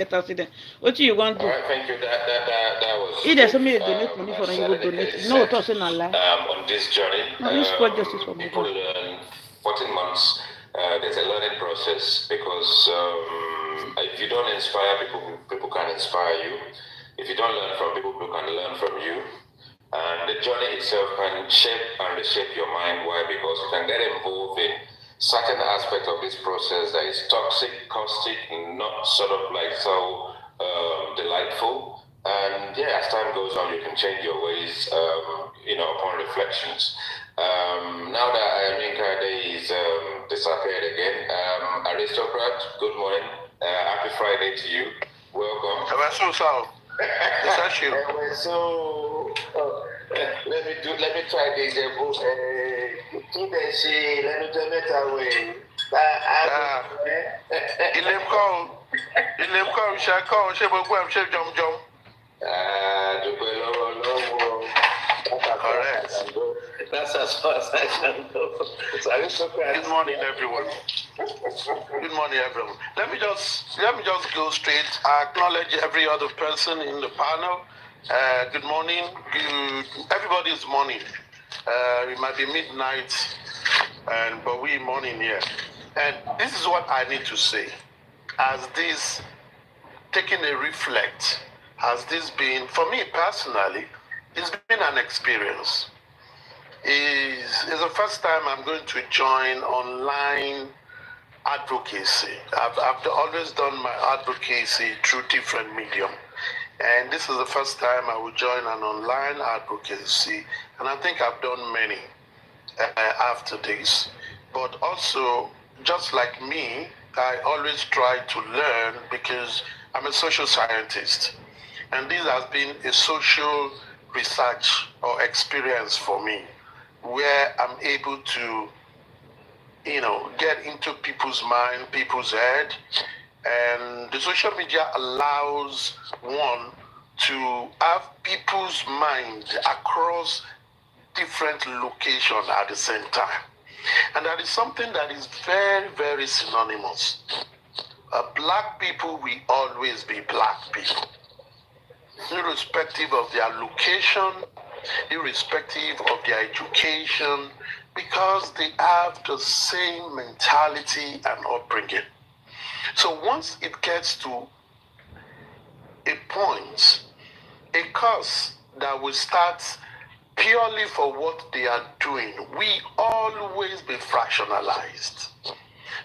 accident. What do you want to? All right, thank you. That was Either somebody donate money for you, Saturday, will donate. as No, said, toss in Allah. on this journey. No, we support justice for People Mohbad. learn 14 months. There's a learning process because if you don't inspire people, people can inspire you. If you don't learn from people, people can learn from you. And the journey itself can shape and reshape your mind. Why? Because you can get involved in certain aspect of this process that is toxic, caustic, not sort of like so delightful. And yeah, as time goes on, you can change your ways, upon reflections. Now that Aminka is disappeared again, aristocrat, good morning, happy Friday to you. Welcome. So let me try this book. Let me turn it away. Correct. That's as far as I can go. Good morning, everyone. Good morning, everyone. Let me just go straight. I acknowledge every other person in the panel. Good morning. Everybody is morning. It might be midnight, but we morning here. And this is what I need to say. As this taking a reflect, has this been, for me personally, it's been an experience. It's the first time I'm going to join online advocacy. I've always done my advocacy through different medium. And this is the first time I will join an online advocacy. And I think I've done many after this. But also, just like me, I always try to learn because I'm a social scientist. And this has been a social research or experience for me, where I'm able to, get into people's mind, people's head. And the social media allows one to have people's mind across different locations at the same time. And that is something that is very, very synonymous. Black people will always be black people, irrespective of their location, irrespective of their education, because they have the same mentality and upbringing. So once it gets to a point, a cause that will start purely for what they are doing, we always be fractionalized.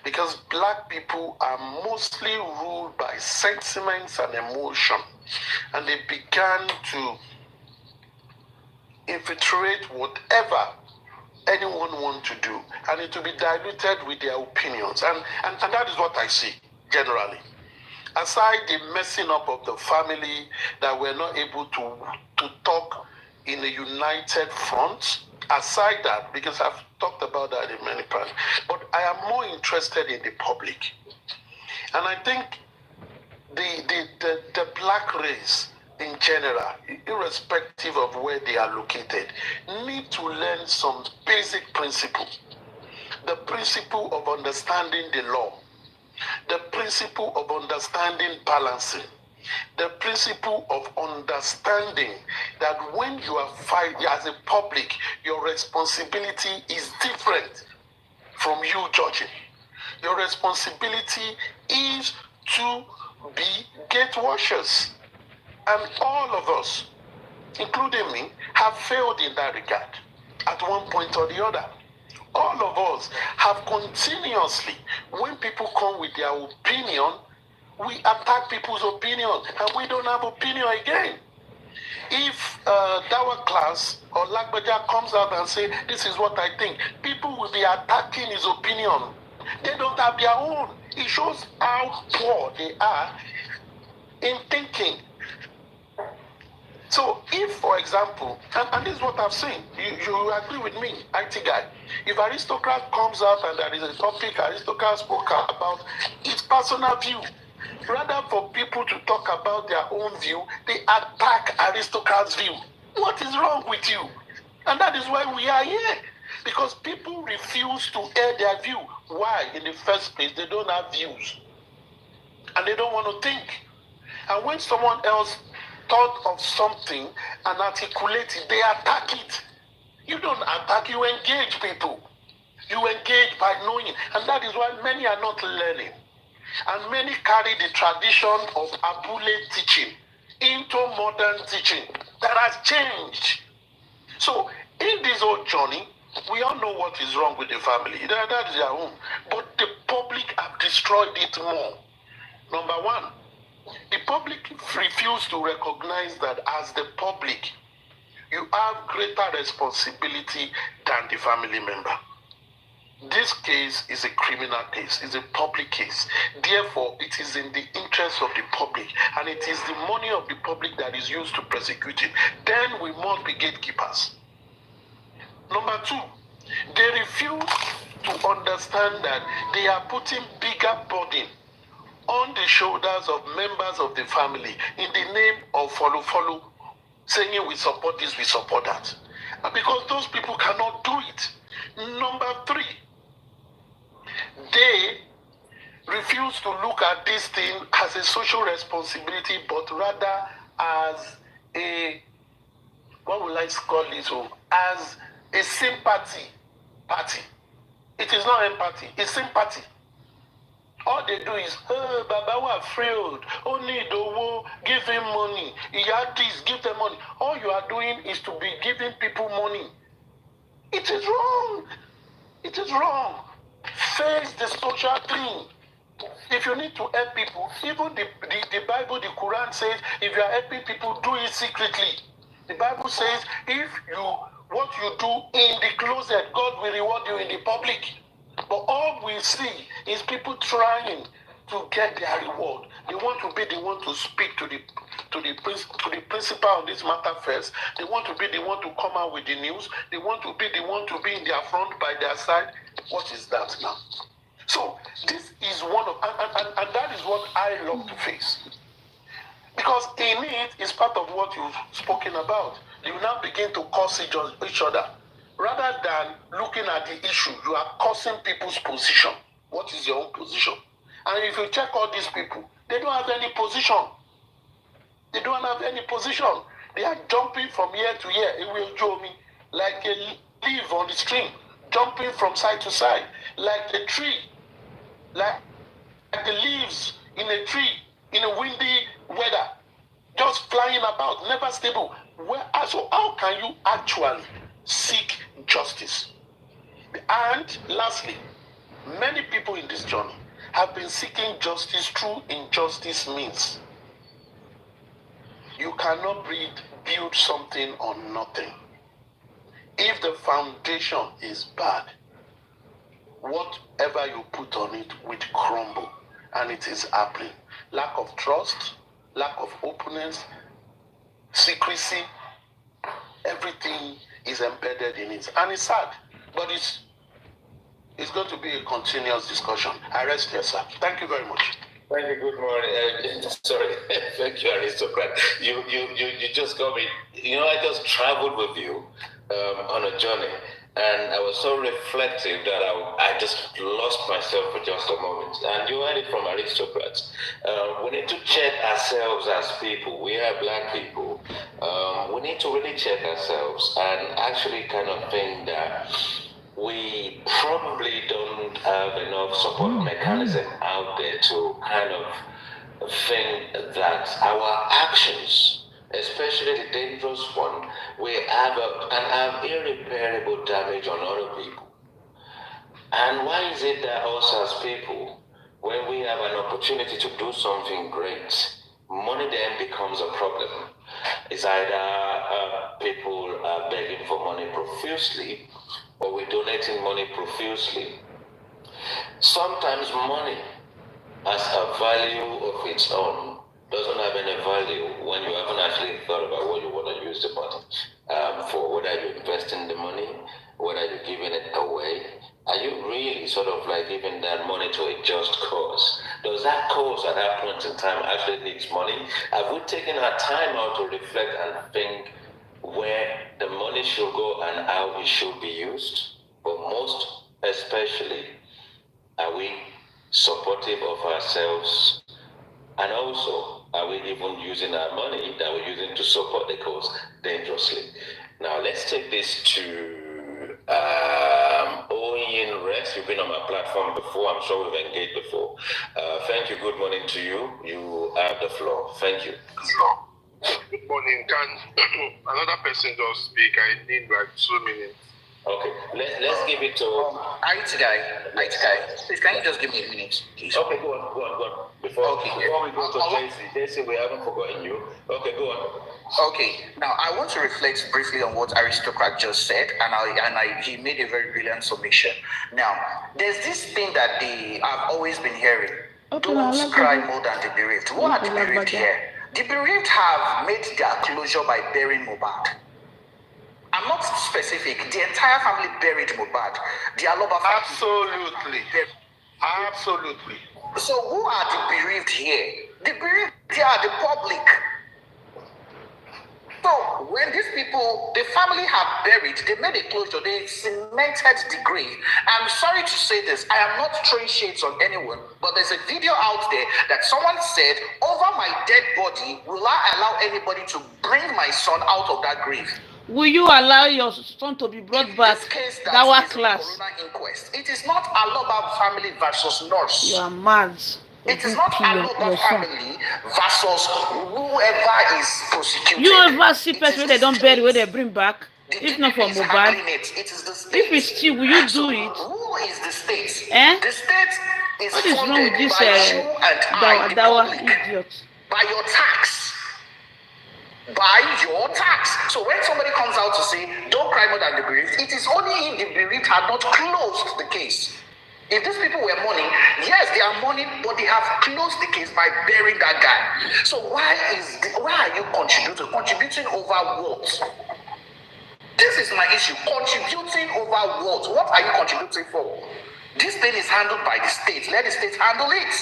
Because black people are mostly ruled by sentiments and emotion. And they began to infiltrate whatever anyone wants to do. And it will be diluted with their opinions. And that is what I see, generally. Aside the messing up of the family, that we're not able to talk in a united front, aside that, because I've talked about that in many parts, but I am more interested in the public. And I think the black race in general, irrespective of where they are located, need to learn some basic principles. The principle of understanding the law, the principle of understanding balancing, the principle of understanding that when you are fighting as a public, your responsibility is different from you judging. Your responsibility is to be gate washers. And all of us, including me, have failed in that regard at one point or the other. All of us have continuously, when people come with their opinion, we attack people's opinion, and we don't have opinion again. If Dawa class or Lagbaja comes out and say, this is what I think, people will be attacking his opinion. They don't have their own. It shows how poor they are in thinking. So if, for example, and this is what I've seen, you agree with me, IT guy, if aristocrat comes out and there is a topic aristocrat spoke about his personal view, rather for people to talk about their own view, they attack aristocrat's view. What is wrong with you? And that is why we are here. Because people refuse to air their view. Why? In the first place, they don't have views. And they don't want to think. And when someone else thought of something and articulate it, they attack it. You don't attack, you engage people. You engage by knowing. And that is why many are not learning. And many carry the tradition of Abule teaching into modern teaching that has changed. So in this old journey, we all know what is wrong with the family. That is their own. But the public have destroyed it more. Number one, the public refuse to recognize that as the public, you have greater responsibility than the family member. This case is a criminal case, it's a public case. Therefore, it is in the interest of the public, and it is the money of the public that is used to prosecute it. Then we must be gatekeepers. Number two, they refuse to understand that they are putting bigger burden on the shoulders of members of the family in the name of follow, saying we support this, we support that. And because those people cannot do it. Number three, they refuse to look at this thing as a social responsibility, but rather as a, what would I call this, as a sympathy party. It is not empathy, it's sympathy. All they do is, oh, Baba was failed. Oh, need give him money. He had this, give them money. All you are doing is to be giving people money. It is wrong. It is wrong. Face the social thing. If you need to help people, even the Bible, the Quran says, if you are helping people, do it secretly. The Bible says, if what you do in the closet, God will reward you in the public. But all we see is people trying to get their reward. They want to be the one to speak to the principal on this matter first. They want to be the one to come out with the news. They want to be the one to be in their front by their side. What is that now? So this is one of, and that is what I love to face. Because in it is part of what you've spoken about. You now begin to curse each other. Rather than looking at the issue, you are cursing people's position. What is your own position? And if you check all these people, they don't have any position. They don't have any position. They are jumping from year to year. It will show me like a leaf on the stream, jumping from side to side, like the tree, like the leaves in a tree in a windy weather, just flying about, never stable. So how can you actually seek justice? And lastly, many people in this journey have been seeking justice through injustice means. You cannot build something on nothing. If the foundation is bad, whatever you put on it will crumble, and it is happening. Lack of trust, lack of openness, secrecy, everything is embedded in it. And it's sad, but it's going to be a continuous discussion. I rest here, sir. Thank you very much. Thank you. Good morning. Sorry. Thank you, Aristocrat. You just got me. You know, I just traveled with you on a journey, and I was so reflective that I just lost myself for just a moment. And you heard it from Aristocrats. We need to check ourselves as people. We are black people. We need to really check ourselves and actually kind of think that we probably don't have enough support mechanism out there to kind of think that our actions, especially the dangerous one, can have irreparable damage on other people. And why is it that us as people, when we have an opportunity to do something great, money then becomes a problem? It's either people are begging for money profusely, or we're donating money profusely. Sometimes money has a value of its own, doesn't have any value when you haven't actually thought about what you want to use the money for, whether you're investing the money, whether you're giving it away. Are you really sort of like giving that money to a just cause? Does that cause at that point in time actually needs money? Have we taken our time out to reflect and think where the money should go and how it should be used? But most especially, are we supportive of ourselves? And also, are we even using our money that we're using to support the cause dangerously? Now, let's take this to Oyin Rex. You've been on my platform before. I'm sure we've engaged before. Thank you. Good morning to you. You have the floor. Thank you. Good morning. Can another person just speak? I need like 2 minutes. Okay, let's give it to... Aunty, please, can you just give me a minute, please? Okay, go on. Before we go to JC, we haven't forgotten you. Okay, go on. Okay, now I want to reflect briefly on what Aristocrat just said, and he made a very brilliant submission. Now, there's this thing that I've always been hearing. Don't cry more than the bereaved. Who are the bereaved here? The bereaved have made their closure by burying Mohbad. I'm not specific. The entire family buried Mohbad. The Aloba family. Absolutely. So who are the bereaved here? The bereaved here are the public. So when these people, the family have buried, they made a closure, they cemented the grave. I'm sorry to say this, I am not throwing shades on anyone, but there's a video out there that someone said, over my dead body, will I allow anybody to bring my son out of that grave? Will you allow your son to be brought back? That class. It is not Aloba family versus nurse. You are mad. It is not Aloba family versus whoever is prosecuted. You ever see people when they don't bury where they bring back? If not for Mohbad. It is the state. If it's still, will you do it? Who is the state? The state is what is wrong with this Dawa idiot? By your tax. By your tax. So when somebody comes out to say, don't cry more than the bereaved, it is only if the bereaved had not closed the case. If these people were mourning, yes, they are mourning, but they have closed the case by burying that guy. So why are you contributing? Contributing over what? This is my issue. Contributing over what? What are you contributing for? This thing is handled by the state. Let the state handle it.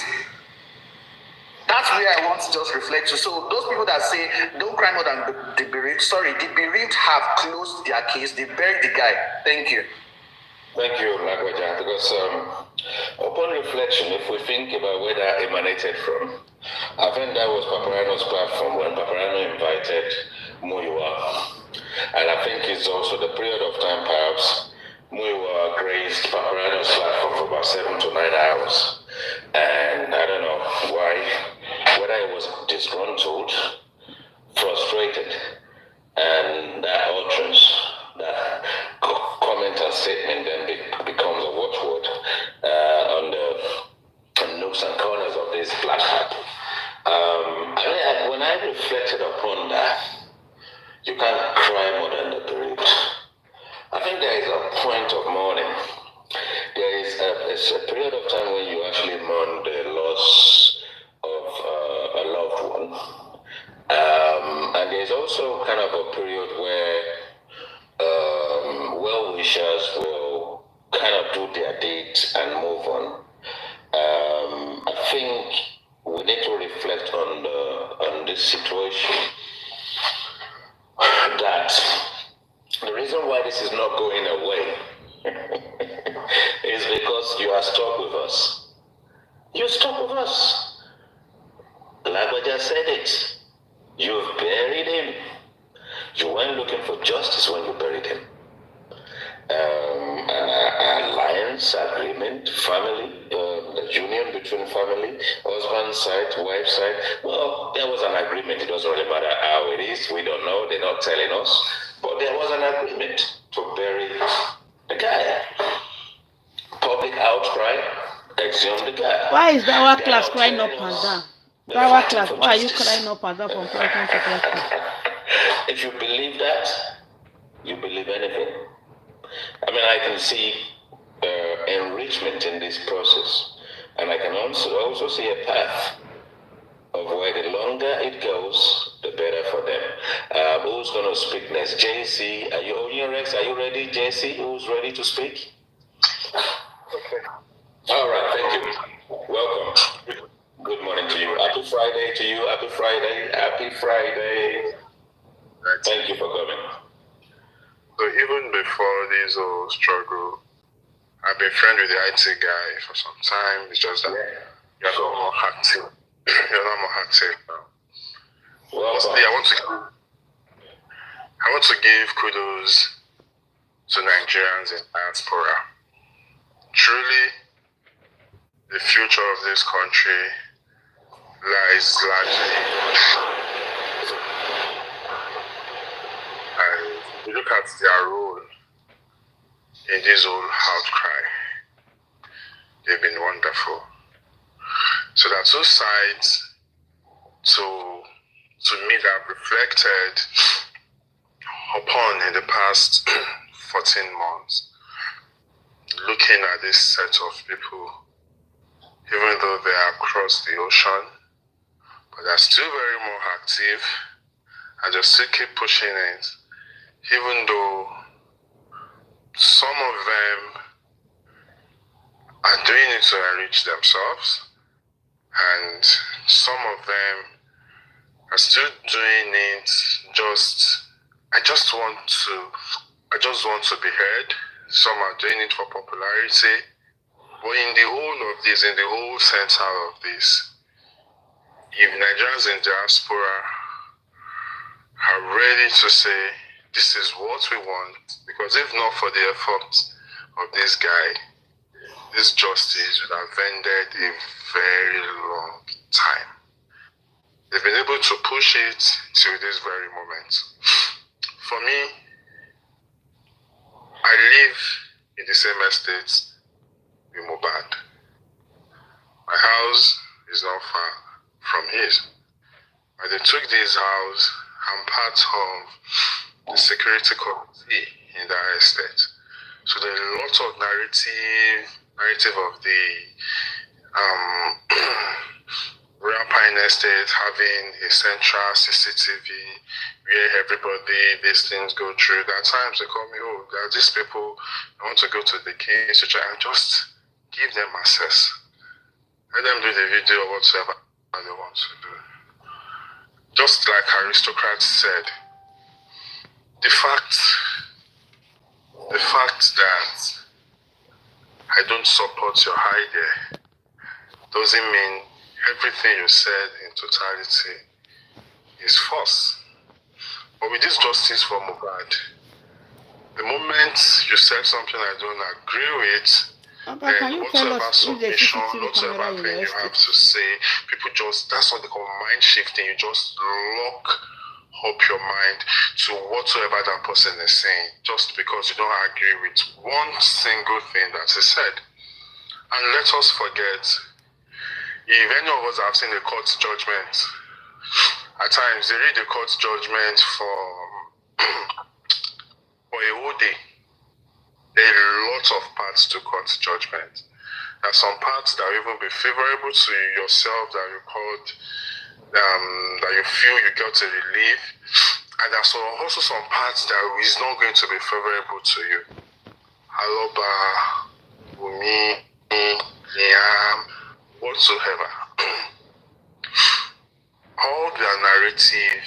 That's where I want to just reflect to. So those people that say, don't cry more than the bereaved, sorry, the bereaved have closed their case. They buried the guy. Thank you. Thank you, Lagwaja, because upon reflection, if we think about where that emanated from, I think that was Paparano's platform when Paparano invited Muyiwa. And I think it's also the period of time perhaps Muyiwa graced Paparano's platform for about 7 to 9 hours. And I don't know why, whether it was disgruntled, frustrated, and that utterance, that comment and statement then becomes a watchword on the nooks and corners of this platform. When I reflected upon that, you can't cry more than the bereaved. I think there is a point of mourning. There is a period of time when you actually mourn the loss of a loved one. And there's also kind of a period where well-wishers will kind of do their deeds and move on. I think we need to reflect on this situation, that the reason why this is not going away is because you are stuck with us. You're stuck with us. Lagwaja said it. You've buried him. You weren't looking for justice when you buried him. Alliance, agreement, family, the union between family, husband side, wife side. Well, there was an agreement. It doesn't really matter how it is. We don't know. They're not telling us. But there was an agreement to bury the guy. Public outcry, exhume the guy. Why is our class crying up and down? Our class, why are you crying up and down from platform to platform? If you believe that, you believe anything. I mean, I can see enrichment in this process, and I can also see a path of where the longer it goes, the better for them. Who's going to speak next? JC, are you on your Rex? Are you ready, JC? Who's ready to speak? Okay. All right, thank you. Welcome. Good morning to you. Happy Friday to you. Happy Friday. Happy Friday. Thank you for coming. So even before this whole struggle, I've been friends with the IT guy for some time. It's just that you're not more active. You're not more active now. want to give kudos to Nigerians in diaspora. Truly, the future of this country lies largely. And if you look at their role in this whole outcry, they've been wonderful. So there are two sides to me that I've reflected upon in the past 14 months, looking at this set of people, even though they are across the ocean, but they're still very more active and they still keep pushing it, even though some of them are doing it to enrich themselves, and some of them are still doing it I just want to be heard. Some are doing it for popularity. But in the whole of this, in the whole center of this, if Nigerians in diaspora are ready to say, this is what we want, because if not for the efforts of this guy, this justice would have ended a very long time. They've been able to push it till this very moment. For me, I live in the same estate with Mohbad. My house is not far from his. When they took this house, I'm part of the security committee in that estate. So there's a lot of narrative of the Royal Pine Estate having a central CCTV where everybody, these things go through. There are times they call me, oh, there are these people, I want to go to the case, which I just give them access. Let them do the video or whatever they want to do. Just like aristocrats said, the fact that I don't support your idea doesn't mean everything you said in totality is false. But with this justice for Mohbad, the moment you said something I don't agree with, Papa, can you tell us if the CCTV camera in thing the you have estate? to say, people just, that's what they call mind shifting. You just lock up your mind to whatsoever that person is saying, just because you don't agree with one single thing that is said. And let us forget, if any of us have seen a court judgment, at times they read the court judgment for a whole day. There are lots of parts to court judgment. There are some parts that will even be favorable to yourself that you called, that you feel you got a relief, and there are also some parts that is not going to be favorable to you. Aloba, Wummi, Liam, whatsoever. All their narrative,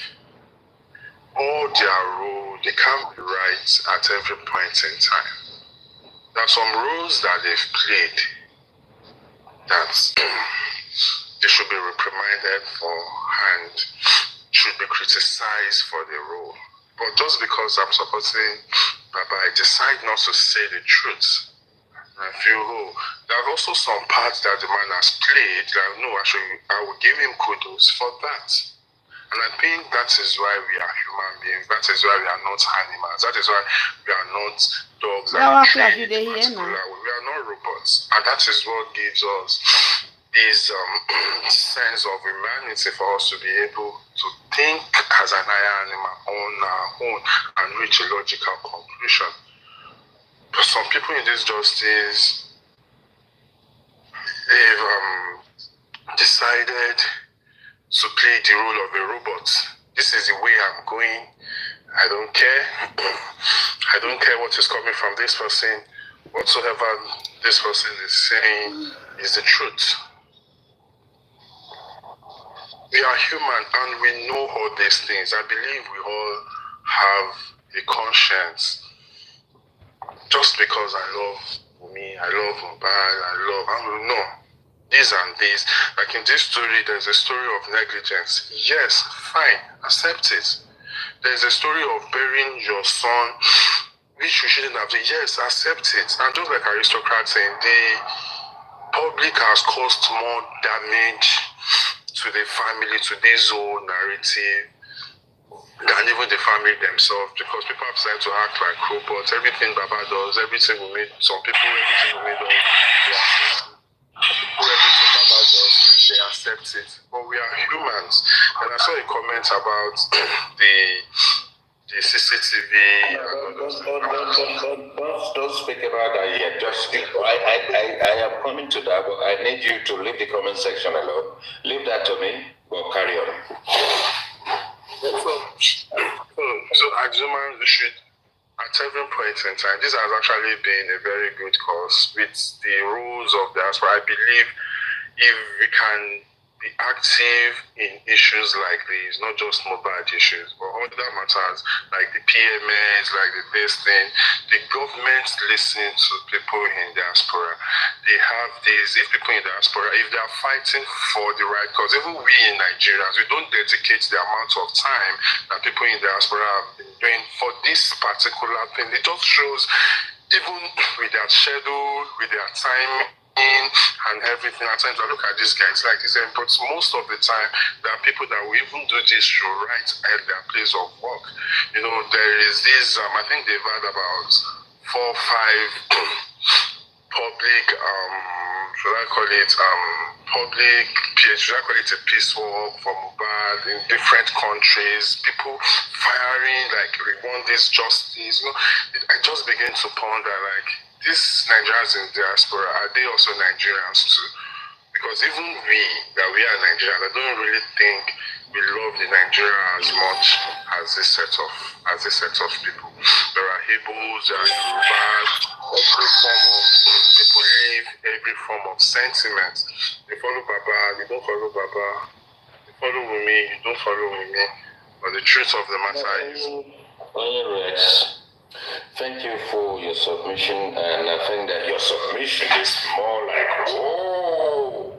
all their role, they can't be right at every point in time. There are some roles that they've played that they should be reprimanded for and should be criticized for their role. But just because I'm supporting Baba, I decide not to say the truth. I feel, oh, there are also some parts that the man has played that no, actually, I will give him kudos for that. And I think that is why we are human beings. That is why we are not animals. That is why we are not dogs. We are not robots. And that is what gives us this sense of humanity for us to be able to think as an higher animal on our own and reach a logical conclusion. But some people in this justice, they've decided to play the role of a robot. This is the way I'm going. I don't care. I don't care what is coming from this person. Whatsoever this person is saying is the truth. We are human and we know all these things. I believe we all have a conscience. Just because I love me, I love Mohbad, I don't know. This and this. Like in this story, there's a story of negligence. Yes, fine, accept it. there's a story of burying your son, which you shouldn't have. Yes, accept it. And just like aristocrats saying, the public has caused more damage to the family, to this whole narrative, than even the family themselves, because people have decided to act like robots. Everything Baba does, everything we made, some people, everything we made, everything Baba does, they accept it. But we are humans. And I saw a comment about the CCTV. Don't speak about that yet. Just I am coming to that, but I need you to leave the comment section alone. Leave that to me, but carry on. So as humans, we should, at every point in time, this has actually been a very good cause with the rules of diaspora. I believe if we can be active in issues like these, not just mobile issues, but other matters like the PMS, like this thing, the government listen to people in diaspora. They have this, if people in diaspora, if they are fighting for the right cause, even we in Nigerians, we don't dedicate the amount of time that people in diaspora have been doing for this particular thing. It just shows, even with their schedule, with their time, and everything. At times I look at these guys like this, but most of the time there are people that will even do this show right at their place of work. You know, there is this, I think they've had about 4 or 5 public, should I call it, public, should I call it a peace walk for Mubad in different countries, people firing like we want this justice. You know, I just begin to ponder like, these Nigerians in diaspora, are they also Nigerians too? Because even we, that we are Nigerians, I don't really think we love the Nigeria as much as this set of people. There are Igbos, there are Yorubas, every form of people live every form of sentiment. They follow Baba, you don't follow Baba. They follow Wummi, you don't follow Wummi. But the truth of the matter is, Rex, thank you for your submission, and I think that your submission is more like, whoa,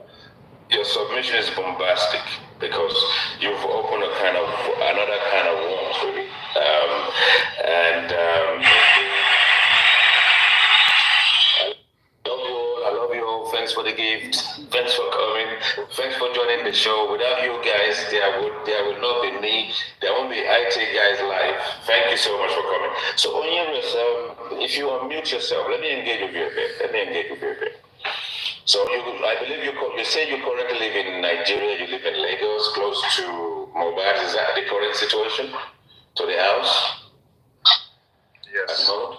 your submission is bombastic because you've opened another kind of wound, really. I love you all. Thanks for the gift. Thanks for coming. Thanks for joining the show. Without you guys, there will not be me. There won't be IT Guys Live. Thank you so much for coming. So on yourself, if you unmute yourself, let me engage with you a bit. So I believe you say you currently live in Nigeria. You live in Lagos, close to Mobile. Is that the current situation? To the house? yes. Okay.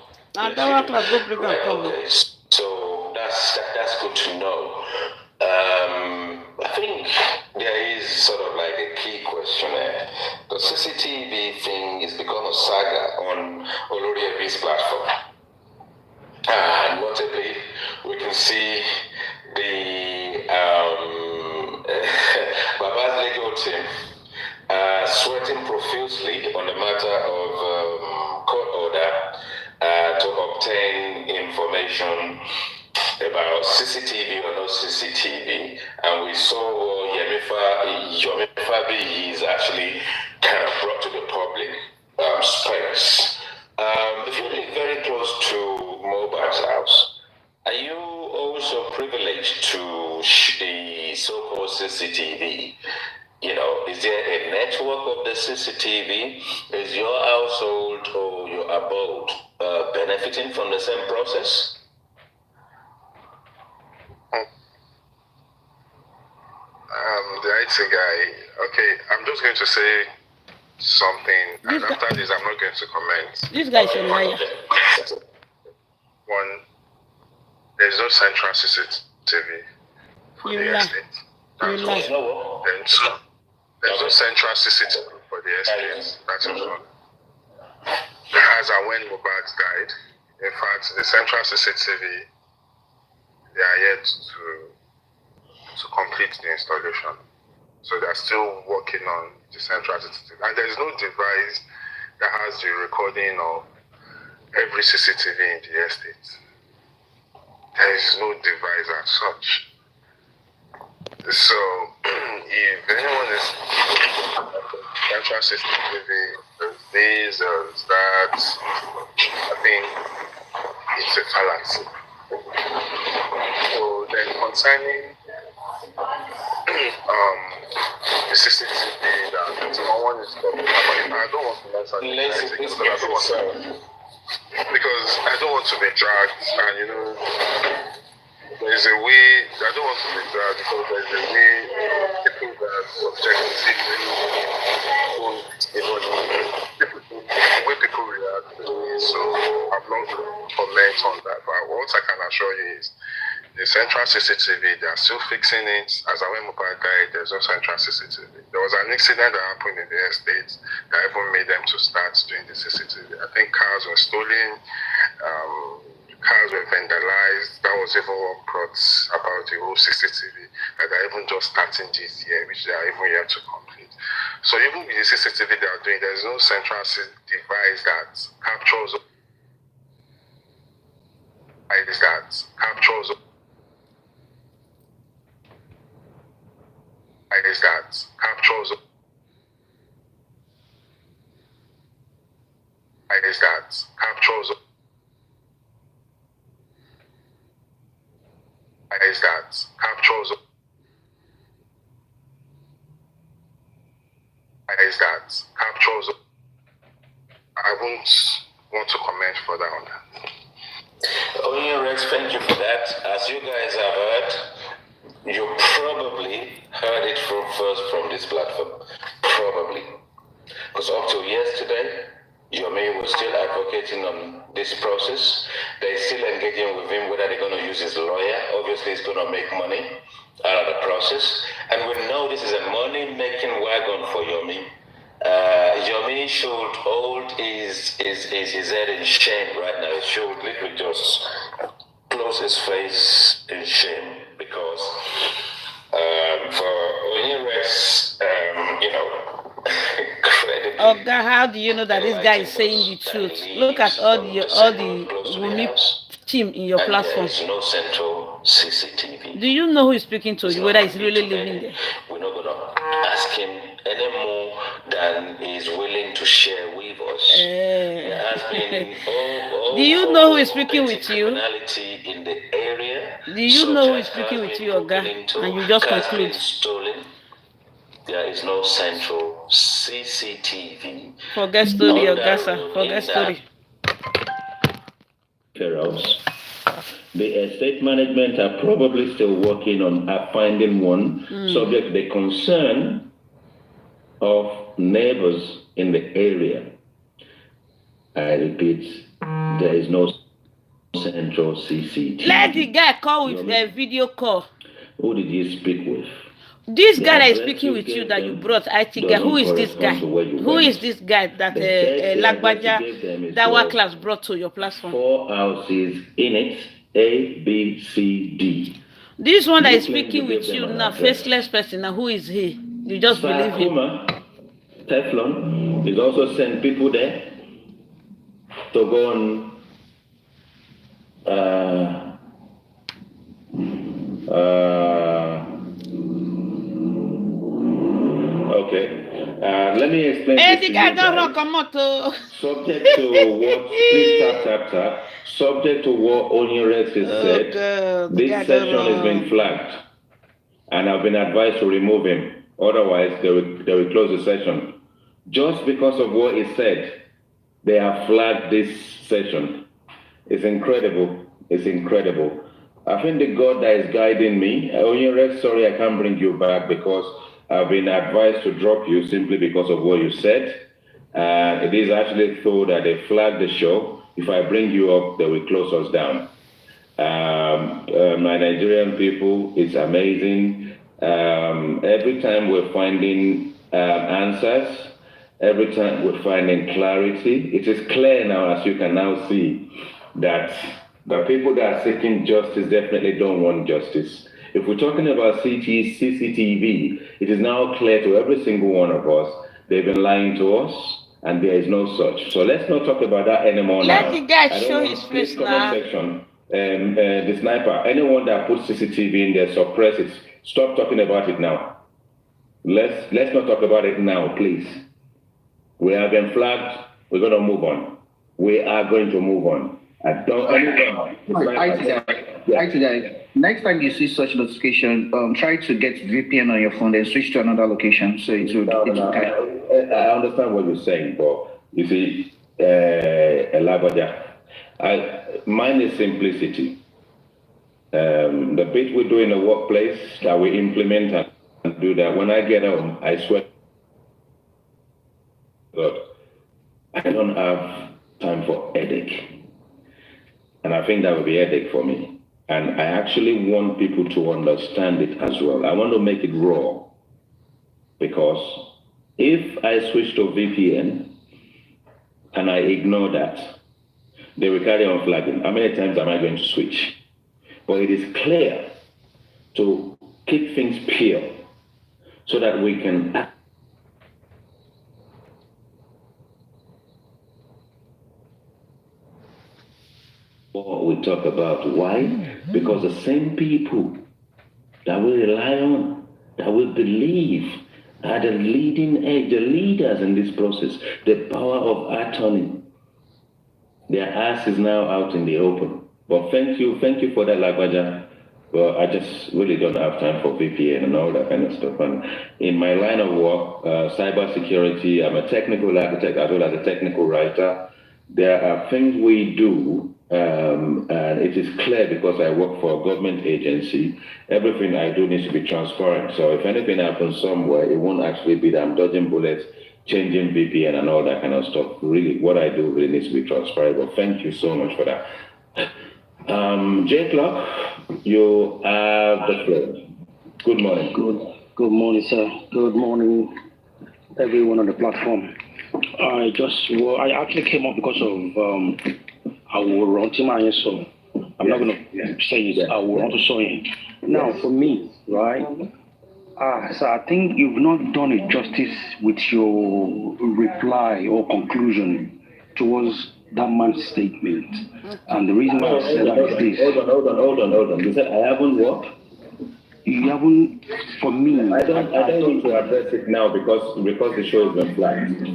So that's good to know. I think there is sort of like a key question there. The CCTV thing has become a saga on Olori Ebi's platform. And notably, we can see the Baba's legal team sweating profusely on the matter of court order to obtain information about CCTV or no CCTV, and we saw Yomi Fabi is actually kind of brought to the public space. If you live very close to Mobile's house, are you also privileged to the so-called CCTV? You know, is there a network of the CCTV? Is your household or your abode benefiting from the same process? The IT guy, okay, I'm just going to say something, and after this, I'm not going to comment. This guy's a liar. One, there's no central CCTV for the estate. That's one. Then two, there's no central CCTV for the estate. That's one. As and when Mohbad died, in fact, the central CCTV, they are yet to complete the installation. So they're still working on the central CCTV. And there is no device that has the recording of every CCTV in the estate. There is no device as such. So, if anyone is central system living, there's this, there's that, I think it's a fallacy. So then concerning the CCTV that someone is talking about, I don't want to mention it because I don't want to be dragged, and you know, there's a way, I don't want to be dragged because there's a way people that subjectively don't even the way people react to it, so I'm not going to comment on that, but what I can assure you is the central CCTV, they are still fixing it. As I went mobile guide, there's no central CCTV. There was an incident that happened in the estate that even made them to start doing the CCTV. I think cars were stolen, cars were vandalized. That was even one plot about the whole CCTV that they're even just starting this year, which they are even yet to complete. So even with the CCTV they are doing, there's no central device that captures I won't want to comment further on that. Oh, Rex, thank you for that. As you guys have heard, you probably heard it first from this platform. Probably. Because up to yesterday, Wummi was still advocating on this process. They're still engaging with him whether they're going to use his lawyer. Obviously, he's going to make money out of the process. And we know this is a money-making wagon for Wummi. Wummi should hold his head in shame right now. He should literally just close his face in shame because for Rex, credit. Oh God, how do you know that this guy is saying the truth? Look at all the Wummi team in your platform. There is no central CCTV. Do you know who is speaking to you? Whether he's really living there? We're not gonna ask him any more than he's willing to share with us. There has been do you know who is speaking with you? In the area. Do you know who is speaking with you, Oga? And you just conclude. Stolen. There is no central CCTV. Forget story, Oga, sir. Forget story. The estate management are probably still working on finding one, subject to the concern of neighbors in the area. I repeat, there is no central CCTV. Let the guy call with a video call. Who did you speak with? This guy that is speaking with you that you brought, I think, who is this guy? Who is this guy that Lagbaja Dawa class brought to your platform? 4 houses in it, A, B, C, D. This one that is speaking with you now, faceless person, now who is he? You just believe him. Teflon is also sent people there to go on let me explain. The guy don't rock a motor. Subject to what, please tap. Subject to what Onyerex has said, God, this session has been flagged, and I've been advised to remove him. Otherwise, they will close the session. Just because of what he said, they have flagged this session. It's incredible. It's incredible. I think the God that is guiding me, Onyerex, sorry, I can't bring you back because I've been advised to drop you simply because of what you said. It is actually thought that they flagged the show. If I bring you up, they will close us down. My Nigerian people, it's amazing. Every time we're finding answers, every time we're finding clarity, it is clear now, as you can now see, that the people that are seeking justice definitely don't want justice. If we're talking about CCTV, it is now clear to every single one of us, they've been lying to us, and there is no such. So let's not talk about that anymore. Let the guy show his face now. Section, the sniper, anyone that puts CCTV in there, suppress it Stop talking about it now. Let's not talk about it now, please. We have been flagged. We're going to move on. We are going to move on. I next time you see such notification, try to get VPN on your phone and switch to another location. So it will. I understand what you're saying, but you see, mine is simplicity. The bit we do in the workplace that we implement and do that. When I get home, I swear, God, I don't have time for headache. And I think that would be a headache for me. And I actually want people to understand it as well. I want to make it raw. Because if I switch to VPN and I ignore that, they will carry on flagging. How many times am I going to switch? But it is clear to keep things pure so that we can act. What we talk about. Why? Because the same people that we rely on, that we believe are the leading edge, the leaders in this process, the power of attorney. Their ass is now out in the open. But thank you for that, Lagwaja. Well, I just really don't have time for VPN and all that kind of stuff. And in my line of work, cybersecurity, I'm a technical architect as well as a technical writer. There are things we do, and it is clear because I work for a government agency, everything I do needs to be transparent. So if anything happens somewhere, it won't actually be that I'm dodging bullets, changing VPN and all that kind of stuff. Really, what I do really needs to be transparent. But thank you so much for that. J Clock, you have the floor. Good morning. Good morning, sir. Good morning, everyone on the platform. I actually came up because of our so I'm not going to say it. I will also show it. Now, for me, right? So I think you've not done it justice with your reply or conclusion towards that man's statement. And the reason why I said that is this. Hold on. You said I haven't what? You haven't, for me. I don't need to address it now because the show has been flagged.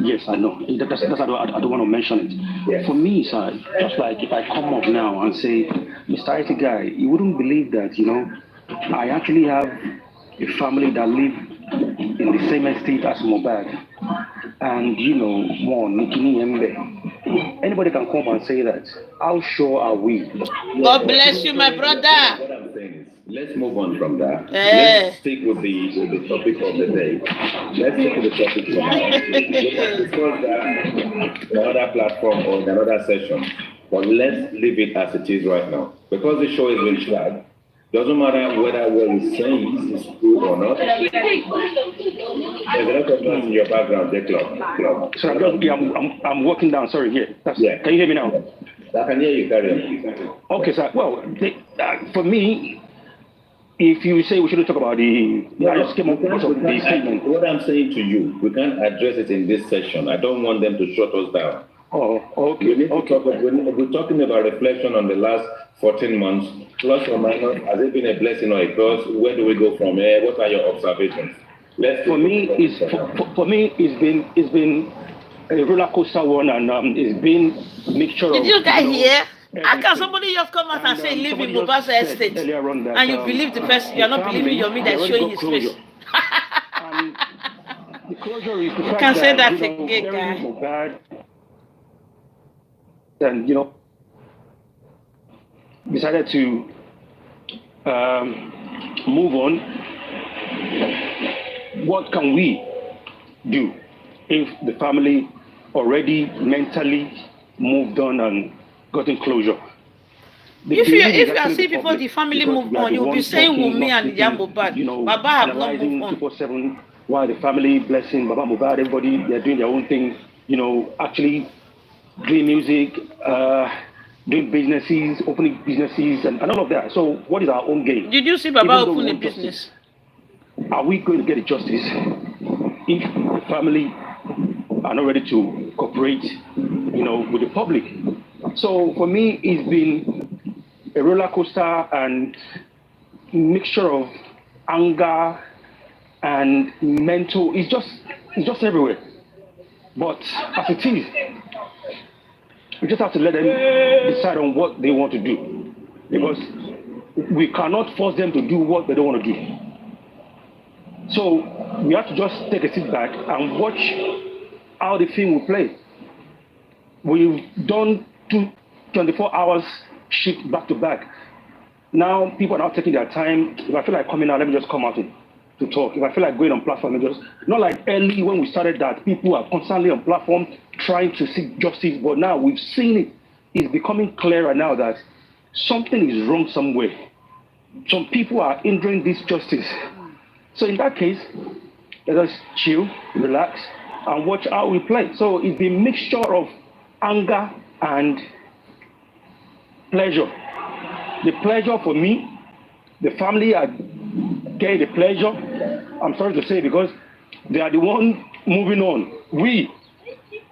Yes, I know. That's I don't want to mention it. Yes. For me, sir, just like if I come up now and say, Mr. IT guy, you wouldn't believe that, I actually have a family that live in the same estate as Mobad. And, anybody can come and say that. How sure are we? God bless you, my brother. What I'm saying is, let's move on from that. Let's stick with the topic of the day. Let's stick with the topic for now. Let's discuss that in another platform or in another session. But let's leave it as it is right now. Because the show is being flagged, doesn't matter whether what he's saying is true or not. There's a lot of noise in your background, Club. Sorry, I'm walking down. Sorry, here. Yeah. Can you hear me now? I can hear you, carry on. Okay, sir. Well, for me, if you say we shouldn't talk about I just came up because of the statement. What I'm saying to you, we can't address it in this session. I don't want them to shut us down. Oh, okay. We're talking about reflection on the last 14 months, plus or minus. Has it been a blessing or a curse? Where do we go from here? What are your observations? For me, it's been a roller coaster one, and it's been mixture of. Did you guys hear? How can somebody just come out and say live in Mobasa Estate, and you believe the person? You're not believing your me that's showing his face. And the closure is the fact can say that again, guy. And decided to move on. What can we do if the family already mentally moved on and gotten closure? If you see people, the family moved on, you'll be saying Wummi and Mohbad. Baba have not moved on. While the family blessing Baba Mohbad, everybody they're doing their own thing. Actually doing music, doing businesses, opening businesses, and all of that. So, what is our own game? Did you see Baba open a business? Are we going to get justice if the family are not ready to cooperate, with the public? So, for me, it's been a roller coaster and mixture of anger and mental. It's just everywhere. But as it is, we just have to let them decide on what they want to do, because we cannot force them to do what they don't want to do. So we have to just take a sit back and watch how the film will play. We've done 24 hours shift back to back. Now people are not taking their time. If I feel like coming out, let me just come out to talk. If I feel like going on platform, just not like early when we started that people are constantly on platform trying to seek justice, but now we've seen it. It's becoming clearer now that something is wrong somewhere. Some people are hindering this justice. So in that case, let us chill, relax, and watch how we play. So it's the mixture of anger and pleasure. The pleasure for me, the family are getting the pleasure. I'm sorry to say, because they are the one moving on.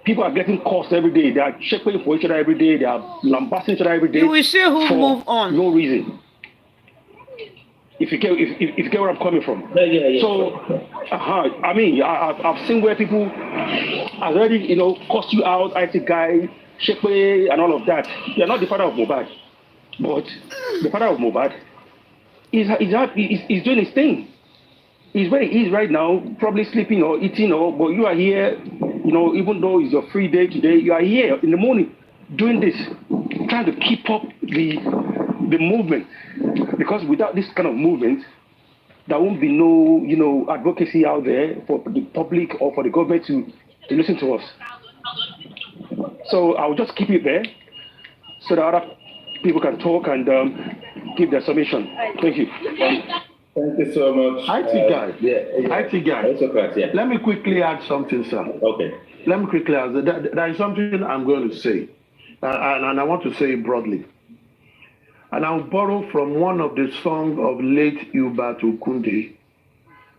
People are getting cursed every day. They are checking for each other every day. They are lambasting each other every day. You will see who move on. No reason. If you get where I'm coming from. Yeah. So, I mean, I've seen where people have already, cursed you out, IT guy, Shekwe, and all of that. You're not the father of Mohbad, but the father of Mohbad is doing his thing. He's where he is right now, probably sleeping or eating, but you are here, even though it's your free day today, you are here in the morning doing this, trying to keep up the movement. Because without this kind of movement, there won't be no, advocacy out there for the public or for the government to listen to us. So I'll just keep it there so that other people can talk and give their submission. Thank you. Thank you so much. IT guy. IT guy. That's okay, yeah. Let me quickly add something, sir. Okay. Let me quickly add. There is something I'm going to say, and I want to say it broadly. And I'll borrow from one of the songs of late Hubert Okunde.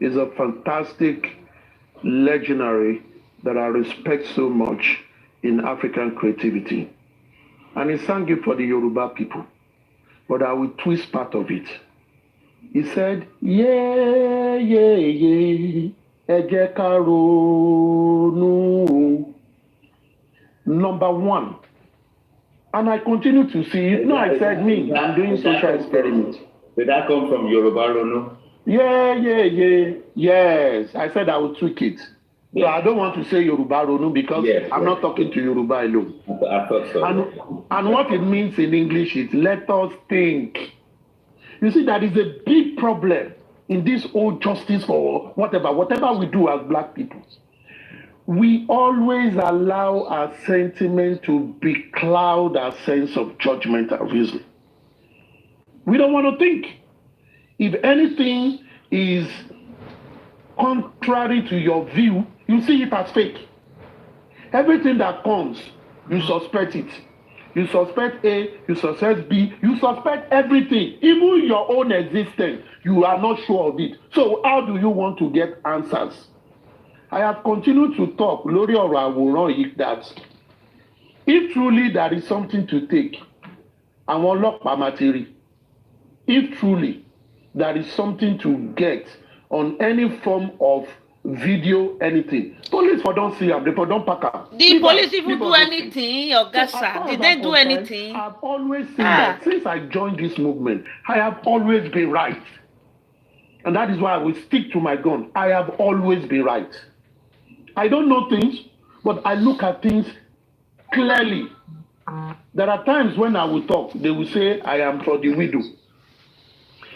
It's a fantastic, legendary that I respect so much in African creativity. And he sang it for the Yoruba people. But I will twist part of it. He said, yeah, ẹ jẹ́ ká ronú. Number one. And I continue to see it. No, I said me. I'm doing social experiment. Did that come from Yoruba Ronu? Yeah. Yes. I said I would tweak it. So I don't want to say Yoruba Ronu because I'm not talking to Yoruba alone. I thought so. And what it means in English is let us think. You see, that is a big problem in this whole justice for whatever we do as black people. We always allow our sentiment to becloud our sense of judgment and reason. We don't want to think. If anything is contrary to your view, you see it as fake. Everything that comes, you suspect it. You suspect A, you suspect B, you suspect everything. Even your own existence, you are not sure of it. So how do you want to get answers? I have continued to talk, Lori or Awuran, that if truly there is something to take, I want locked material. If truly there is something to get on any form of video, anything, police for don't see them, they for don't pack up. The police even do anything, Augusta? Did they do anything? I've always seen that since I joined this movement. I have always been right. And that is why I will stick to my gun. I have always been right. I don't know things, but I look at things clearly. There are times when I will talk, they will say, I am for the widow.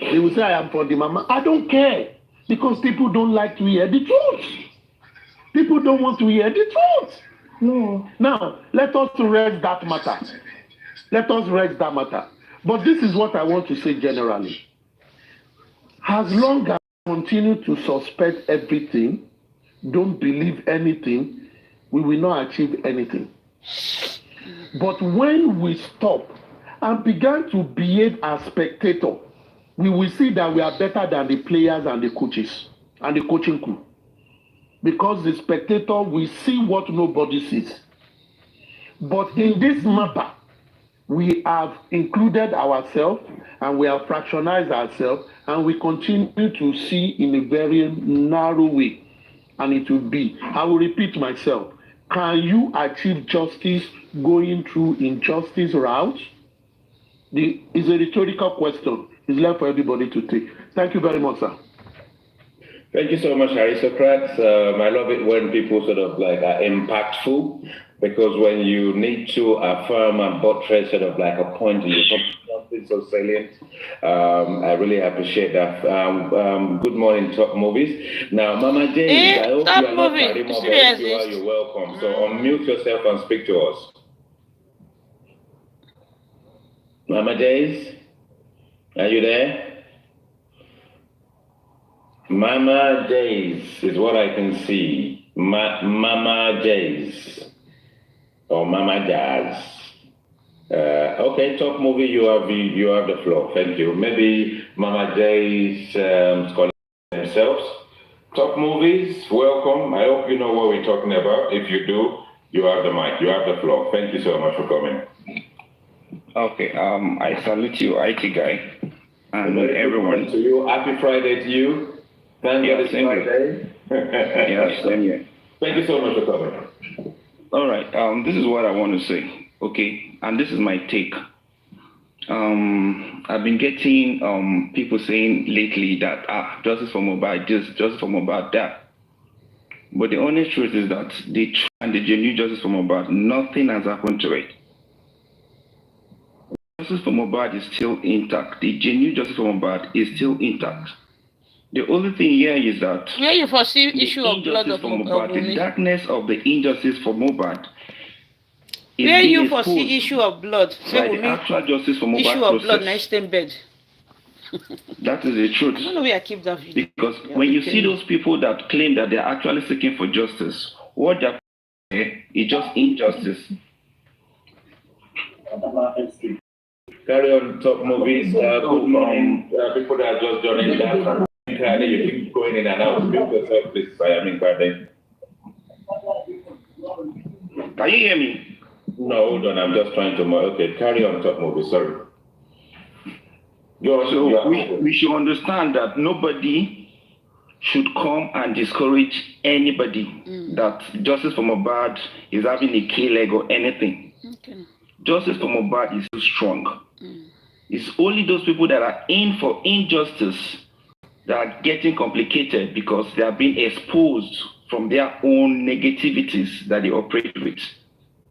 They will say, I am for the mama. I don't care, because people don't like to hear the truth. People don't want to hear the truth. No. Now, let us rest that matter. Let us rest that matter. But this is what I want to say generally. As long as we continue to suspect everything, don't believe anything, we will not achieve anything. But when we stop and begin to behave as spectators, we will see that we are better than the players and the coaches and the coaching crew. Because the spectator will see what nobody sees. But in this matter, we have included ourselves and we have fractionized ourselves, and we continue to see in a very narrow way. And it will be, I will repeat myself, can you achieve justice going through injustice route? It's a rhetorical question. It's left for everybody to take. Thank you very much, sir. Thank you so much, aristocrats. I love it when people sort of like are impactful, because when you need to affirm and buttress sort of like a point in something so salient, I really appreciate that. Good morning, Top Movies. Now, Mama Jane, I hope you are not Karima, but if you are, you're welcome. So unmute yourself and speak to us. Mama Jays, are you there? Mama Jays is what I can see. Mama Jays or Mama Jazz. Okay, Top Movie, you have the floor. Thank you. Maybe Mama Jays calling themselves. Top Movies, welcome. I hope you know what we're talking about. If you do, you have the mic. You have the floor. Thank you so much for coming. Okay, I salute you, IT guy, and everyone. To you, happy Friday to you. Thank you. It's Friday. Yes, same here. Thank you so much for coming. All right, this is what I want to say, okay, and this is my take. I've been getting people saying lately that justice for Mohbad this, justice for Mohbad that. But the honest truth is that the genuine justice for Mohbad, nothing has happened to it. Justice for Mohbad is still intact. The genuine justice for Mohbad is still intact. The only thing here is that where you foresee issue of blood of Mohbad, the darkness of the injustice for Mohbad. Where you foresee issue of blood, by the actual justice for Mohbad issue of blood, nice bed. That is the truth. I don't know where I keep that video. Because when you see those people that claim that they're actually seeking for justice, what they're is just injustice. Carry on, Top Movies. Good morning, people that are just joining us. You keep going in and out. Mute yourself, please. Pardon. Can you hear me? No, hold on. I'm just trying to. Okay, carry on, Top Movies. Sorry. So we should understand that nobody should come and discourage anybody that justice for Mohbad is having a K leg or anything. Okay. Justice for Mohbad is so strong. It's only those people that are in for injustice that are getting complicated because they are being exposed from their own negativities that they operate with.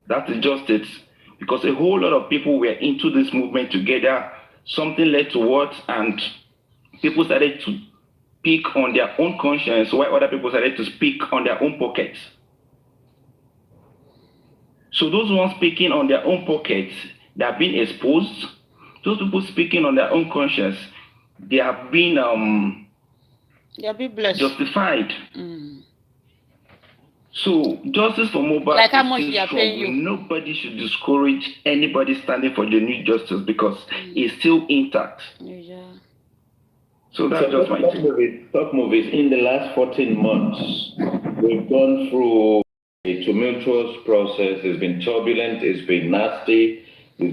That is just it. Because a whole lot of people were into this movement together. Something led to what? And people started to speak on their own conscience, while other people started to speak on their own pockets. So those ones speaking on their own pockets, they are being exposed. Those people speaking on their own conscience, they are being blessed. Justified. So justice for Mohbad, like how much they are paying you. Nobody should discourage anybody standing for genuine justice because it's still intact. Yeah. So that's just my take. Top Movies. In the last 14 months, we've gone through a tumultuous process. It's been turbulent. It's been nasty. It's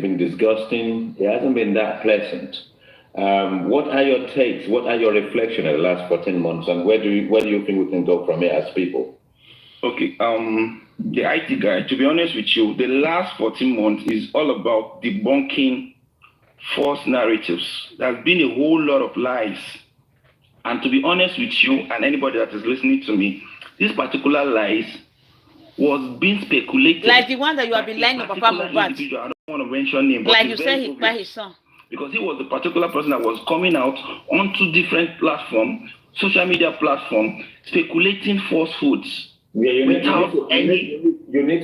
been disgusting. It hasn't been that pleasant. What are your takes? What are your reflections in the last 14 months, and where do you think we can go from here as people? Okay, the IT guy, to be honest with you, the last 14 months is all about debunking false narratives. There's been a whole lot of lies. And to be honest with you and anybody that is listening to me, this particular lies was being speculated. Like the one that you have been lying about Papa Mohbad. I don't want to mention name, but like you said, he by his son. Because he was the particular person that was coming out onto different platforms, social media platforms, speculating falsehoods. Yeah, you need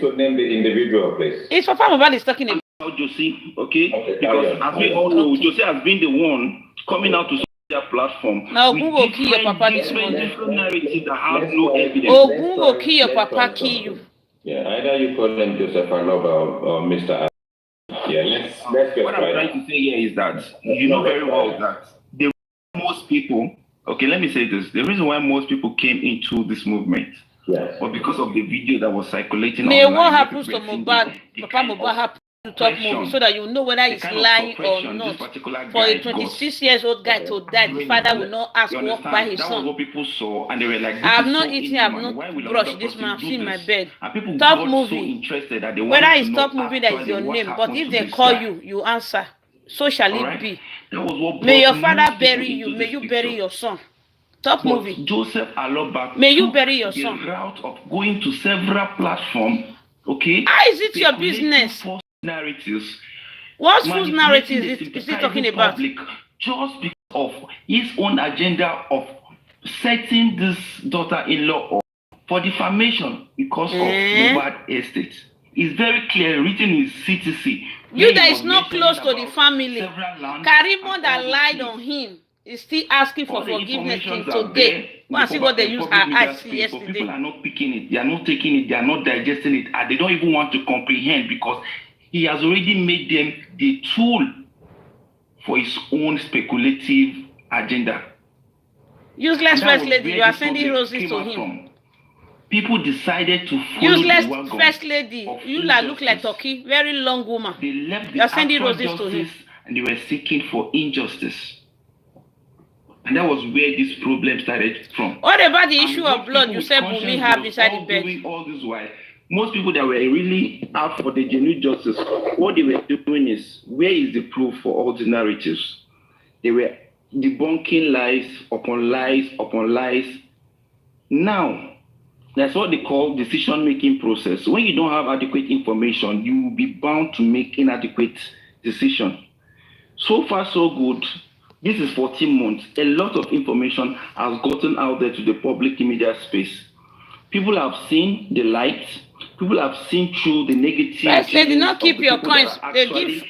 to name the individual, please. It's Papa Mohbad is talking about Josie, okay? Because as we all know, Josie has been the one coming out to their platform. Now, Ogun will kill your papa this morning. Different narratives that have no evidence. Ogun will kill your papa, kill you. Yeah, either you call him Joseph Aloba or Mr. Yeah, let's get what I'm trying to say here is that you know very well that most people, okay, let me say this. The reason why most people came into this movement was because of the video that was circulating online. What happens to Mohbad, Papa Mohbad happen to top movie so that you know whether it's lying or not. For a 26-year-old guy to die, the father will not ask work by his son. That was what people saw, and they were like, I have not eaten, I have not brushed this man, I've seen my bed. Top movie. Whether it's top movie that is your name, but if they call you, you answer. So shall it be. May your father bury you. May you bury your son. Top movie. Joseph Aloba. May you bury your son. The route of going to several platforms. Okay. How is it your business? Narratives. What false narratives is he talking about? Just because of his own agenda of setting this daughter-in-law up for defamation because of bad estate. It's very clear written in CTC. You that is not close to the family. Karimon that lied on him is still asking for forgiveness till today. Go and see what they used her eyes yesterday. People are not picking it. They are not taking it. They are not digesting it. And they don't even want to comprehend because he has already made them the tool for his own speculative agenda. Useless first lady, you are sending roses to him. People decided to follow useless the wagon first lady. You look like turkey, very long woman. They left the you are sending roses to him. And they were seeking for injustice. And that was where this problem started from. What about the issue of blood you said Wummi have inside the bed? Doing all this while, most people that were really out for the genuine justice, what they were doing is, where is the proof for all the narratives? They were debunking lies upon lies upon lies. Now, that's what they call decision-making process. When you don't have adequate information, you will be bound to make inadequate decisions. So far, so good. This is 14 months. A lot of information has gotten out there to the public media space. People have seen the light. People have seen through the negative. Yes, they did not keep your coins. They give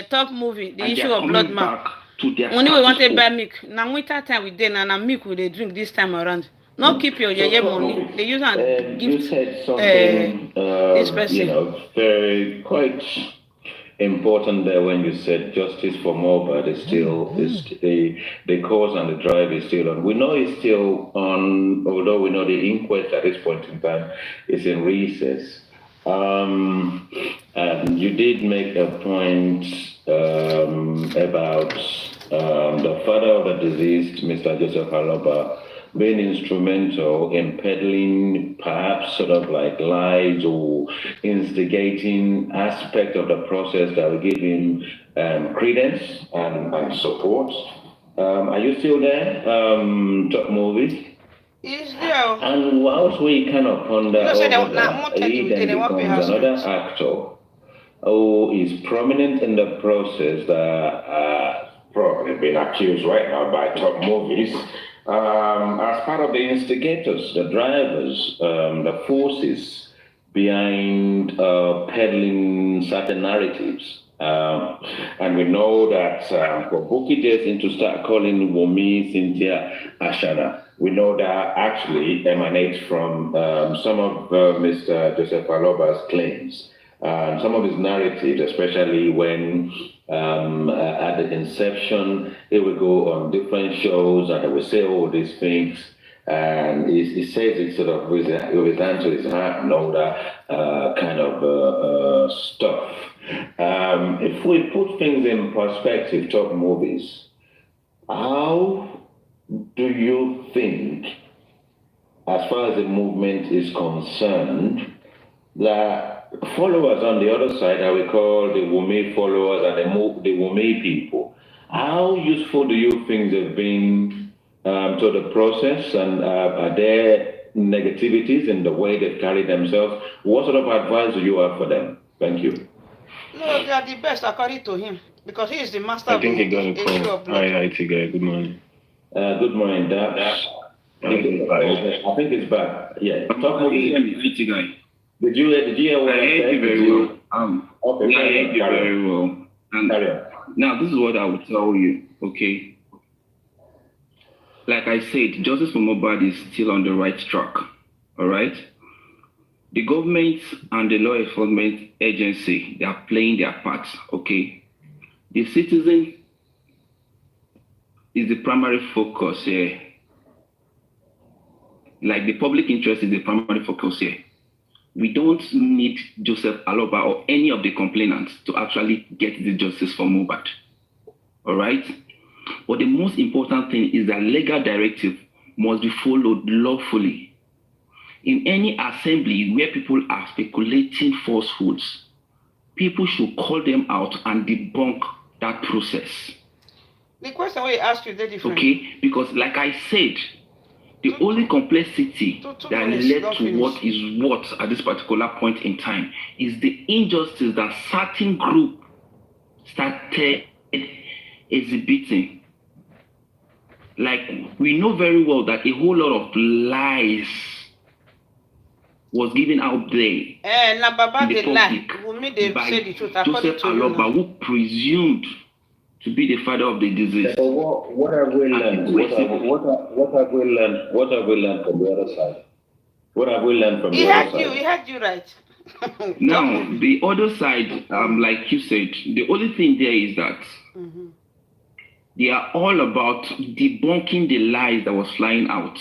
top movie, the issue of blood man. Only we want to buy milk. Now winter time we did, and milk we they drink this time around. Not keep your money. They use and give. You said something, this person. you know, very quite important there when you said justice for Mohbad is still the cause and the drive is still on. We know it's still on, although we know the inquest at this point in time is in recess. And you did make a point about the father of the deceased, Mr. Joseph Aloba, being instrumental in peddling perhaps sort of like lies or instigating aspect of the process that will give him credence and support. Are you still there, Top Movie? Is there? And whilst we kind of ponder over that, he then becomes another actor who is prominent in the process that probably been accused right now by Top Movies as part of the instigators, the drivers, the forces behind peddling certain narratives. And we know that for Bukky Jesin to start calling Wummi Cynthia Ashana, we know that actually emanates from some of Mr. Joseph Aloba's claims. Some of his narratives, especially when at the inception, he would go on different shows and he would say all these things. And he says it sort of with his hand to his heart and all that kind of stuff. If we put things in perspective, Top Movies, how do you think, as far as the movement is concerned, that followers on the other side, that we call the Wummi followers and the Wummi people, how useful do you think they've been to the process, and are there negativities in the way they've carried themselves? What sort of advice do you have for them? Thank you. No, they are the best according to him, because he is the master of the issue of blood. Hi, Tigger. Good morning. Good morning, Dad. I think it's back. Yeah. Talk about Tigger. Did you hear what I heard you very well. Okay. I heard you very well. And now this is what I will tell you. Okay. Like I said, justice for Mohbad is still on the right track. All right. The government and the law enforcement agency, they are playing their parts. Okay. The citizen is the primary focus here. Like the public interest is the primary focus here. we don't need Joseph Aloba or any of the complainants to actually get the justice for Mohbad. All right? But the most important thing is that legal directive must be followed lawfully. In any assembly where people are speculating falsehoods, people should call them out and debunk that process. The question we ask you is different. Okay? Because like I said, the only complexity that led to what is what at this particular point in time is the injustice that certain group started exhibiting. Like, we know very well that a whole lot of lies was given out there in the public by Joseph Aloba, who presumed to be the father of the disease. So what have we learned? What have we learned? What have we learned from the other side? What have we learned from the other side? He had you right. Now, the other side, like you said, the only thing there is that they are all about debunking the lies that was flying out.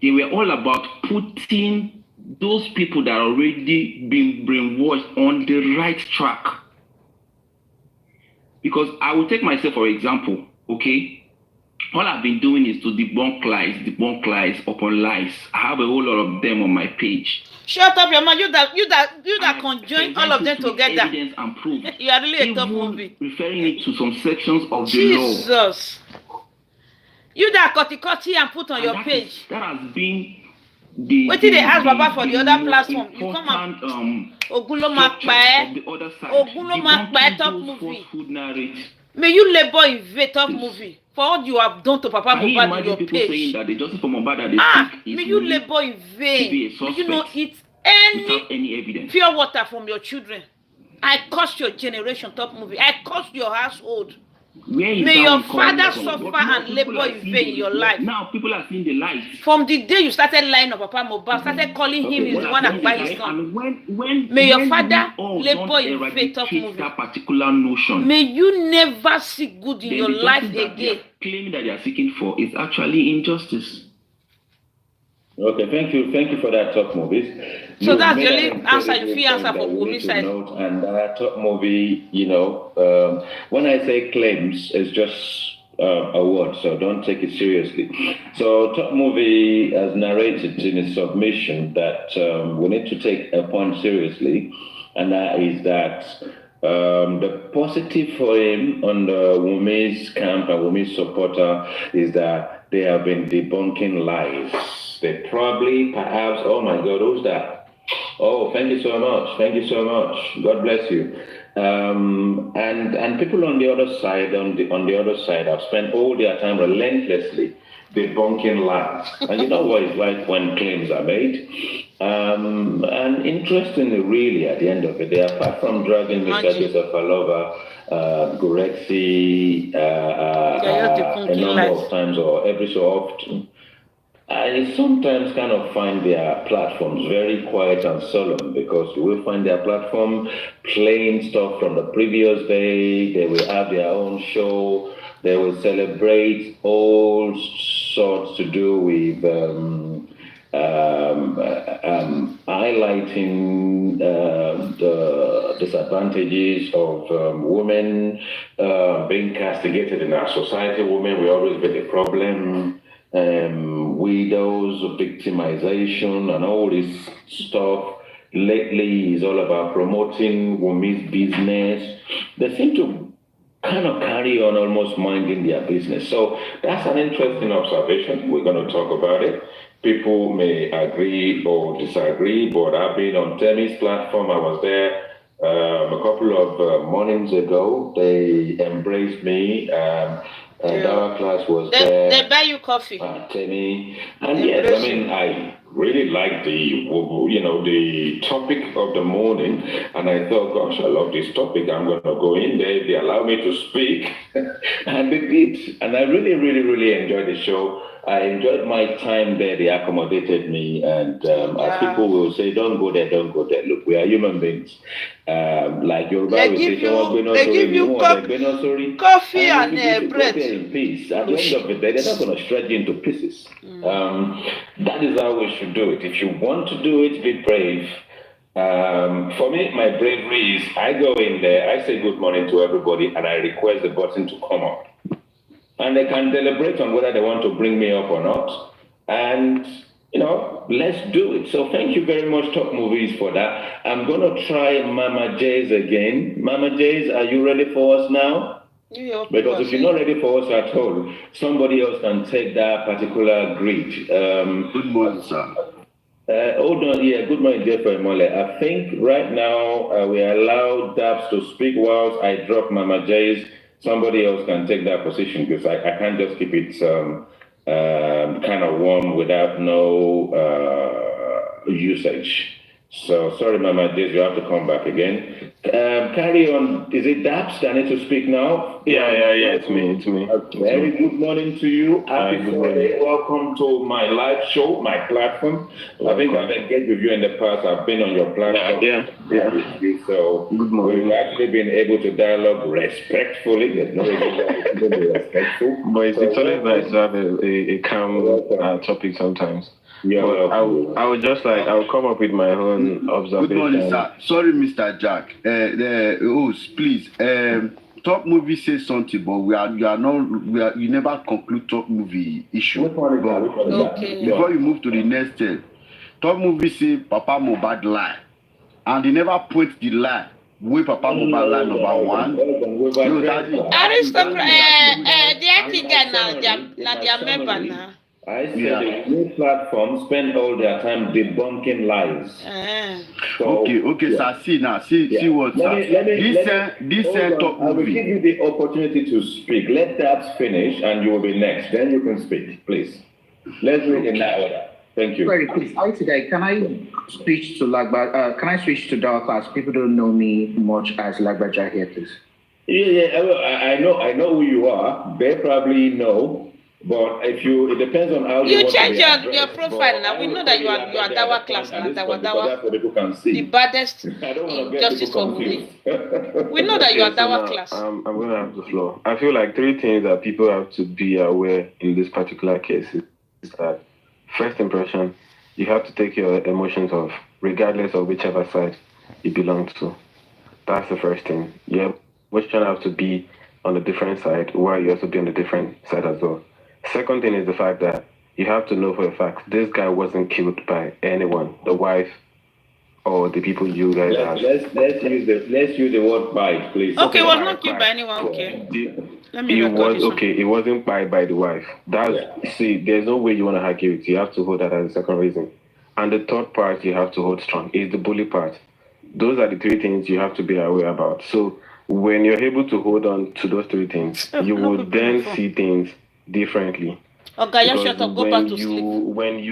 They were all about putting those people that already been brainwashed on the right track. Because I will take myself for example, okay? All I've been doing is to debunk lies upon lies. I have a whole lot of them on my page. Shut up, your man. You that conjoin all of them together. Evidence and proof. You are really a top movie. Referring it to some sections of the law. Jesus. You that cutty and put on your page. That has been the. What did they ask Baba for the other platform? You come and Oguloma top movie. May you labor in vain top movie for what you have done to Papa Mohbad on your page. Saying that the justice for Mohbad may you labor in vain. May you not eat any evidence. Pure water from your children. I cursed your generation top movie. I cursed your household. May your father suffer and labor in vain in your life. Now people are seeing the light. From the day you started lying of Papa Mohbad, started calling him is the one that buy his son. May your father labor in vain top movie. That particular notion. May you never see good in your life again. Claiming that they are seeking for is actually injustice. Okay, thank you for that top movies. So that's the only answer you feel answer for Wummi side. And top movie, when I say claims, it's just a word, so don't take it seriously. So top movie has narrated in his submission that we need to take a point seriously, and that is that the positive for him on the Wummi's camp and Wummi's supporter is that they have been debunking lies. They probably, perhaps, oh my God, who's that? Oh, thank you so much. Thank you so much. God bless you. And people on the other side, on the other side, have spent all their time relentlessly debunking lies. And you know what it's like when claims are made. And interestingly, really, at the end of the day, apart from dragging Mr. Joseph Aloba, Gurexi, a number of times or every so often, I sometimes kind of find their platforms very quiet and solemn, because you will find their platform playing stuff from the previous day. They will have their own show. They will celebrate all sorts to do with highlighting the disadvantages of women being castigated in our society. Women will always be the problem. Widows, victimization, and all this stuff. Lately is all about promoting Wummi's business. They seem to kind of carry on almost minding their business. So that's an interesting observation. We're going to talk about it. People may agree or disagree, but I've been on Temi's platform. I was there a couple of mornings ago. They embraced me. Our class was there. They buy you coffee. Temi. And yes, I mean, I really liked the topic of the morning. And I thought, gosh, I love this topic. I'm going to go in there. They allow me to speak. And they did. And I really, really, really enjoyed the show. I enjoyed my time there. They accommodated me, and as people will say, don't go there, don't go there. Look, we are human beings. Like Yoruba will say, they give you coffee and bread. In peace. At the end of the day, they're not going to stretch you into pieces. That is how we should do it. If you want to do it, be brave. For me, my bravery is I go in there, I say good morning to everybody, and I request the button to come up. And they can deliberate on whether they want to bring me up or not. And, let's do it. So thank you very much, Top Movies, for that. I'm going to try Mama J's again. Mama J's, are you ready for us now? Because if you're not ready for us at all, somebody else can take that particular grid. Good morning, sir. Hold on, good morning, Jeffrey Mole. I think right now we allow Dabs to speak whilst I drop Mama J's. Somebody else can take that position because I can't just keep it kind of warm without no usage. So sorry, Mama J's, you have to come back again. Carry on. Is it Dabs that need to speak now? Yeah, it's me. Very good morning to you. Happy Friday. Welcome to my live show, my platform. I think I've engaged with you in the past. I've been on your platform. Yeah. So good morning. We've actually been able to dialogue respectfully. There's no reason to be respectful. But it's always nice to have a calm topic sometimes. Yeah, I would just I will come up with my own observation. Good morning, sir. Sorry, Mr. Jack. Please. Top Movie says something, but you never conclude Top Movie issue. Okay. Before you move to the next step, Top Movie say Papa Mohbad lie, and they never put the lie. Where Papa Mohbad lie number one. Aristocrat, they are thinking now they are member now. I said the new platforms spend all their time debunking lies. So, okay, sir. See what, sir. This Top Movie. I will give you the opportunity to speak. Let that finish, and you will be next. Then you can speak, please. Let's read in that order. Thank you. Sorry, please. Today, can I switch to Can I switch to Dark Class? People don't know me much as Lagbaja here, please. Yeah. I know who you are. They probably know. But it depends on how you change your profile now. We know that you are Dawa Class now. Dawa. The baddest injustice for Wummi. We know that you are Dawa Class. I'm going to have the floor. I feel like 3 things that people have to be aware in this particular case is that first impression, you have to take your emotions off, regardless of whichever side you belong to. That's the first thing. Your emotion have to be on a different side, while you also be on a different side as well. Second thing is the fact that you have to know for a fact this guy wasn't killed by anyone, the wife or the people you guys have. Let's use the word by, please. Okay, it was not killed by anyone. Okay. It wasn't by the wife. See, there's no way you want to argue it. You have to hold that as a second reason. And the third part you have to hold strong is the bully part. Those are the 3 things you have to be aware about. So when you're able to hold on to those 3 things, you will then see things differently. Okay, you shut up. Go back to sleep. When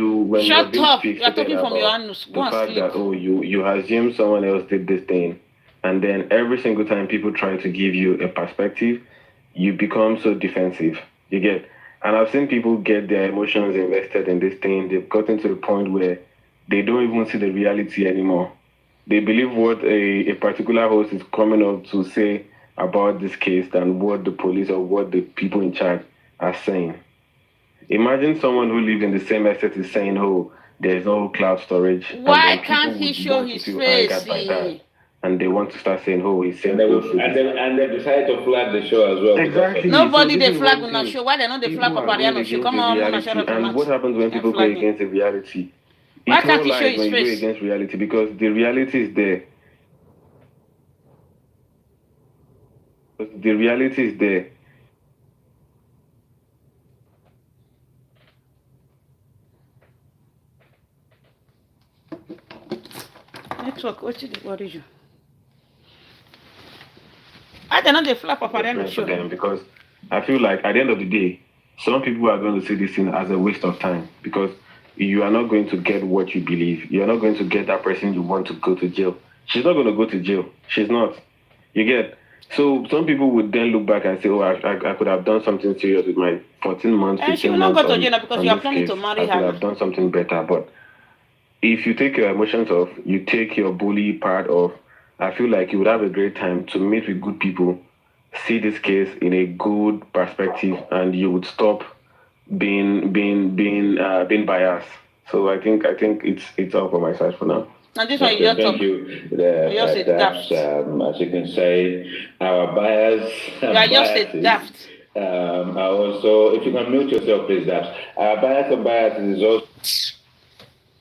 shut up. You are talking from your anus. Go and sleep. The fact that you assume someone else did this thing, and then every single time people try to give you a perspective, you become so defensive. You get, and I've seen people get their emotions invested in this thing. They've gotten to the point where they don't even see the reality anymore. They believe what a particular host is coming up to say about this case than what the police or what the people in charge are saying. Imagine someone who lived in the same estate is saying, "Oh, there's no cloud storage." Why can't he show his face? And they want to start saying, "Oh, he's saying." And they decided to flag the show as well. Exactly. Nobody they flag on the show. Why they not they flag Papariano show? Come on, and what happens when people go against the reality? Why can't he show his face? When you go against reality, because the reality is there. The reality is there. Network, what is you? I don't know the flap of them because I feel like at the end of the day, some people are going to see this thing as a waste of time because you are not going to get what you believe. You are not going to get that person you want to go to jail. She's not going to go to jail. She's not. You get. So some people would then look back and say, "Oh, I could have done something serious with my 14 months." And she will not go to jail because you are planning to marry her. I could have done something better. But if you take your emotions off, you take your bully part off, I feel like you would have a great time to meet with good people, see this case in a good perspective, and you would stop being biased. So I think it's all for my side for now. And this one you just thank talk. you. You're just a daft. As you can say, our bias. You are just a daft. Also, if you can mute yourself, please, daft. Our bias and biases is also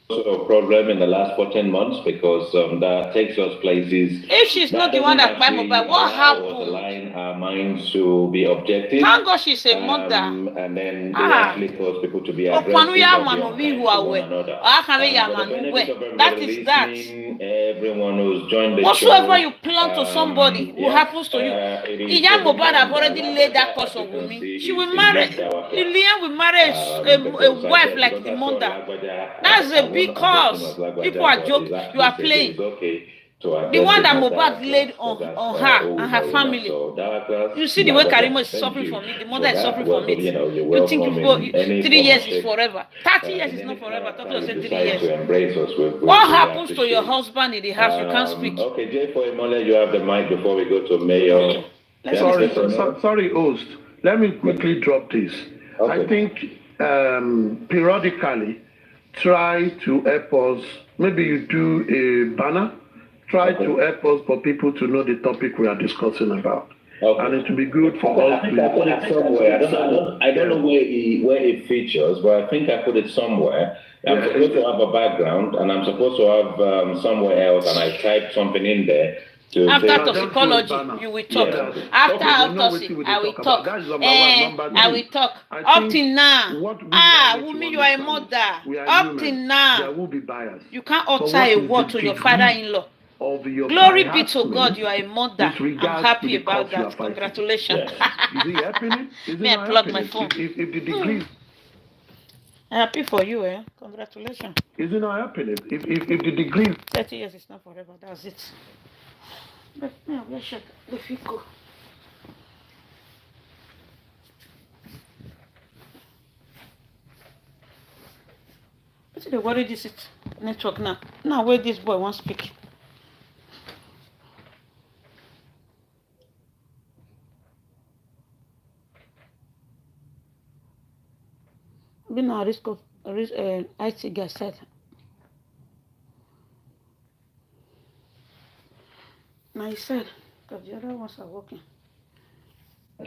a problem in the last 14 months because that takes us places. If she's not the one that buy mobile, what happened? Align our minds to be objective. Thank God she's a mother. And then they actually cause people to be aggressive. That is that. Everyone who's joined the whatsoever show, you plan to somebody who happens to you. Ija Mohbad have already laid that course on Wummi. She will marry. Lillian will marry a wife like the mother. That's a big cause. People are joking. You are playing. The one that Mohbad laid on her and her family. You see the way Karimo is suffering from it. The mother is suffering from it. You think 3 years is forever. 30 years is not forever. Talk to 3 years. What happens to your husband in the house? You can't speak. Okay, Jay, for a moment, you have the mic before we go to Mayor. Sorry, host. Let me quickly drop this. Okay. I think periodically try to help us. Maybe you do a banner. Try to help us for people to know the topic we are discussing about. Okay. And it will be good for us to put it somewhere. I don't know where it features, but I think I put it somewhere. I'm supposed to have a background, and I'm supposed to have somewhere else, and I typed something in there. After toxicology, you will talk. Yeah. After autopsy, I will talk. I will talk. Up till now, Wummi, you are a mother. Up till now, there will be bias. You can't utter a word to your father-in-law. Glory be to God, you are a mother. I'm happy about that. Congratulations. Is it happening? May I plug my phone? If the degree. I'm happy for you, eh? Congratulations. Is it not happening? If the degree. 30 years is not forever. That's it. But no, let's check the FICO. What's the worry? This is network now. Now, where this boy wants to speak. Been a risk of IT gas set. I said, because the other ones are working.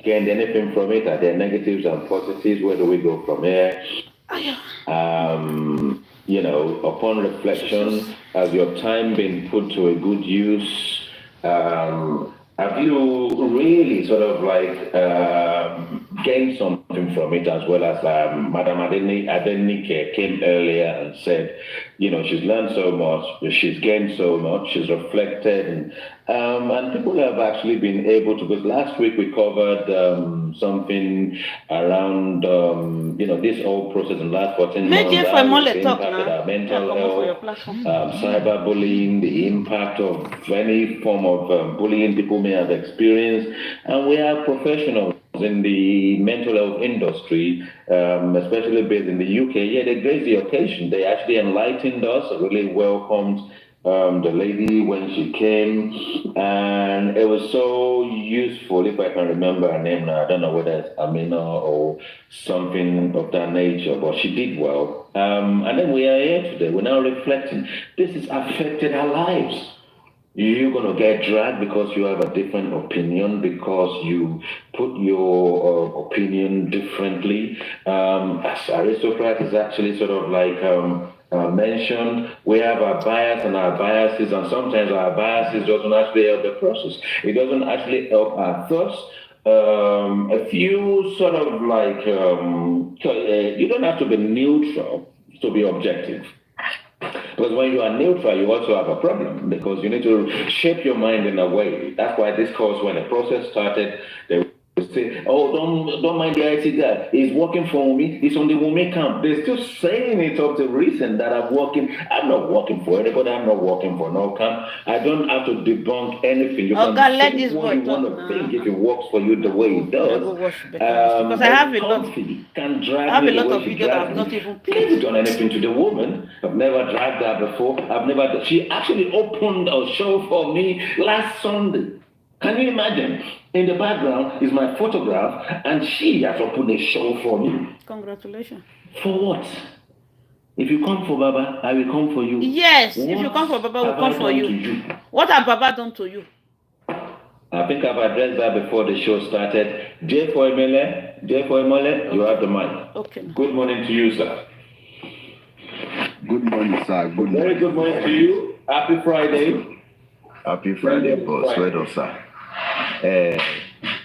Gained anything from it? Are there negatives and positives? Where do we go from here? Upon reflection, has your time been put to a good use? Have you really sort of like gained something from it, as well as Madam Adenike came earlier and said, she's learned so much, she's gained so much, she's reflected, and people have actually been able to, because last week we covered something around, this whole process in the last 14 months, the impact of our mental health, cyberbullying, the impact of any form of bullying people may have experienced, and we are professionals in the mental health industry, especially based in the UK. Yeah, they graced the occasion. They actually enlightened us, really welcomed the lady when she came, and it was so useful. If I can remember her name now, I don't know whether it's Amina or something of that nature, but she did well. And then we are here today. We're now reflecting. This has affected our lives. You're going to get dragged because you have a different opinion, because you put your opinion differently. As Aristocrat is actually sort of like mentioned, we have our bias and our biases, and sometimes our biases doesn't actually help the process. It doesn't actually help our thoughts. A few sort of like, you don't have to be neutral to be objective. Because when you are neutral, you also have a problem, because you need to shape your mind in a way. That's why this course, when the process started, they say, oh, don't mind the IT guy. He's working for Wummi. He's on the Wummi camp. They're still saying it up to recent that I'm not working for anybody. I'm not working for no camp. I don't have to debunk anything. You can think what you want to think if it works for you the way it does. Because I have a lot. Can drag I have me a lot the of way she videos that I've drags not me. even I've never done anything to the woman. I've never dragged her before. She actually opened a show for me last Sunday. Can you imagine? In the background is my photograph, and she has opened a show for me. Congratulations. For what? If you come for Baba, I will come for you. Yes, if you come for Baba, we'll come for you. What have Baba done to you? I think I've addressed that before the show started. J for Emele, you have the mic. Okay. Good morning to you, sir. Good morning, sir. Very good morning to you. Happy Friday. Happy Friday, boss. Well done, sir.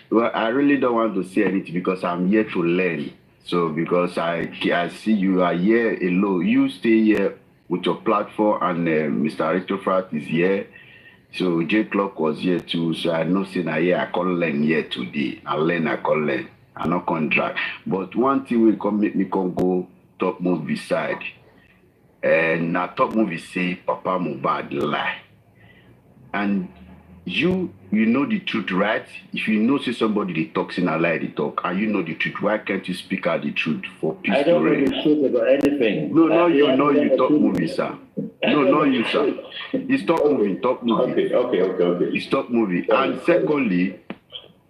Well, I really don't want to say anything because I'm here to learn. So because I see you are here alone. You stay here with your platform, and Mr. Aristocrat is here. So J Clock was here too. So I know saying here I can't learn here today. I can't learn. I not contract. But one thing will come make me go top movie side. And now top movie say Papa Mohbad lie. And you know the truth, right? If you know say somebody they talks in a lie, they talk, and you know the truth, why can't you speak out the truth for peace to reign? I don't know the truth about anything. No, you talk movie, sir. No, you, sir. It's top movie. Okay. It's top movie. And secondly,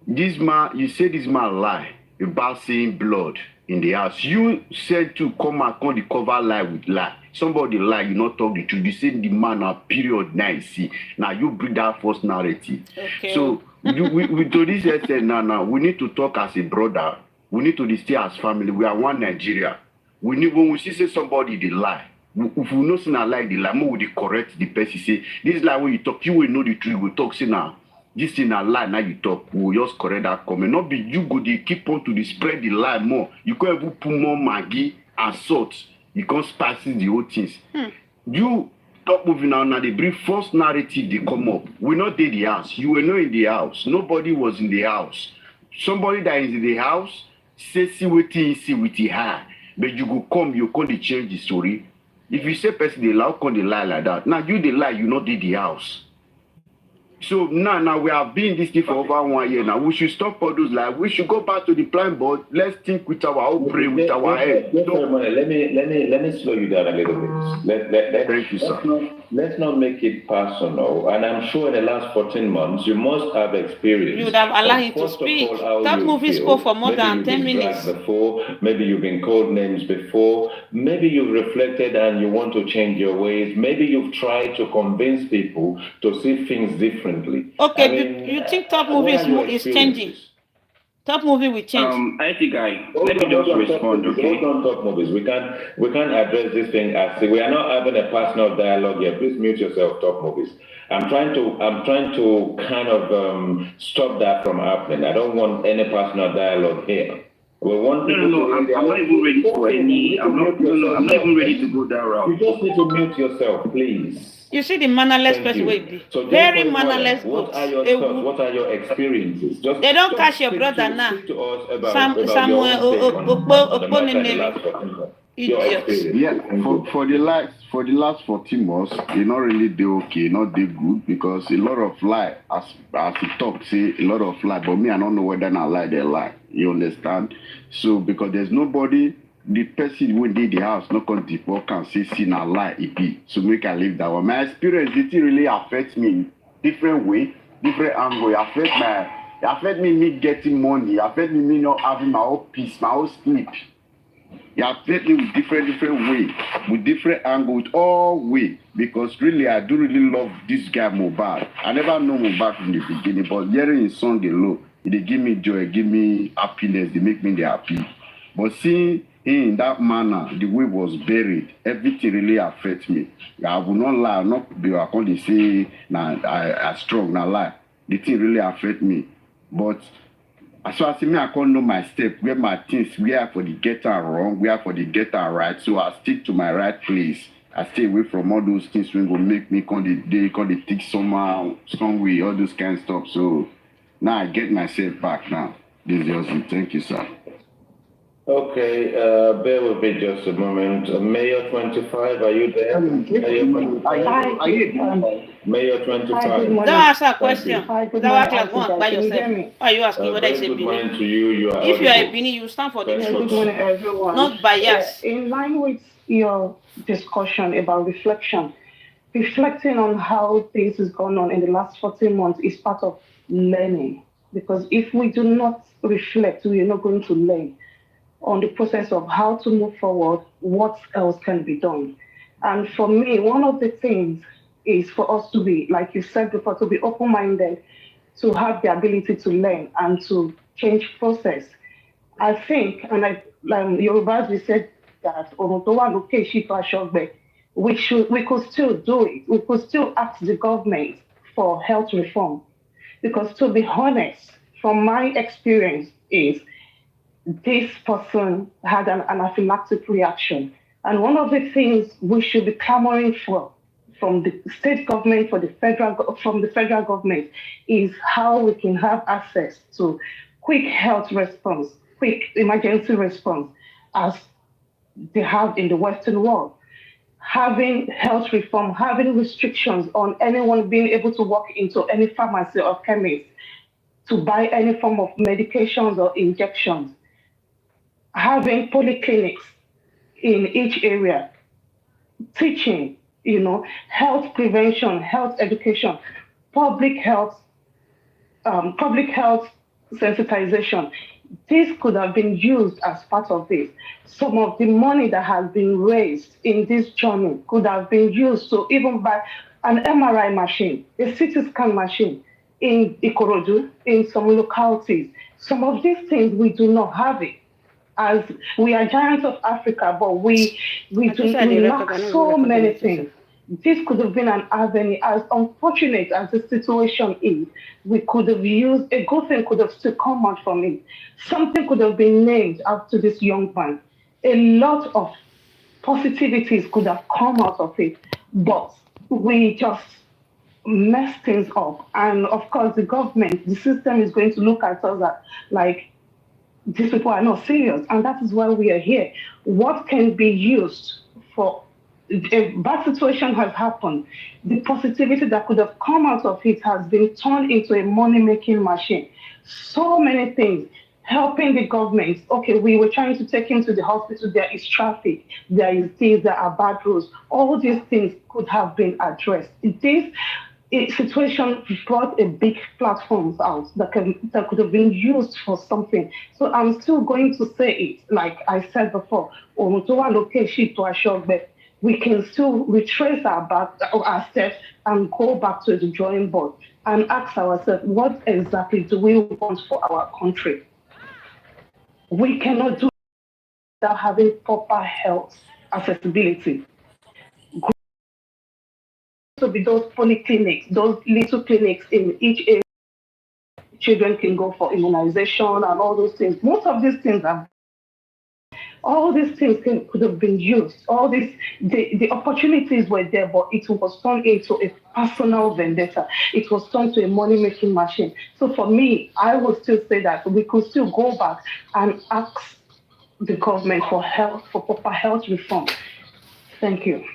this man, you say this man lie about seeing blood in the house. You said to come and the cover lie with lie. Somebody lie, you not talk the truth. You say the man a period now see. Now you bring that false narrative. Okay. So we to this extent now, we need to talk as a brother. We need to stay as family. We are one Nigeria. When we see say somebody they lie. If we know say na lie, the lie, more we correct the person. Say this lie when you talk, you will know the truth. We talk say now. This thing a lie, now you talk. We will just correct that comment. Not be you go they keep on to spread the lie more. You can't even put more Maggi and salt. You can't spice the whole things. You talk moving now they bring false narrative, they come up. We not did the house. You were not in the house. Nobody was in the house. Somebody that is in the house, say see with the eye. But you go come, you can't change the story. If you say person they lie, can't they lie like that? Now you the lie, you not did the house. So now we have been this thing for over 1 year now. We should stop all those lies. We should go back to the plan board. Let's think with our own brain, with our head. Let me slow you down a little bit. Thank you, sir. Let's not make it personal. And I'm sure in the last 14 months you must have experience. You would have allowed him to speak. That movie spoke for more than 10 minutes. Before, maybe you've been called names before. Maybe you've reflected and you want to change your ways. Maybe you've tried to convince people to see things differently. Okay, you think top movie is changing? Top movie will change. IT guy, let me just respond, okay? Hold on, top movies. We can't address this thing as we are not having a personal dialogue here. Please mute yourself, top movies. I'm trying to kind of stop that from happening. I don't want any personal dialogue here. We want I'm not even ready for any. I'm not even ready to go that route. You just need to mute yourself, please. You see the mannerless person will be very mannerless. What are your thoughts? What are your experiences? They don't catch your brother now. Speak to us about Idiots. Yeah, for the last 14 months, they not really do okay, not they good because a lot of lie as he talk say a lot of lie, but me I don't know whether I lie they lie. You understand? So because there's nobody. The person who did the house not going to work and say see na lie it be. So make I leave that one. My experience it really affects me in different way, different angle. It affect me getting money. It affect me not having my own peace, my own sleep. It affect me with different way, with different angle, with all way. Because really I do really love this guy Mohbad. I never know Mohbad from the beginning, but hearing his song alone, they give me joy, give me happiness, they make me happy. But seeing in that manner, the way it was buried, everything really affects me. I will not lie, not be I can't say I strong, not lie. The thing really affects me. But as far as me, I can't know my step, where my things, where for the get wrong, where for the get right. So I stick to my right place. I stay away from all those things when go make me they take some way, all those kind of stuff. So now I get myself back now. This is just it. Thank you, sir. Okay, bear with me just a moment. Mayor 25, are you there? Mayor 25. Don't ask a question. Don't ask like one by yourself. Why are you asking whether it's a Good morning Bini? to you. If you are a Bini, you stand for the truth. Good morning, everyone. Not bias. In line with your discussion about reflection, reflecting on how things has gone on in the last 14 months is part of learning. Because if we do not reflect, we are not going to learn on the process of how to move forward, what else can be done. And for me, one of the things is for us to be, like you said before, to be open-minded, to have the ability to learn and to change process. I think, and Yorubas, we said that we could still do it. We could still ask the government for health reform. Because to be honest, from my experience is, this person had an anaphylactic reaction. And one of the things we should be clamoring for from the state government, from the federal government, is how we can have access to quick health response, quick emergency response, as they have in the Western world. Having health reform, having restrictions on anyone being able to walk into any pharmacy or chemist to buy any form of medications or injections. Having polyclinics in each area, teaching, health prevention, health education, public health sensitization. This could have been used as part of this. Some of the money that has been raised in this journey could have been used to even buy an MRI machine, a CT scan machine in Ikorodu, in some localities. Some of these things we do not have it. As we are giants of Africa, but we lack so many things. This could have been an avenue. As unfortunate as the situation is, we could have used, a good thing could have still come out from it. Something could have been named after this young man. A lot of positivities could have come out of it, but we just mess things up. And of course, the government, the system is going to look at us like, these people are not serious, and that is why we are here. What can be used for a bad situation has happened? The positivity that could have come out of it has been turned into a money-making machine. So many things. Helping the government. Okay, we were trying to take him to the hospital. There is traffic. There is things. There are bad roads. All these things could have been addressed. This situation brought a big platforms out that could have been used for something. So I'm still going to say it, like I said before, we can still retrace our steps and go back to the drawing board and ask ourselves, what exactly do we want for our country? We cannot do it without having proper health accessibility. To be those polyclinics, those little clinics in each area, children can go for immunization and all those things. Most of these things could have been used. All this, the opportunities were there, but it was turned into a personal vendetta. It was turned to a money-making machine. So for me, I would still say that we could still go back and ask the government for proper health reform. Thank you.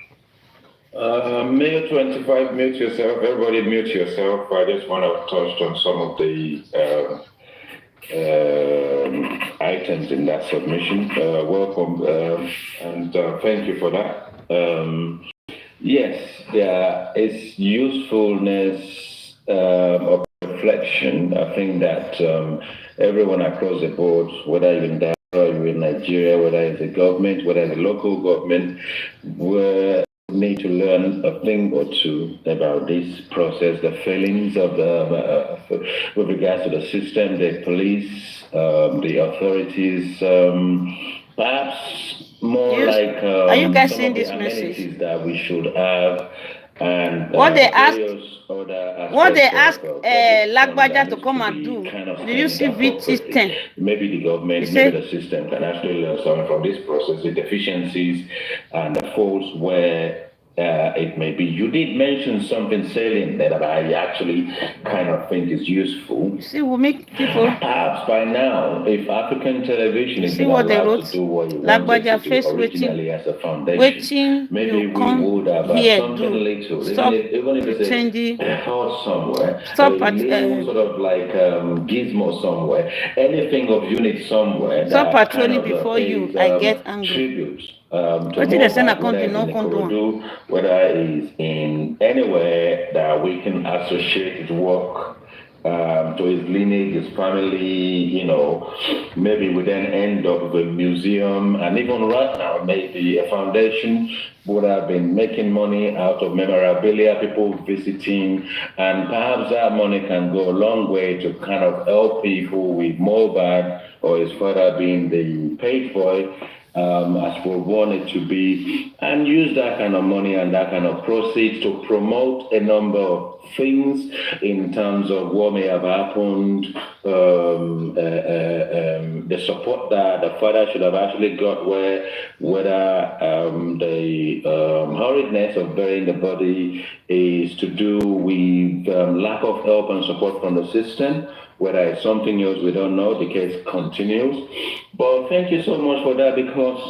Mayor 25, mute yourself. Everybody mute yourself. I just want to touch on some of the items in that submission. Welcome and thank you for that. Yes, there is usefulness of reflection. I think that everyone across the board, whether you're in Nigeria, you're in Nigeria, whether it's the government, whether it's the local government, need to learn a thing or two about this process, the failings of with regards to the system, the police, the authorities, perhaps more are you guys seeing this message that we should have, and what they ask Lagbaja to come and do. Do you see V10? Maybe the government, maybe the system can actually learn something from this process, the deficiencies and the faults where it may be. You did mention something salient there that I actually kind of think is useful. See, we'll make people. Perhaps by now, if African television is what they allowed wrote, to do what you like wanted to face do originally as a foundation, waiting, maybe we would have something little, stop even if it's a house somewhere, stop a little sort of like gizmo somewhere, anything of unit somewhere. Stop patrolling before you. I get angry. Tribute. Whether it's in anywhere that we can associate his work to his lineage, his family, you know, maybe we then end up with a museum, and even right now, maybe a foundation would have been making money out of memorabilia, people visiting, and perhaps that money can go a long way to kind of help people with mobile or his father being the paid boy. As we want it to be, and use that kind of money and that kind of proceeds to promote a number of things in terms of what may have happened, the support that the father should have actually got, whether the hurriedness of burying the body is to do with lack of help and support from the system, whether it's something else, we don't know, the case continues. But thank you so much for that, because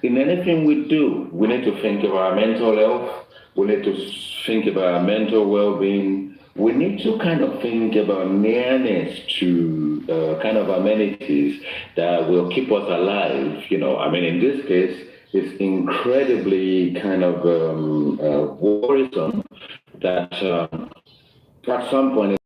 in anything we do, we need to think of our mental health, we need to think about our mental well-being, we need to kind of think about nearness to kind of amenities that will keep us alive. You know, I mean, in this case, it's incredibly kind of worrisome that at some point,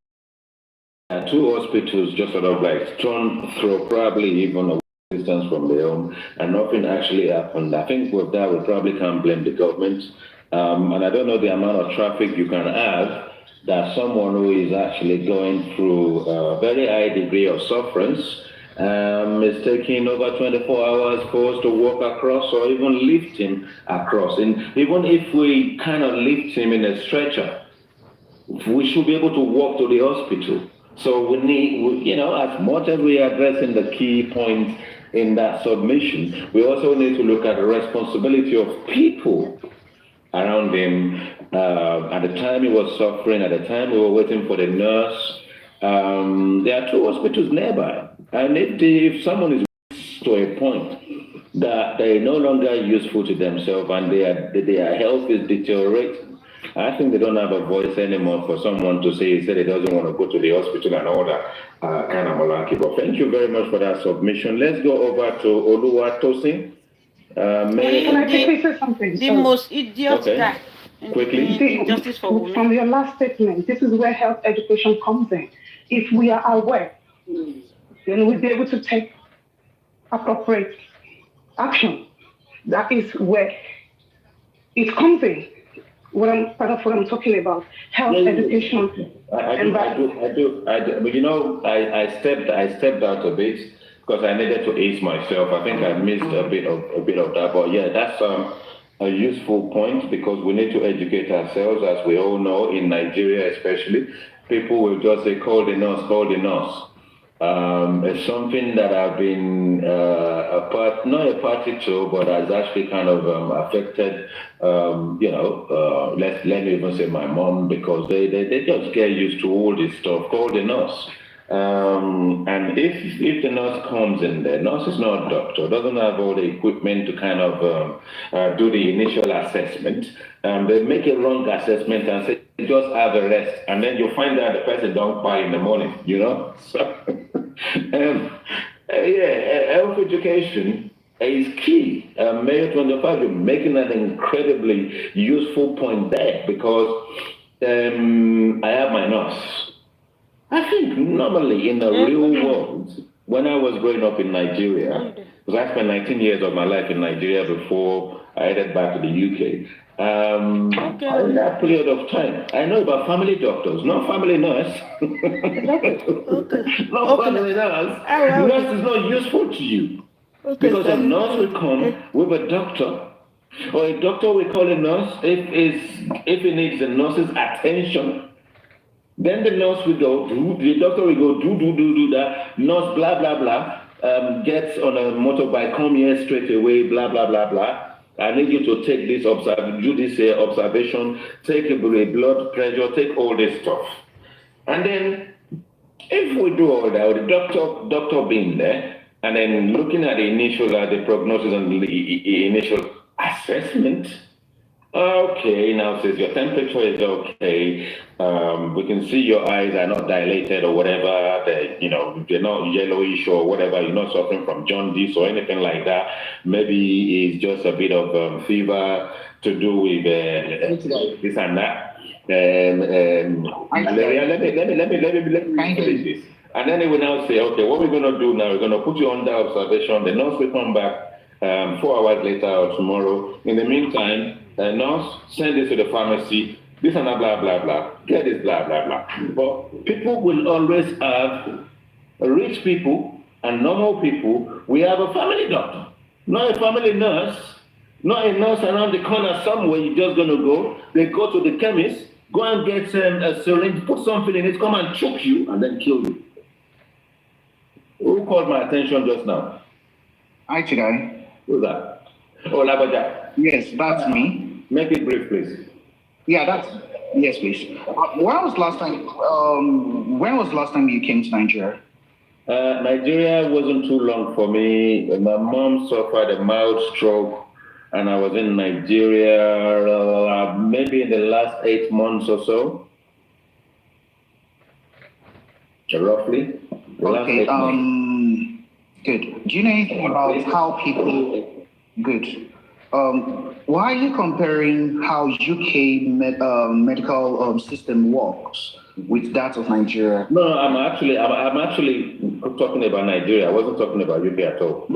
two hospitals just sort of like thrown through probably even a distance from their home, and nothing actually happened. I think with that, we probably can't blame the government. And I don't know the amount of traffic you can have that someone who is actually going through a very high degree of sufferance is taking over 24 hours for us to walk across or even lift him across. And even if we kind of lift him in a stretcher, we should be able to walk to the hospital. So we need, you know, as much as we are addressing the key points in that submission, we also need to look at the responsibility of people around him. At the time he was suffering, at the time we were waiting for the nurse, there are two hospitals nearby. And if someone is to a point that they are no longer useful to themselves and their health is deteriorating, I think they don't have a voice anymore for someone to say he said he doesn't want to go to the hospital and all that kind of malarkey. But thank you very much for that submission. Let's go over to Oluwatosin. Can I quickly say something? The most idiot guy. Quickly. Justice for women. From your last statement, this is where health education comes in. If we are aware, then we'll be able to take appropriate action. That is where it comes in. Part of what I'm talking about, health education. I do. But you know, I stepped out a bit because I needed to ease myself. I think I missed a bit of that. But yeah, that's a useful point, because we need to educate ourselves. As we all know, in Nigeria especially, people will just say, call the nurse, call the nurse. It's something that I've been not a party to, but has actually kind of affected, let me even say my mom, because they just get used to all this stuff, call the nurse. And if the nurse comes in there, nurse is not a doctor, doesn't have all the equipment to kind of do the initial assessment. They make a wrong assessment and say, just have a rest. And then you find out the person don't buy in the morning, you know? So, health education is key. Mayor 25, you're making an incredibly useful point there, because I have my nurse. I think normally in the real world, when I was growing up in Nigeria, because I spent 19 years of my life in Nigeria before I headed back to the UK, in that period of time, I know about family doctors, not family nurse. Not family nurse. Nurse is not useful to you. Because a nurse will come with a doctor, or a doctor will call a nurse if he needs the nurse's attention. Then the nurse will go, the doctor will go, do that. Nurse, blah, blah, blah, gets on a motorbike, come here straight away, blah, blah, blah, blah. I need you to take this observation, take a blood pressure, take all this stuff. And then if we do all that, the doctor being there, and then looking at the initial, the prognosis and the initial assessment, okay, now says your temperature is okay. We can see your eyes are not dilated or whatever. They're not yellowish or whatever. You're not suffering from jaundice or anything like that. Maybe it's just a bit of fever to do with this and that. Malaria. Let me this. And then they will now say, okay, what we're going to do now, we're going to put you under observation. The nurse will come back 4 hours later or tomorrow. In the meantime, nurse, send this to the pharmacy, this and that, blah, blah, blah. Get this, blah, blah, blah. But people will always have rich people and normal people. We have a family doctor, not a family nurse, not a nurse around the corner somewhere you're just going to go. They go to the chemist, go and get a syringe, put something in it, come and choke you, and then kill you. Who called my attention just now? Hi, Chidai. Who's that? Oh, Labaja. Yes, that's me. Make it brief, please. Yeah, yes, please. When was last time you came to Nigeria? Nigeria wasn't too long for me. My mom suffered a mild stroke, and I was in Nigeria maybe in the last 8 months or so. Roughly. Okay, good. Do you know anything about how people... Good. Why are you comparing how UK medical system works with that of Nigeria? No, I'm actually talking about Nigeria. I wasn't talking about UK at all.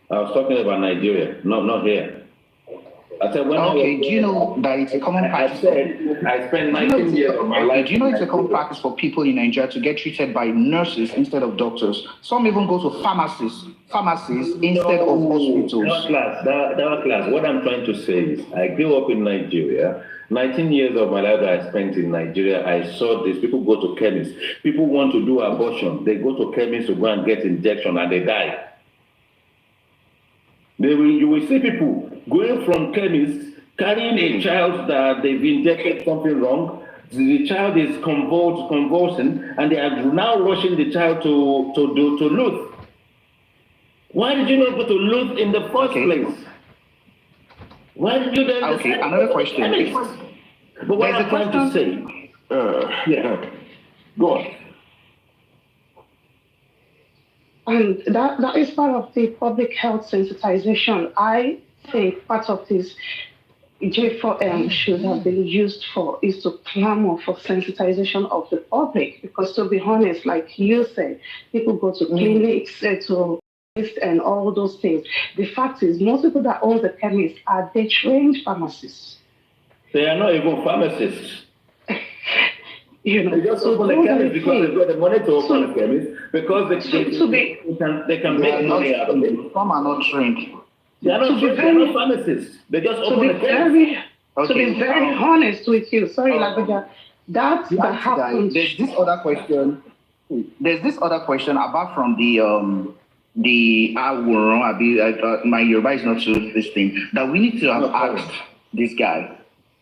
I was talking about Nigeria, not here. I said, do you know that it's a common practice? I spent 19 years of my life. Do you know it's a common practice for people in Nigeria to get treated by nurses instead of doctors? Some even go to pharmacies instead of hospitals. Class. What I'm trying to say is, I grew up in Nigeria. 19 years of my life that I spent in Nigeria, I saw this. People go to chemists. People want to do abortion. They go to chemists to go and get injection and they die. You will see people going from chemists, carrying a child that they've injected something wrong. The child is convulsing, and they are now rushing the child to Luth. Why did you not go to Luth in the first place? Why did you then? Okay, another question. But what I'm trying to say, go on. And that is part of the public health sensitization. I think part of this J4M should have been used for is to clamor for sensitization of the public. Because to be honest, like you said, people go to clinics to and all those things. The fact is, most people that own the chemists are they trained pharmacists. They are not even pharmacists. They just open the chemist because they've got the money to open the chemist because they can make money out of it. Some are not trained. They are not pharmacists. They just open the chemist. To be very honest with you, sorry, Labaja, that happens. There's this other question apart from my Yoruba is not to this thing that we need to have asked this guy.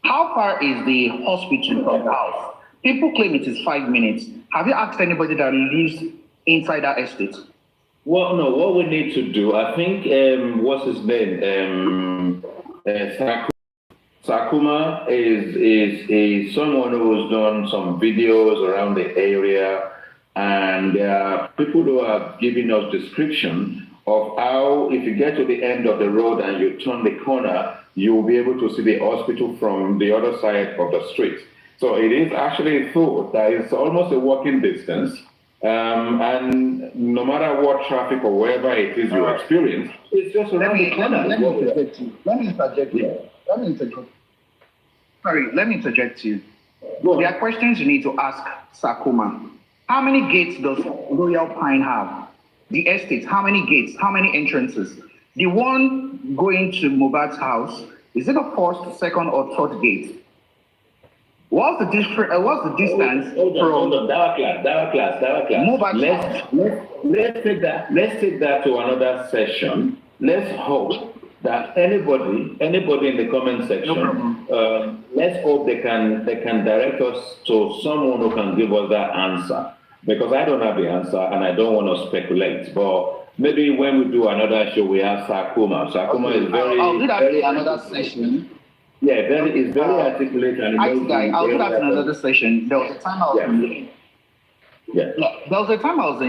How far is the hospital from the house? People claim it is 5 minutes. Have you asked anybody that lives inside that estate? Well, no. What we need to do, I think, what's his name? Sakuma is someone who's done some videos around the area, and there are people who have given us description of how, if you get to the end of the road and you turn the corner, you will be able to see the hospital from the other side of the street. So it is actually thought that it's almost a walking distance. And no matter what traffic or wherever it is you experience, it's just around the corner. Let me interject you. There are questions you need to ask Sakuma. How many gates does Royal Pine have? The estate, how many gates? How many entrances? The one going to Mubat's house, is it a first, second, or third gate? What's the distance from That class. Let's take that to another session. Let's hope that anybody in the comment section, let's hope they can direct us to someone who can give us that answer, because I don't have the answer and I don't want to speculate. But maybe when we do another show, we have Sakuma. Sakuma is very. I'll do that in another session. Yeah, it's very articulate and I'll do that in another session. There was a time I was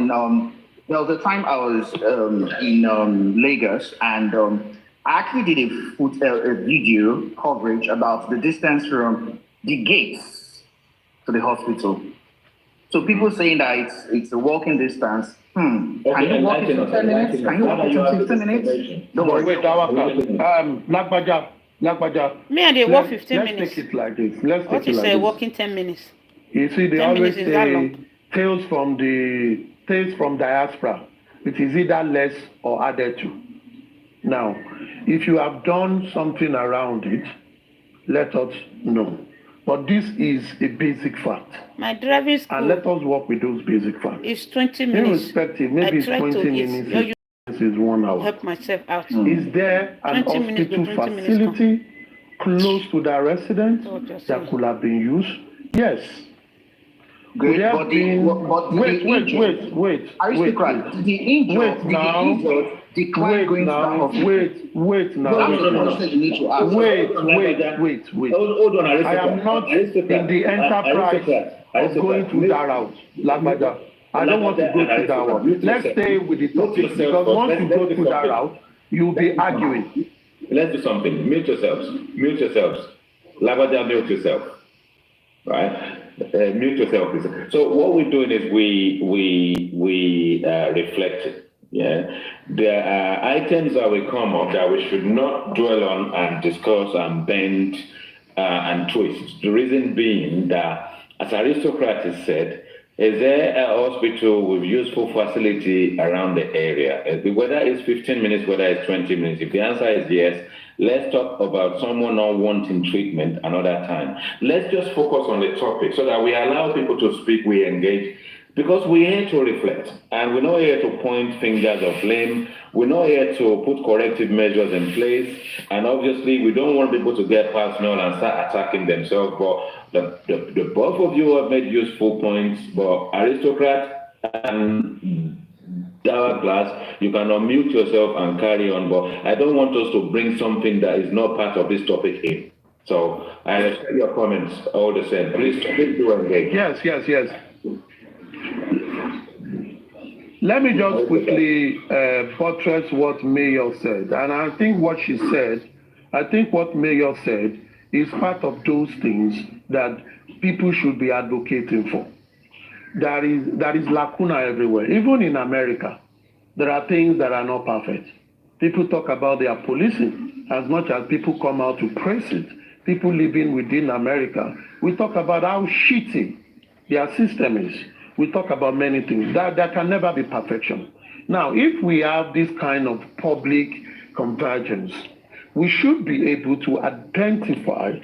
there was a time I was in Lagos, and I actually did a video coverage about the distance from the gates to the hospital. So people saying that it's a walking distance. Can you walk in 10 minutes? Can you walk in 15 minutes? Don't worry. Wait, Lakbaja. Me and they walk 15 minutes. Let's take it like this. What you say, walking 10 minutes? You see, they always say tales from diaspora. It is either less or added to. Now, if you have done something around it, let us know. But this is a basic fact. My driving school. And let us work with those basic facts. It's 20 minutes. Irrespective, maybe it's 20 minutes. This is 1 hour. Help myself out. Is there an hospital facility close to the resident that could have been used? Yes. Great, wait now. Hold on, I am not in the enterprise of going to that route, Lagbaja. I don't want to go to that one. Let's stay with the topic, because once you go to that route, you'll be arguing. Let's do something. Mute yourselves. Lagbaja, mute yourself. Right? Mute yourself, please. So what we're doing is we reflect. Yeah, there are items that will come up that we should not dwell on and discuss and bend and twist. The reason being that, as Aristocrat said, is there a hospital with useful facility around the area? Whether it's 15 minutes, whether it's 20 minutes. If the answer is yes, let's talk about someone not wanting treatment another time. Let's just focus on the topic so that we allow people to speak, we engage, because we're here to reflect, and we're not here to point fingers of blame. We're not here to put corrective measures in place, and obviously we don't want people to get personal and start attacking themselves. But the both of you have made useful points. But Aristocrat and Hourglass, you can unmute yourself and carry on. But I don't want us to bring something that is not part of this topic in. So I respect your comments all the same. Please do engage. Yes. Let me just quickly buttress what Mayor said. And I think what Mayor said is part of those things that people should be advocating for. There is lacuna everywhere. Even in America, there are things that are not perfect. People talk about their policing as much as people come out to praise it. People living within America, we talk about how shitty their system is. We talk about many things. There can never be perfection. Now, if we have this kind of public convergence, we should be able to identify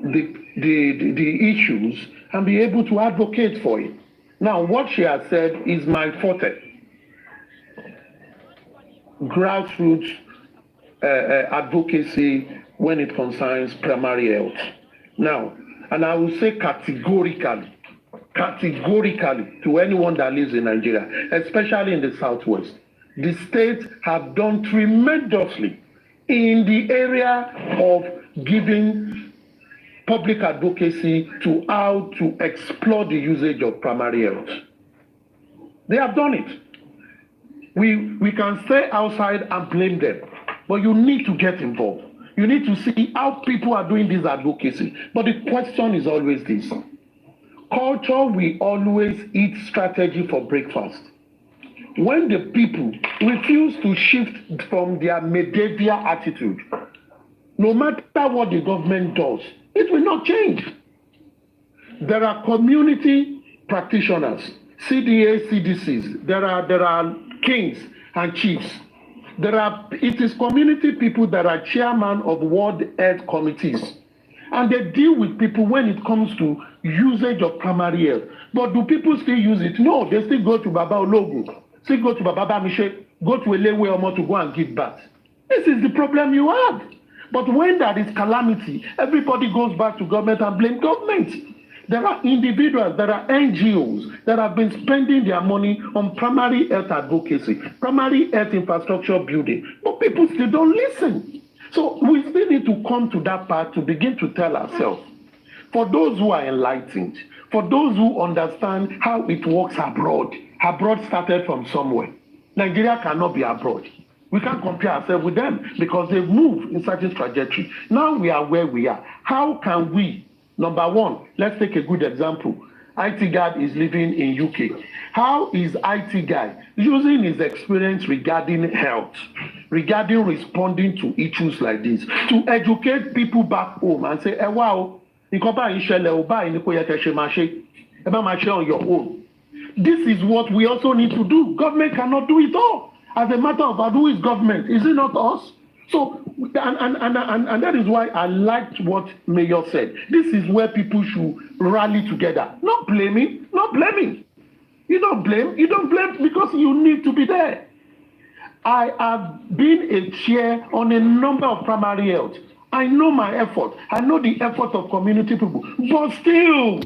the issues and be able to advocate for it. Now, what she has said is my forte. Grassroots advocacy when it concerns primary health. Now, and I will say categorically to anyone that lives in Nigeria, especially in the Southwest, the states have done tremendously in the area of giving public advocacy to how to explore the usage of primary health. They have done it. We can stay outside and blame them, but you need to get involved. You need to see how people are doing this advocacy. But the question is always this. Culture will always eat strategy for breakfast. When the people refuse to shift from their medieval attitude, no matter what the government does, it will not change. There are community practitioners, CDA, CDCs. There are kings and chiefs. It is community people that are chairman of World Health Committees. And they deal with people when it comes to usage of primary health. But do people still use it? No, they still go to Baba Ologun, still go to Baba Bamishe, go to Elewe Omo to go and give birth. This is the problem you have. But when there is calamity, everybody goes back to government and blame government. There are individuals, there are NGOs that have been spending their money on primary health advocacy, primary health infrastructure building, but people still don't listen. So we still need to come to that part to begin to tell ourselves, for those who are enlightened, for those who understand how it works abroad started from somewhere. Nigeria cannot be abroad. We can't compare ourselves with them because they've moved in such a trajectory. Now we are where we are. How can we? Number one, let's take a good example. IT guy is living in UK. How is IT guy using his experience regarding health, regarding responding to issues like this, to educate people back home and say, wow, on your own. This is what we also need to do. Government cannot do it all. As a matter of fact, who is government? Is it not us? So, and that is why I liked what Mayor said. This is where people should rally together. Not blaming, not blaming. You don't blame because you need to be there. I have been a chair on a number of primary health. I know my effort. I know the effort of community people. But still,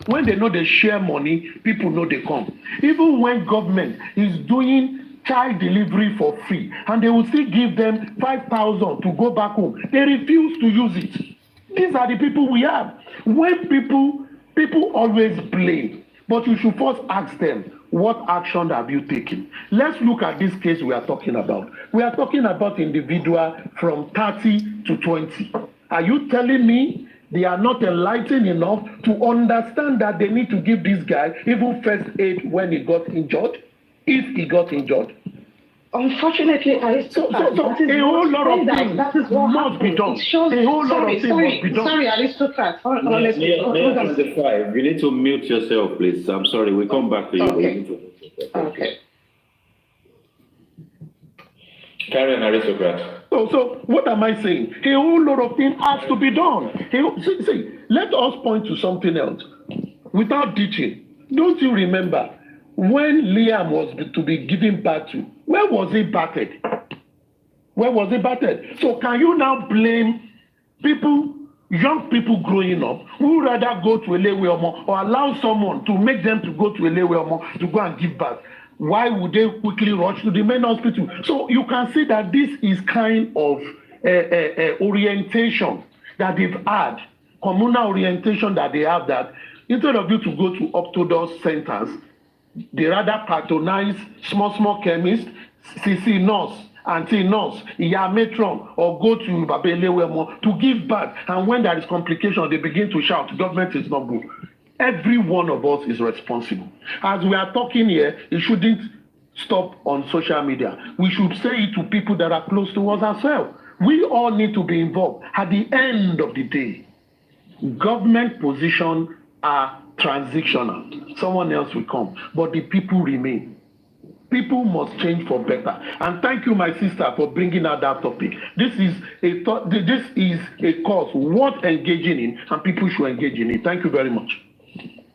when they know they share money, people know they come. Even when government is doing child delivery for free, and they will still give them 5,000 to go back home, they refuse to use it. These are the people we have. When people always blame, but you should first ask them, what action have you taken? Let's look at this case we are talking about. We are talking about individual from 30 to 20. Are you telling me they are not enlightened enough to understand that they need to give this guy even first aid when he got injured? If he got injured. Unfortunately, a whole lot of things must be done. A whole lot of things must be done. Sorry, Aristocrat. Mayor 25, you need to mute yourself, please. I'm sorry, we come back to you. Okay. Carry on, Aristocrat. So what am I saying? A whole lot of things has to be done. See, let us point to something else. Without teaching, don't you remember when Liam was to be given birth to, where was he battered? Where was he battered? So can you now blame people, young people growing up, who rather go to Elewe or allow someone to make them to go to Elewe to go and give birth? Why would they quickly rush to the main hospital? So you can see that this is kind of orientation that they've had, communal orientation that they have, that instead of you to go to Orthodox centers, they rather patronize small chemists, CC nurse, aunty nurse, iya matron, or go to Babelewemo to give birth. And when there is complication, they begin to shout, government is not good. Every one of us is responsible. As we are talking here, it shouldn't stop on social media. We should say it to people that are close to us ourselves. We all need to be involved. At the end of the day, government positions are transitional. Someone else will come, but the people remain. People must change for better. And thank you, my sister, for bringing out that topic. This is a cause worth engaging in, and people should engage in it. Thank you very much.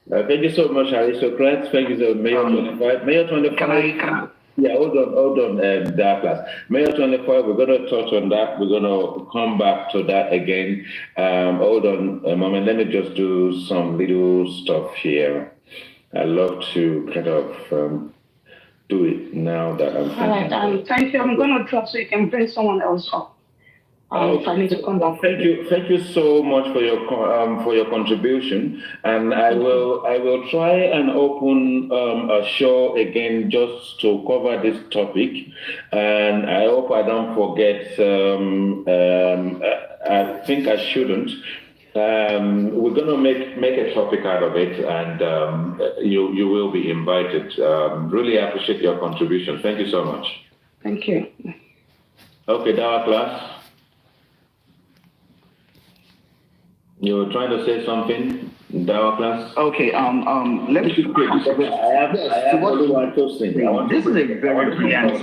Thank you so much, Aristocrats. Thank you, Mayor 25. Mayor 25. Yeah, hold on, Douglas. Mayor 25, we're going to touch on that. We're going to come back to that again. Hold on a moment. Let me just do some little stuff here. I love to kind of do it now that I'm thinking. All right, thank you. I'm going to drop so you can bring someone else up. If I need to come back. Thank you so much for your contribution, and I will try and open a show again just to cover this topic, and I hope I don't forget. I think I shouldn't. We're going to make a topic out of it, and you will be invited. Really appreciate your contribution. Thank you so much. Thank you. Okay, Dawa class. You were trying to say something, Dawa class? Okay, let me just quick. This is a very brilliant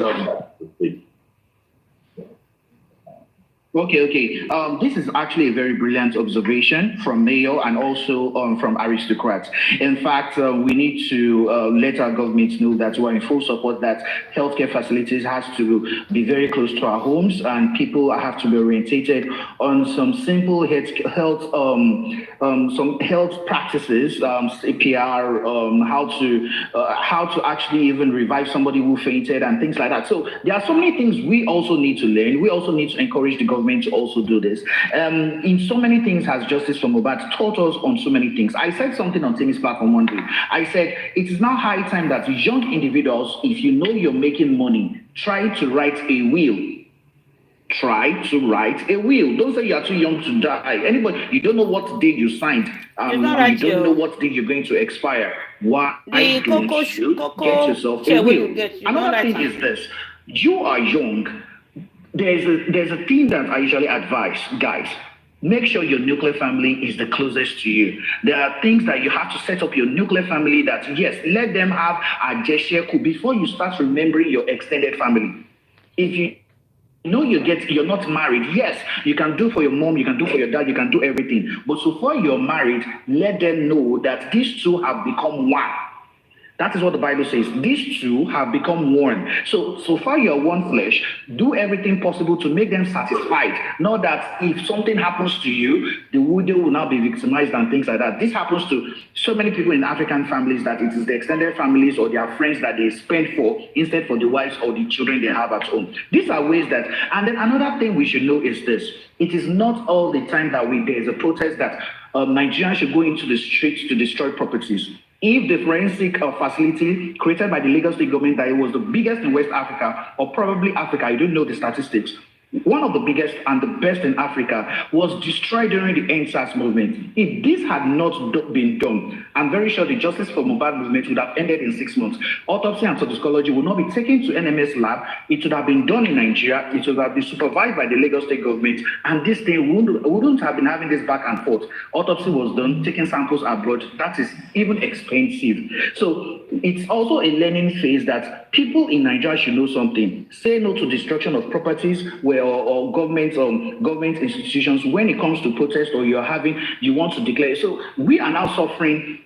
Okay. This is actually a very brilliant observation from Mayor and also from aristocrats. In fact, we need to let our government know that we're in full support that healthcare facilities has to be very close to our homes, and people have to be orientated on some simple some health practices, CPR, how to actually even revive somebody who fainted and things like that. So there are so many things we also need to learn. We also need to encourage the government to also do this. In so many things has Justice for Mohbad taught us on so many things. I said something on Timmy's platform one day. I said, it is now high time that young individuals, if you know you're making money, try to write a will. Try to write a will. Don't say you are too young to die. Anybody, you don't know what day you signed. You don't know what day you're going to expire. Why don't you get yourself a will? Another thing is this. You are young. There's a thing that I usually advise, guys. Make sure your nuclear family is the closest to you. There are things that you have to set up your nuclear family that, yes, let them have a gesture before you start remembering your extended family. If you know you're not married, yes, you can do for your mom, you can do for your dad, you can do everything. But so far you're married, let them know that these two have become one. That is what the Bible says. These two have become one. So far you're one flesh. Do everything possible to make them satisfied. Not that if something happens to you, the widow will now be victimized and things like that. This happens to so many people in African families, that it is the extended families or their friends that they spend for instead for the wives or the children they have at home. These are ways that, and then another thing we should know is this. It is not all the time that there's a protest that Nigerians should go into the streets to destroy properties. If the forensic facility created by the Lagos State government, that it was the biggest in West Africa, or probably Africa, I don't know the statistics, one of the biggest and the best in Africa, was destroyed during the NSAS movement. If this had not been done, I'm very sure the Justice for Mohbad movement would have ended in 6 months. Autopsy and toxicology would not be taken to NMS lab. It would have been done in Nigeria. It would have been supervised by the Lagos State government, and this thing wouldn't have been having this back and forth. Autopsy was done, taking samples abroad. That is even expensive. So it's also a learning phase that people in Nigeria should know something. Say no to destruction of properties or government institutions when it comes to protest, or you want to declare. So we are now suffering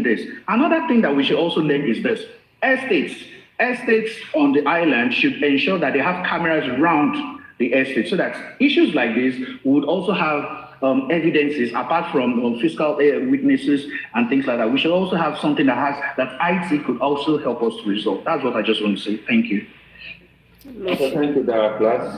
this. Another thing that we should also learn is this. Estates on the island should ensure that they have cameras around the estate, so that issues like this would also have evidences apart from fiscal witnesses and things like that. We should also have something that IT could also help us to resolve. That's what I just want to say. Thank you. So thank you, Daraplas.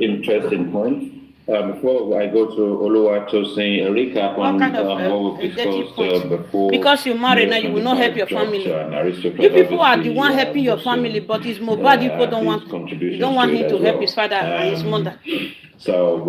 Interesting point. Before I go to Oluwatosin, a recap on what we've discussed before. Because you're married now, you will not help your family. You people are the one helping your family, but it's Mohbad. People don't want him to help his father and his mother. So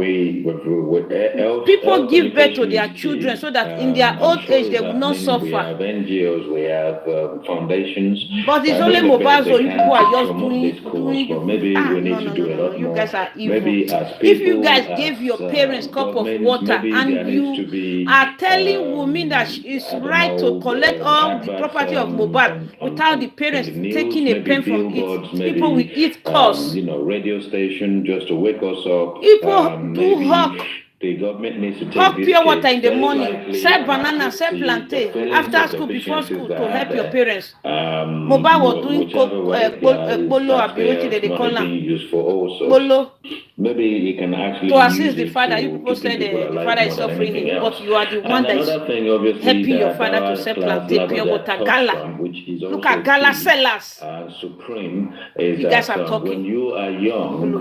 people give birth to their children so that in their old age they will not suffer. We have NGOs, we have foundations. But it's only Mohbad, so you people are just doing. Maybe we need to do a lot more. You guys are evil. Maybe if you guys gave your parents a cup of water and you are telling Wummi that it's right to collect all the property of Mohbad without the parents taking a pen from it, people will eat costs. Radio station just to wake us up. People do hawk. The government needs to take hawk this pure water case in the very morning, lightly sell banana, sell plantain after school, before school to help your parents. Mohbad was doing bolo ability that they call them. Bolo. Maybe you can actually to assist the father. You people say the father is suffering him, but you are the one that is helping your father to sell plantain, pure water, gala. Look at gala sellers. Supreme is you guys that are talking. when you are young,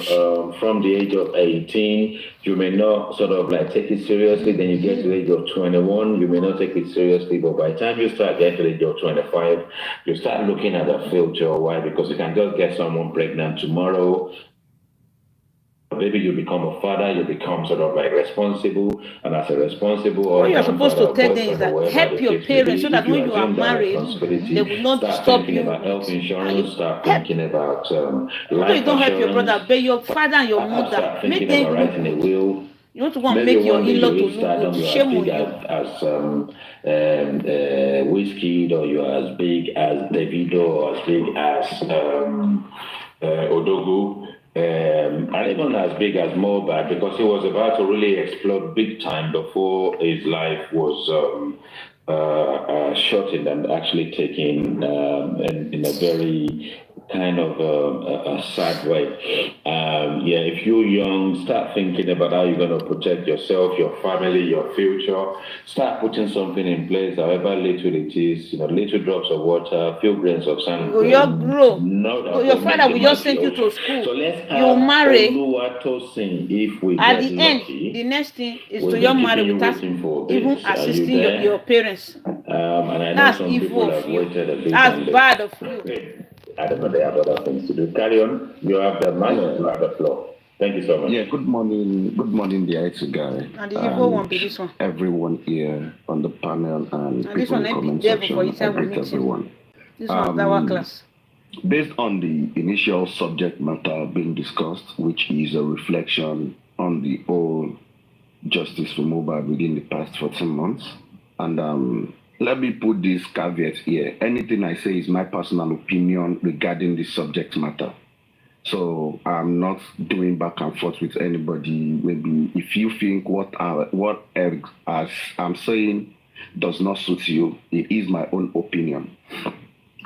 from the age of 18, you may not sort of like take it seriously. Then you get to the age of 21, you may not take it seriously. But by the time you start getting to the age of 25, you start looking at the future. Why? Because you can just get someone pregnant tomorrow. Maybe you become a father, you become sort of like responsible, and as a responsible. What you're supposed to tell them is that help your parents so that when you are married, they will not disturb you. About health insurance, start thinking about life you don't help your brother, but your father and your mother. Make them writing a will. You want to go and make your in-law to look good. Shame on you. As Whiskey, or you're as big as Davido, or as big as Odogu. and even as big as Mohbad, because he was about to really explode big time before his life was shortened and actually taken in a very kind of a sad way. If you're young, start thinking about how you're going to protect yourself, your family, your future. Start putting something in place, however little it is, little drops of water, few grains of sand. Your father will just send you to school. So let's you marry. If we at get the end, lucky, the next thing is we'll to be your keeping marry you without waiting for even this. Are you assisting there? your parents. And I know That's some evil people of have you. waited a bit. That's bad of you. I don't know, they have other things to do. Carry on. You have the money, you have the floor. Thank you so much. Yeah, good morning. Good morning, the IT guy. And the evil one be this one. Everyone here on the panel and this people one in the ain't comment the devil section. for inside I greet everyone. This one's our class. Based on the initial subject matter being discussed, which is a reflection on the whole justice for Mohbad within the past 14 months, and let me put this caveat here. Anything I say is my personal opinion regarding this subject matter. So I'm not doing back and forth with anybody. Maybe if you think what as I'm saying does not suit you, it is my own opinion.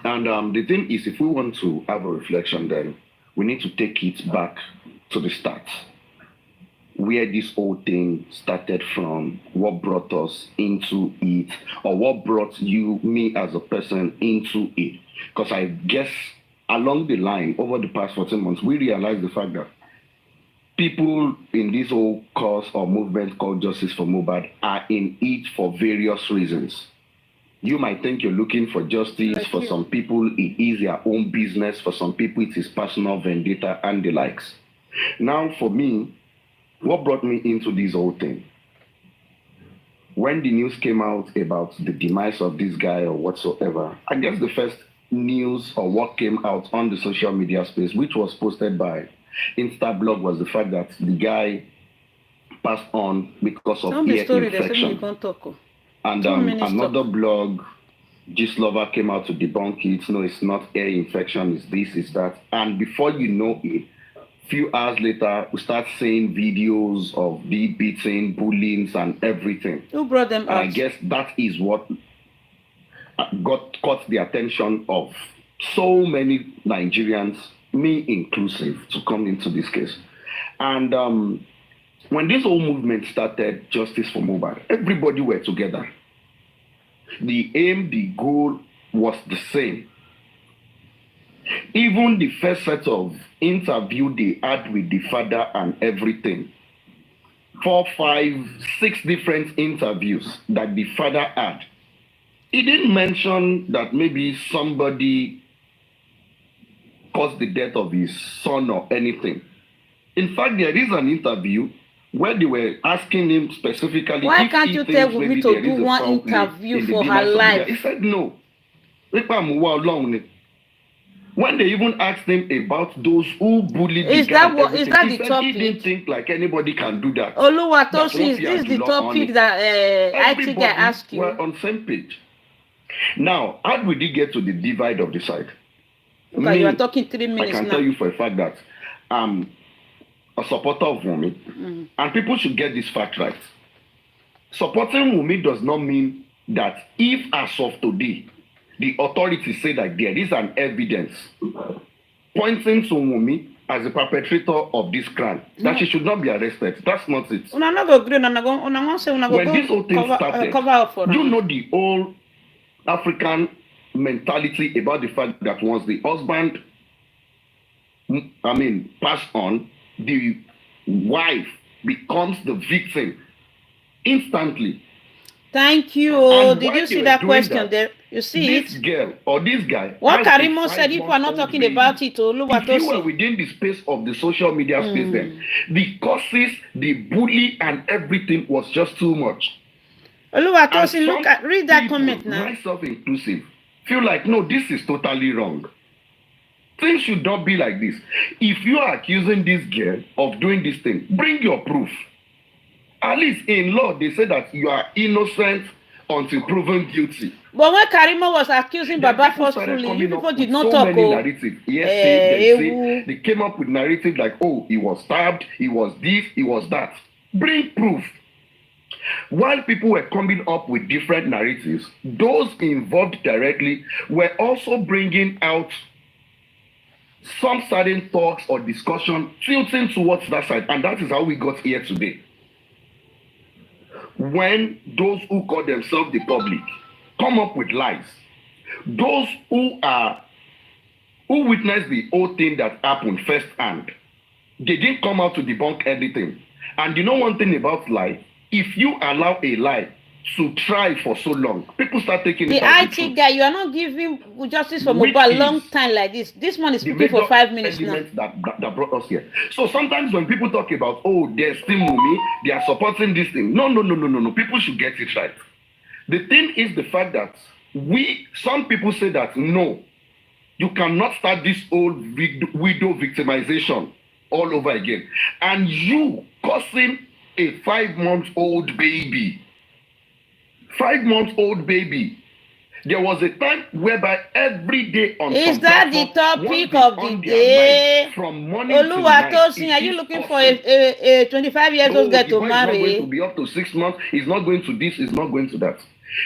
And the thing is, if we want to have a reflection, then we need to take it back to the start, where this whole thing started from, what brought us into it, or what brought me as a person into it. Because I guess along the line, over the past 14 months, we realized the fact that people in this whole cause or movement called Justice for Mohbad are in it for various reasons. You might think you're looking for justice. For some people, it is their own business. For some people, it is personal vendetta and the likes. Now, for me, what brought me into this whole thing? When the news came out about the demise of this guy or whatsoever, I guess the first news or what came out on the social media space, which was posted by Instablog, was the fact that the guy passed on because of ear infection. And another blog, Gistlover, came out to debunk it. No, it's not ear infection, it's this, it's that. And before you know it, few hours later, we start seeing videos of the beating, bullying, and everything. Who brought them out? I guess that is what caught the attention of so many Nigerians, me inclusive, to come into this case. And when this whole movement started, Justice for Mohbad, everybody were together. The aim, the goal was the same. Even the first set of interview they had with the father and everything, 4, 5, 6 different interviews that the father had, he didn't mention that maybe somebody caused the death of his son or anything. In fact, there is an interview where they were asking him specifically, why can't you tell me to do one interview for her life? He said no. When they even asked him about those who bullied is the guy, is that the topic? He didn't think like anybody can do that. Oluwatosin, this is the topic that I think I asked you. We're on the same page. Now, how did we get to the divide of the side? Okay, you are talking 3 minutes now. I can tell you for a fact that I'm a supporter of Wummi, and people should get this fact right. Supporting Wummi does not mean that if, as of today, the authorities say that there is an evidence pointing to Wummi as the perpetrator of this crime, that she should not be arrested. That's not it. When this whole thing started, you know the whole African mentality about the fact that once the husband, passed on, the wife becomes the victim instantly. Thank you. Did you see that question there? You see this girl or this guy. What Karimo said, if we're not talking about it, if you were within the space of the social media space, then the causes, the bully, and everything was just too much. Oluwatosin, read that comment now. Myself inclusive, feel like no, this is totally wrong. Things should not be like this. If you are accusing this girl of doing this thing, bring your proof. At least in law, they say that you are innocent until proven guilty. But when Karimo was accusing Baba forcefully, you people did not talk. Many narratives. Yes, they came up with narratives like, oh, he was stabbed, he was this, he was that. Bring proof. While people were coming up with different narratives, those involved directly were also bringing out some certain talks or discussion tilting towards that side. And that is how we got here today. When those who call themselves the public come up with lies, those who witnessed the whole thing that happened firsthand, they didn't come out to debunk anything. And you know one thing about lie? If you allow a lie to try for so long, people start taking the IT guy, you are not giving justice for Mohbad a long time like this. This man is speaking for 5 minutes now. That brought us here. So sometimes when people talk about, oh, they're still Wummi, they are supporting this thing. No. People should get it right. The thing is the fact that some people say that, no, you cannot start this old widow victimization all over again. And you causing a 5-month-old baby. 5-month-old baby. There was a time whereby every day on is that the topic of the day? From morning to night. Are you looking for a 25-year-old girl to marry? He's not going to be up to 6 months. He's not going to this. He's not going to that.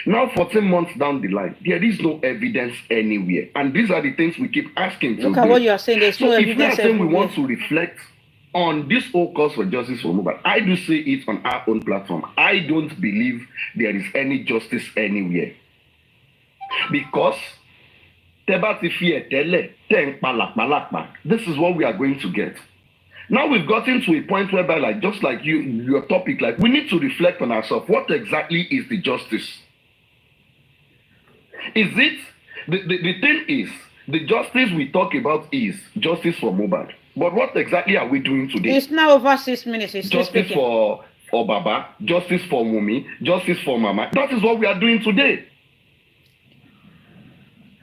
Now, 14 months down the line, there is no evidence anywhere. And these are the things we keep asking. Look at what you are saying. There's no evidence. If we are saying we want to reflect on this whole cause for justice for Mohbad, I do say it on our own platform. I don't believe there is any justice anywhere. Because this is what we are going to get. Now we've gotten to a point whereby, like, just like your topic, like, we need to reflect on ourselves. What exactly is the justice? Is it, the thing is, the justice we talk about is justice for Mohbad. But what exactly are we doing today? It's now over 6 minutes. It's justice for Baba, justice for Wummi, justice for Mama. That is what we are doing today.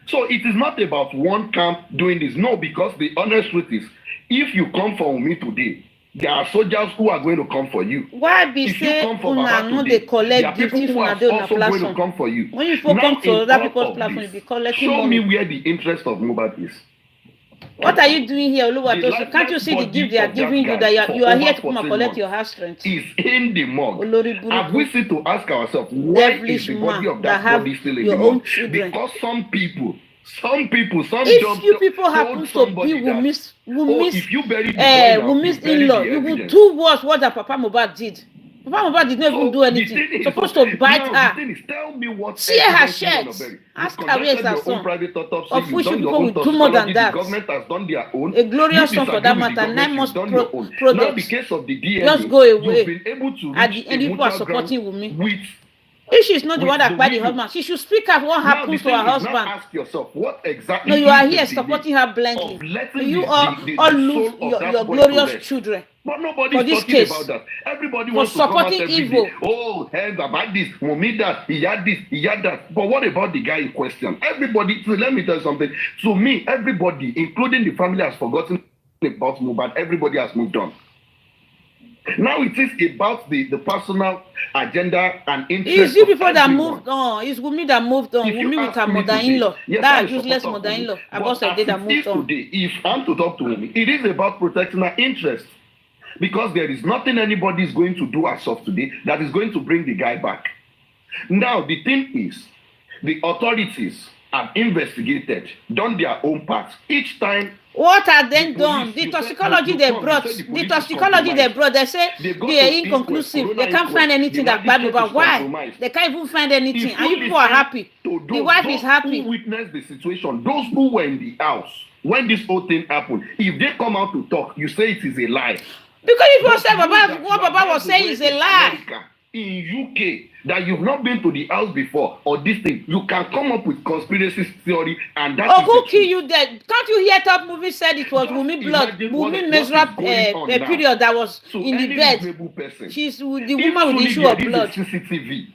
So it is not about one camp doing this. No, because the honest truth is, if you come for Wummi today, there are soldiers who are going to come for you. Why be say una they collect gifts if una dey on a platform? Going to come for you. When you come to other people's platform, you be collecting money. Show me where the interest of Mohbad is. What are you doing here, Oluwatosin? Can't you see the gift they are giving you, that you are here to come and collect your house rent? Is in the mug. Have we seen to ask ourselves, why is the body of that body still in the mug? Because some people, if you people happen to be Wummi's in-law, you will do worse what that Papa Mohbad did. Papa Mohbad did not even do anything. Supposed to bite her. Tell me what tear her shirt. Ask her where is her son. Of which people will do more than that. The government has done their own. A glorious son for that matter. 9 months product. Now the case of the DNA, just go away. You've been able to at the end, people are supporting Wummi. If she's not the one that cried the husband, she should speak up what happens to her husband. Ask yourself, what exactly? No, you are here supporting her blindly. You all lose your glorious children. But nobody is talking about that. Everybody wants to come out every day. Oh, heard about this, Wummi that, he had this, he had that. But what about the guy in question? Everybody, so let me tell you something. To me, everybody, including the family, has forgotten about Mohbad. Everybody has moved on. Now it is about the personal agenda and interest. It's you people that moved on. It's Wummi that moved on. Wummi with her mother-in-law. Yes, that useless mother-in-law. About a day that moved on. Today, if I'm to talk to Wummi, it is about protecting her interest. Because there is nothing anybody is going to do as of today that is going to bring the guy back. Now, the thing is, the authorities have investigated, done their own part. Each time. What have they done? The toxicology they brought. They say they are inconclusive. They can't find anything that bad about why. They can't even find anything. And you people are happy. The wife is happy. Who witnessed the situation, those who were in the house when this whole thing happened, if they come out to talk, you say it is a lie. Because if you say what Baba was saying is a lie. In UK, that you've not been to the house before, or this thing, you can come up with conspiracy theory, and that. Oh, who kill you there? Can't you hear top movie said it was Wummi blood, Wummi miserable period that was in the bed. She's the woman with the issue of blood. CCTV.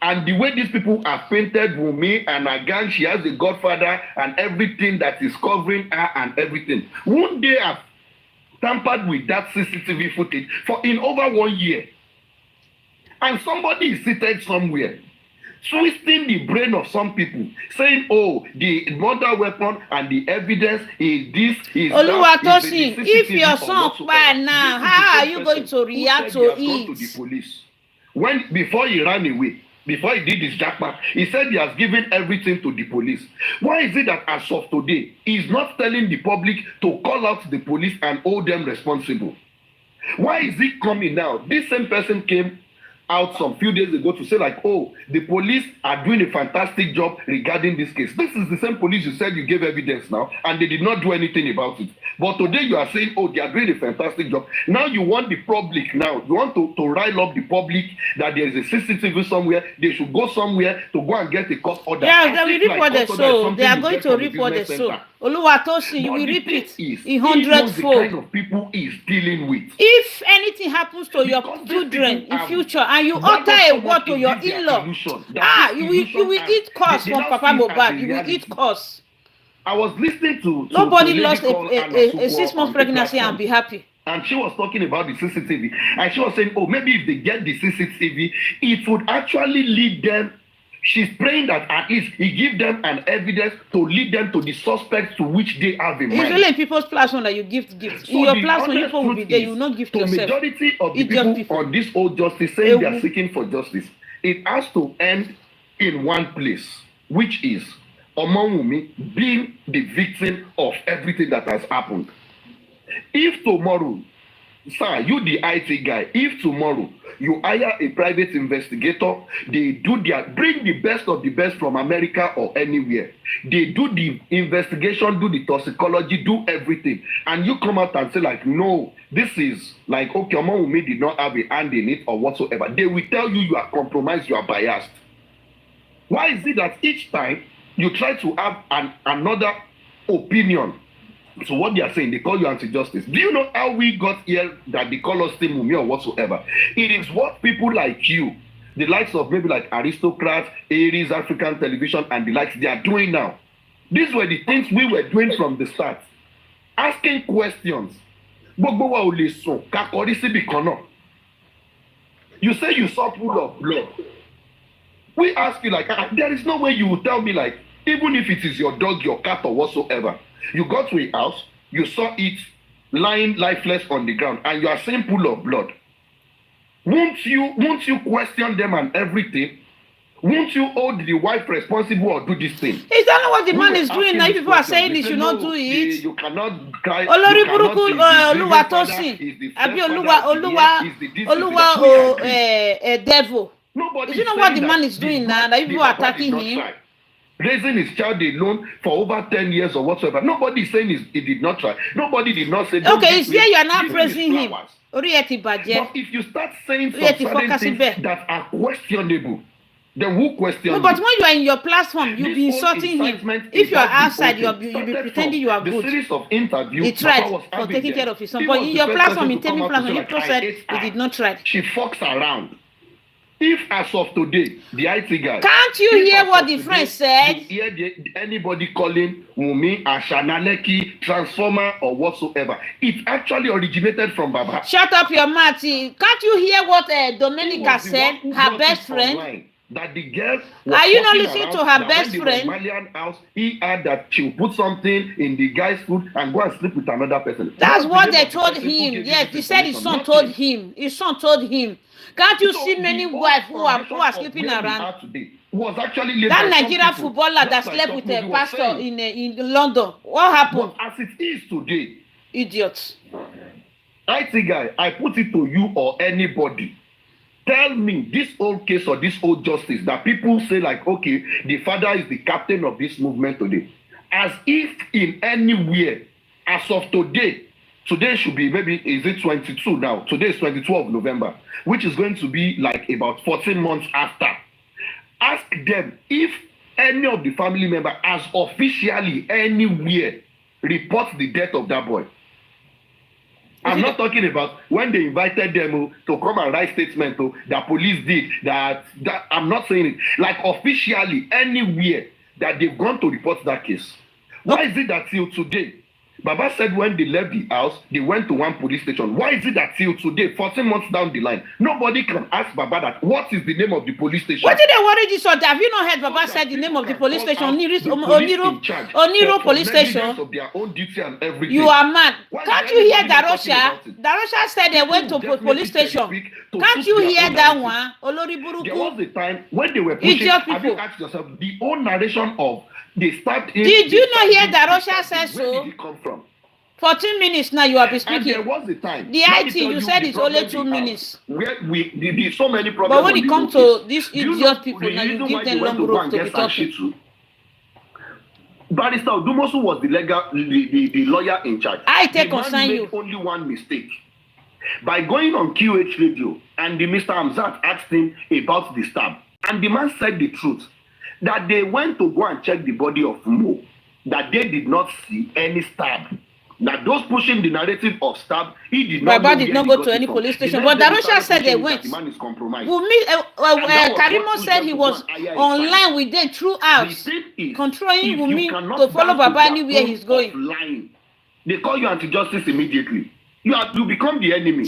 And the way these people have painted Wummi, and again, she has a godfather and everything that is covering her and everything. Won't they have tampered with that CCTV footage for in over 1 year? And somebody is seated somewhere twisting the brain of some people, saying, "Oh, the murder weapon and the evidence is this, is that." If your son bad now, how are you going to react to it? To the police. When before he ran away, before he did his jackpot, he said he has given everything to the police. Why is it that as of today, he's not telling the public to call out the police and hold them responsible? Why is it coming now? This same person came out some few days ago to say like, "Oh, the police are doing a fantastic job regarding this case." This is the same police you said you gave evidence now, and they did not do anything about it. But today you are saying, "Oh, they are doing a fantastic job." Now you want the public now, you want to rile up the public that there is a CCTV somewhere, they should go somewhere to go and get a court order. Yeah, they will report the show. They are going to report the show. Oluwatosin, you will repeat in 100-fold. Kind of people is dealing with. If anything happens to your children in future and you utter a word to your in-law, you will eat cost from Papa Mohbad. You will eat cost. I was listening to nobody lost a 6-month pregnancy and be happy. And she was talking about the CCTV. And she was saying, "Oh, maybe if they get the CCTV, it would actually lead them." She's praying that at least he give them an evidence to lead them to the suspects to which they have in mind. It's really in people's platform that you gift. So in your platform, people will be there. You will not gift yourself. The majority of the people on this old justice saying they are seeking for justice, it has to end in one place, which is Wummi being the victim of everything that has happened. If tomorrow, sir, you the IT guy, if tomorrow you hire a private investigator, they do bring the best of the best from America or anywhere. They do the investigation, do the toxicology, do everything. And you come out and say like, "No, this is like, okay, Wummi did not have a hand in it or whatsoever." They will tell you you are compromised, you are biased. Why is it that each time you try to have another opinion to what they are saying, they call you anti-justice? Do you know how we got here that they call us Team Wummi or whatsoever? It is what people like you, the likes of maybe like Aristocrats, Aries, African Television, and the likes, they are doing now. These were the things we were doing from the start. Asking questions. You say you saw pool of blood. We ask you like, there is no way you will tell me like, even if it is your dog, your cat, or whatsoever, you got to a house, you saw it lying lifeless on the ground, and you are saying pool of blood. Won't you question them and everything? Won't you hold the wife responsible or do this thing? Is that not what the man is doing now? People are saying he should not do it. You cannot cry. Olori Buruku Oluwatosin. Abi Oluwa devil. Nobody. Do you know what the man is doing now? That people are attacking him. Raising his child alone for over 10 years or whatsoever. Nobody is saying he did not try. Nobody did not say. Okay, it's here you are now praising him. But if you start saying some certain things that are questionable, then who questions? No, but when you are in your platform, you'll be insulting him. If you are outside, you'll be pretending you are good. The series of interviews he tried for taking care of his son. But in your platform, in Temi platform, you said he did not try. She fucks around. If as of today, the IT guy... Can't you hear what the friend said? You hear anybody calling Wummi, Ashanaleki, Transformer, or whatsoever. It actually originated from Baba. Shut up your mouth. Can't you hear what Dominica said, her best friend? That the girl... Are you not listening to her best friend? Malian house, he had that she'll put something in the guy's food and go and sleep with another person. That's what they told him. Yes, he said his son told him. His son told him. Can't you see many wives who are sleeping around? Was actually that Nigerian footballer that slept with a pastor in London. What happened? But as it is today, idiots. IT guy, I put it to you or anybody. Tell me this old case or this old justice that people say like, okay, the father is the captain of this movement today. As if in anywhere, as of today should be maybe, is it 22 now? Today is 22 of November, which is going to be like about 14 months after. Ask them if any of the family member has officially anywhere report the death of that boy. I'm not talking about when they invited them to come and write statement that police did, that I'm not saying it. Like officially anywhere that they've gone to report that case. Why is it that till today, Baba said when they left the house, they went to one police station. Why is it that till today, 14 months down the line, nobody can ask Baba that what is the name of the police station? What did they worry this or that? Have you not heard Baba said the name of the police station? Oniro police station. Of their own duty and everything. You are mad. Can't you hear Darosha? Darosha said they went to police station. Can't you hear that one? Olori Buruku. There was a time when they were pushing. Have you asked yourself the own narration of they started? Did you not hear Darosha say so? Where did it come from? 14 minutes now you have been speaking. And there was a time. The IT you said it's only 2 minutes. Where we did so many problems. But when it comes to these idiot people, now you give them long rope to be talking. Barrister Odumosu was the lawyer in charge. I take concern you. Only one mistake. By going on QH radio and the Mr. Hamzat asked him about the stab. And the man said the truth. That they went to go and check the body of Mo. That they did not see any stab. That those pushing the narrative of stab, he did not. Baba did not go to any police station. But Darosha said they went. The man is compromised. Karimo said he was online with them throughout, controlling Wummi to follow Baba anywhere he's going. Lying. They call you anti-justice immediately. You become the enemy.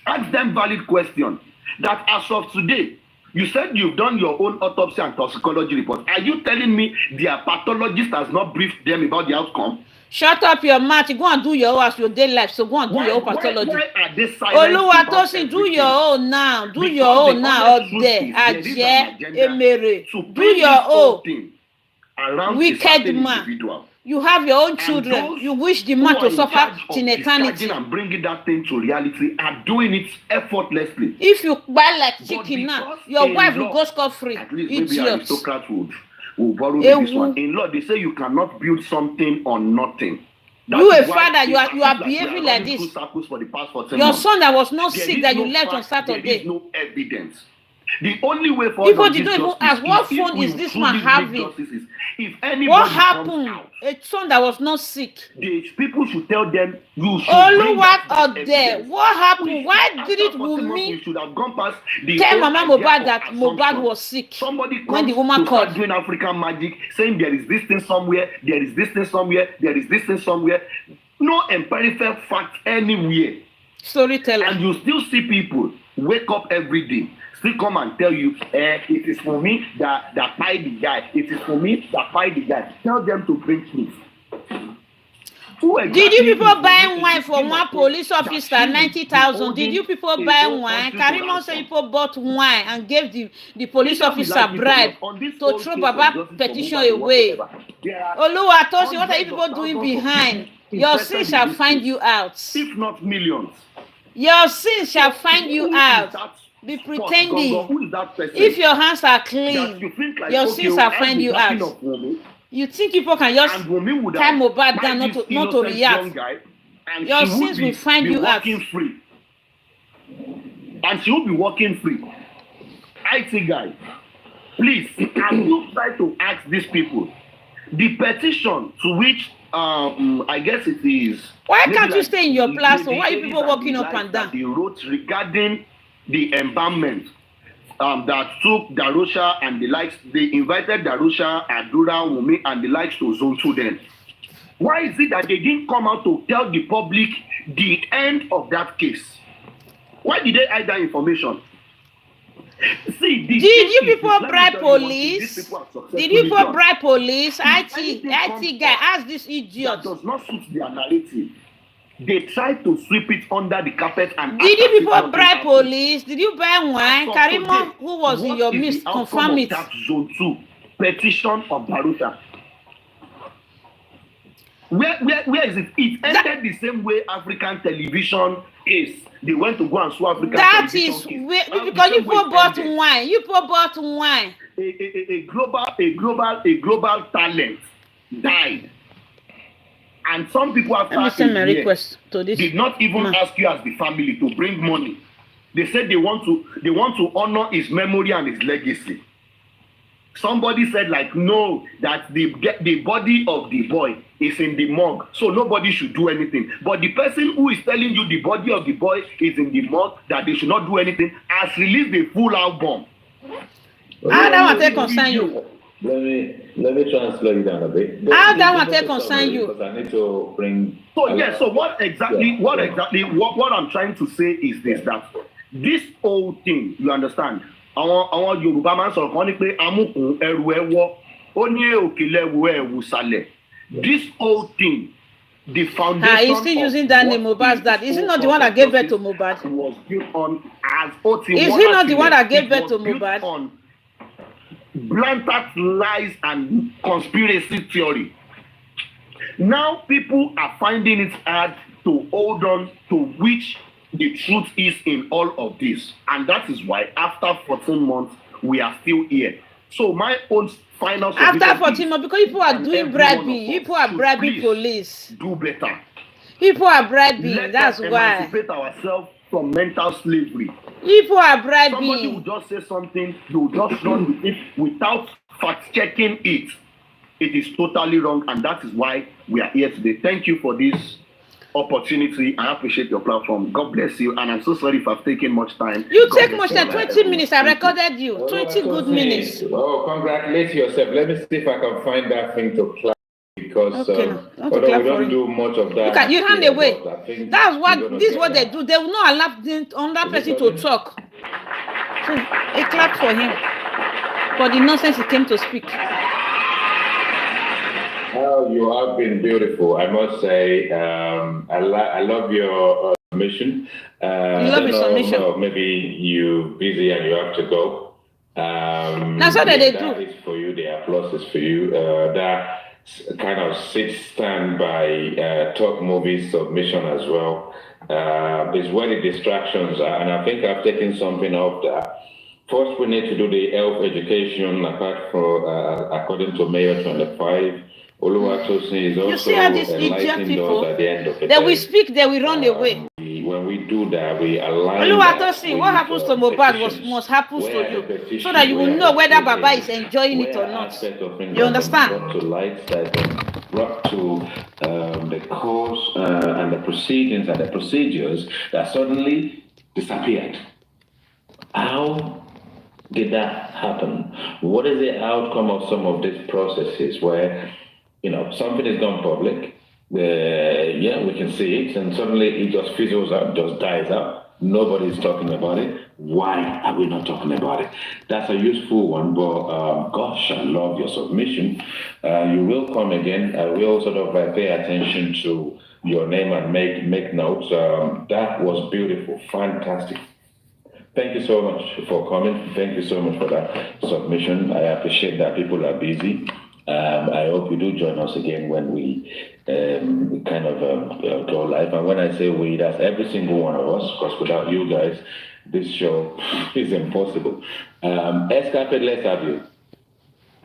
Ask them valid question. That as of today, you said you've done your own autopsy and toxicology report. Are you telling me their pathologist has not briefed them about the outcome? Shut up your mouth. You go and do your own as your day life. So go and do your own pathology. Why are they silent? Oluwatosin, do your own now. Do your own now up there. Aje, Emere. Do your own. Wicked man. You have your own children. You wish the man to suffer till eternity. And bringing that thing to reality are doing it effortlessly. If you buy like chicken now, your wife will go scot-free. Idiot. Will borrow this one. In law, they say you cannot build something on nothing. You a father, you are behaving like this. Your son that was not sick that you left on Saturday. There is no evidence. The only way for people did not even ask what phone is this man having. What happened? A son that was not sick. The people should tell them you should. What out there? What happened? Why didn't Wummi tell Mama Mohbad that Mohbad was sick? Somebody when the woman called doing African magic, saying there is this thing somewhere, there is this thing somewhere, there is this thing somewhere. No empirical fact anywhere. Storyteller. And you still see people wake up every day. Still come and tell you, it is for me that fight the guy. It is for me that fight the guy. Tell them to bring proof. Did you people buy wine for one police officer 90,000? Did you people buy wine? Karimo said people bought wine and gave the police officer bribe to throw Baba petition away. Oluwatosin, what are you people doing behind? Your sins shall find you out. If not millions. Your sins shall find you out. Be pretending. Who is that person? If your hands are clean, your sins will find you out. You think people can just tie Mohbad down not to react? Your sins will find you out. Free. And she will be walking free. IT guy, please, can you try to ask these people the petition to which I guess it is. Why can't you stay in your platform? Why are you people walking up and down? They wrote regarding the embalmment that took Darosha and the likes. They invited Darosha, Adura, Wummi, and the likes to Zone 2 then. Why is it that they didn't come out to tell the public the end of that case? Why did they hide that information? See, did you people bribe police? Did you people bribe police? IT guy, ask this idiot. That does not suit their narrative. They tried to sweep it under the carpet and. Did you people bribe police? Did you buy wine? Karimo, who was in your midst, confirm it. That Zone 2 petition of Darosha. Where is it? It ended the same way African television is. They went to go and sue African television. That is where, because you people bought wine. You people bought wine. A global talent died. And some people after did not even ask you as the family to bring money. They said they want to honor his memory and his legacy. Somebody said like no, that the body of the boy is in the morgue, so nobody should do anything. But the person who is telling you the body of the boy is in the morgue, that they should not do anything, has released a full album. How that one take concern you? Let me try and slow you down a bit. How that one take concern you? Because I need to bring. So yes, so what I'm trying to say is this, that this whole thing, you understand? Àwọn Yorùbá máa ń sọ̀rọ̀ kan ní pé amúkùn ẹrù ẹwọ́ ó ní òkèlè ẹwù ẹwù sàlẹ̀. This whole thing, the foundation. He's still using that name, Mohbad's dad. Is he not the one that gave birth to Mohbad? Was built on as OT. Is he not the one that gave birth to Mohbad? On blatant lies and conspiracy theory. Now people are finding it hard to hold on to which the truth is in all of this. And that is why after 14 months, we are still here. So my own final solution. After 14 months, because people are doing bribing. People are bribing police. Do better. People are bribing. That's why. Emancipate ourselves from mental slavery. People are bribing. Somebody will just say something, you will just run with it without fact-checking it. It is totally wrong, and that is why we are here today. Thank you for this opportunity. I appreciate your platform. God bless you, and I'm so sorry if I've taken much time. You take much time. 20 minutes. I recorded you. 20 good minutes. Oh, congratulate yourself. Let me see if I can find that thing to clap. Because although we don't do much of that. You hand away. That's what this is what they do. They will not allow another person to talk. So a clap for him for the nonsense he came to speak. Oh, you have been beautiful, I must say. I love your submission. You love your submission. Maybe you're busy and you have to go. That's what they do. That is for you. The applause is for you. That kind of stand by talk movie submission as well. Is where the distractions are, and I think I've taken something off that. First, we need to do the health education apart from according to Mayor 25. Oluwatosin is also you see how these idiot people, at the end of the they day. will speak, they will run away. When we do that, we align. Oluwatosin, what happens to Mohbad must happen to you, so that you will know whether Baba is enjoying it or not. You understand? Brought to light, that brought to the course and the proceedings and the procedures that suddenly disappeared. How did that happen? What is the outcome of some of these processes where, something is gone public, we can see it, and suddenly it just fizzles out, just dies out. Nobody's talking about it. Why are we not talking about it? That's a useful one, but gosh, I love your submission. You will come again. I will sort of pay attention to your name and make notes. That was beautiful, fantastic. Thank you so much for coming. Thank you so much for that submission. I appreciate that people are busy. I hope you do join us again when we kind of go live. And when I say we, that's every single one of us, because without you guys, this show is impossible. Escape, let's have you.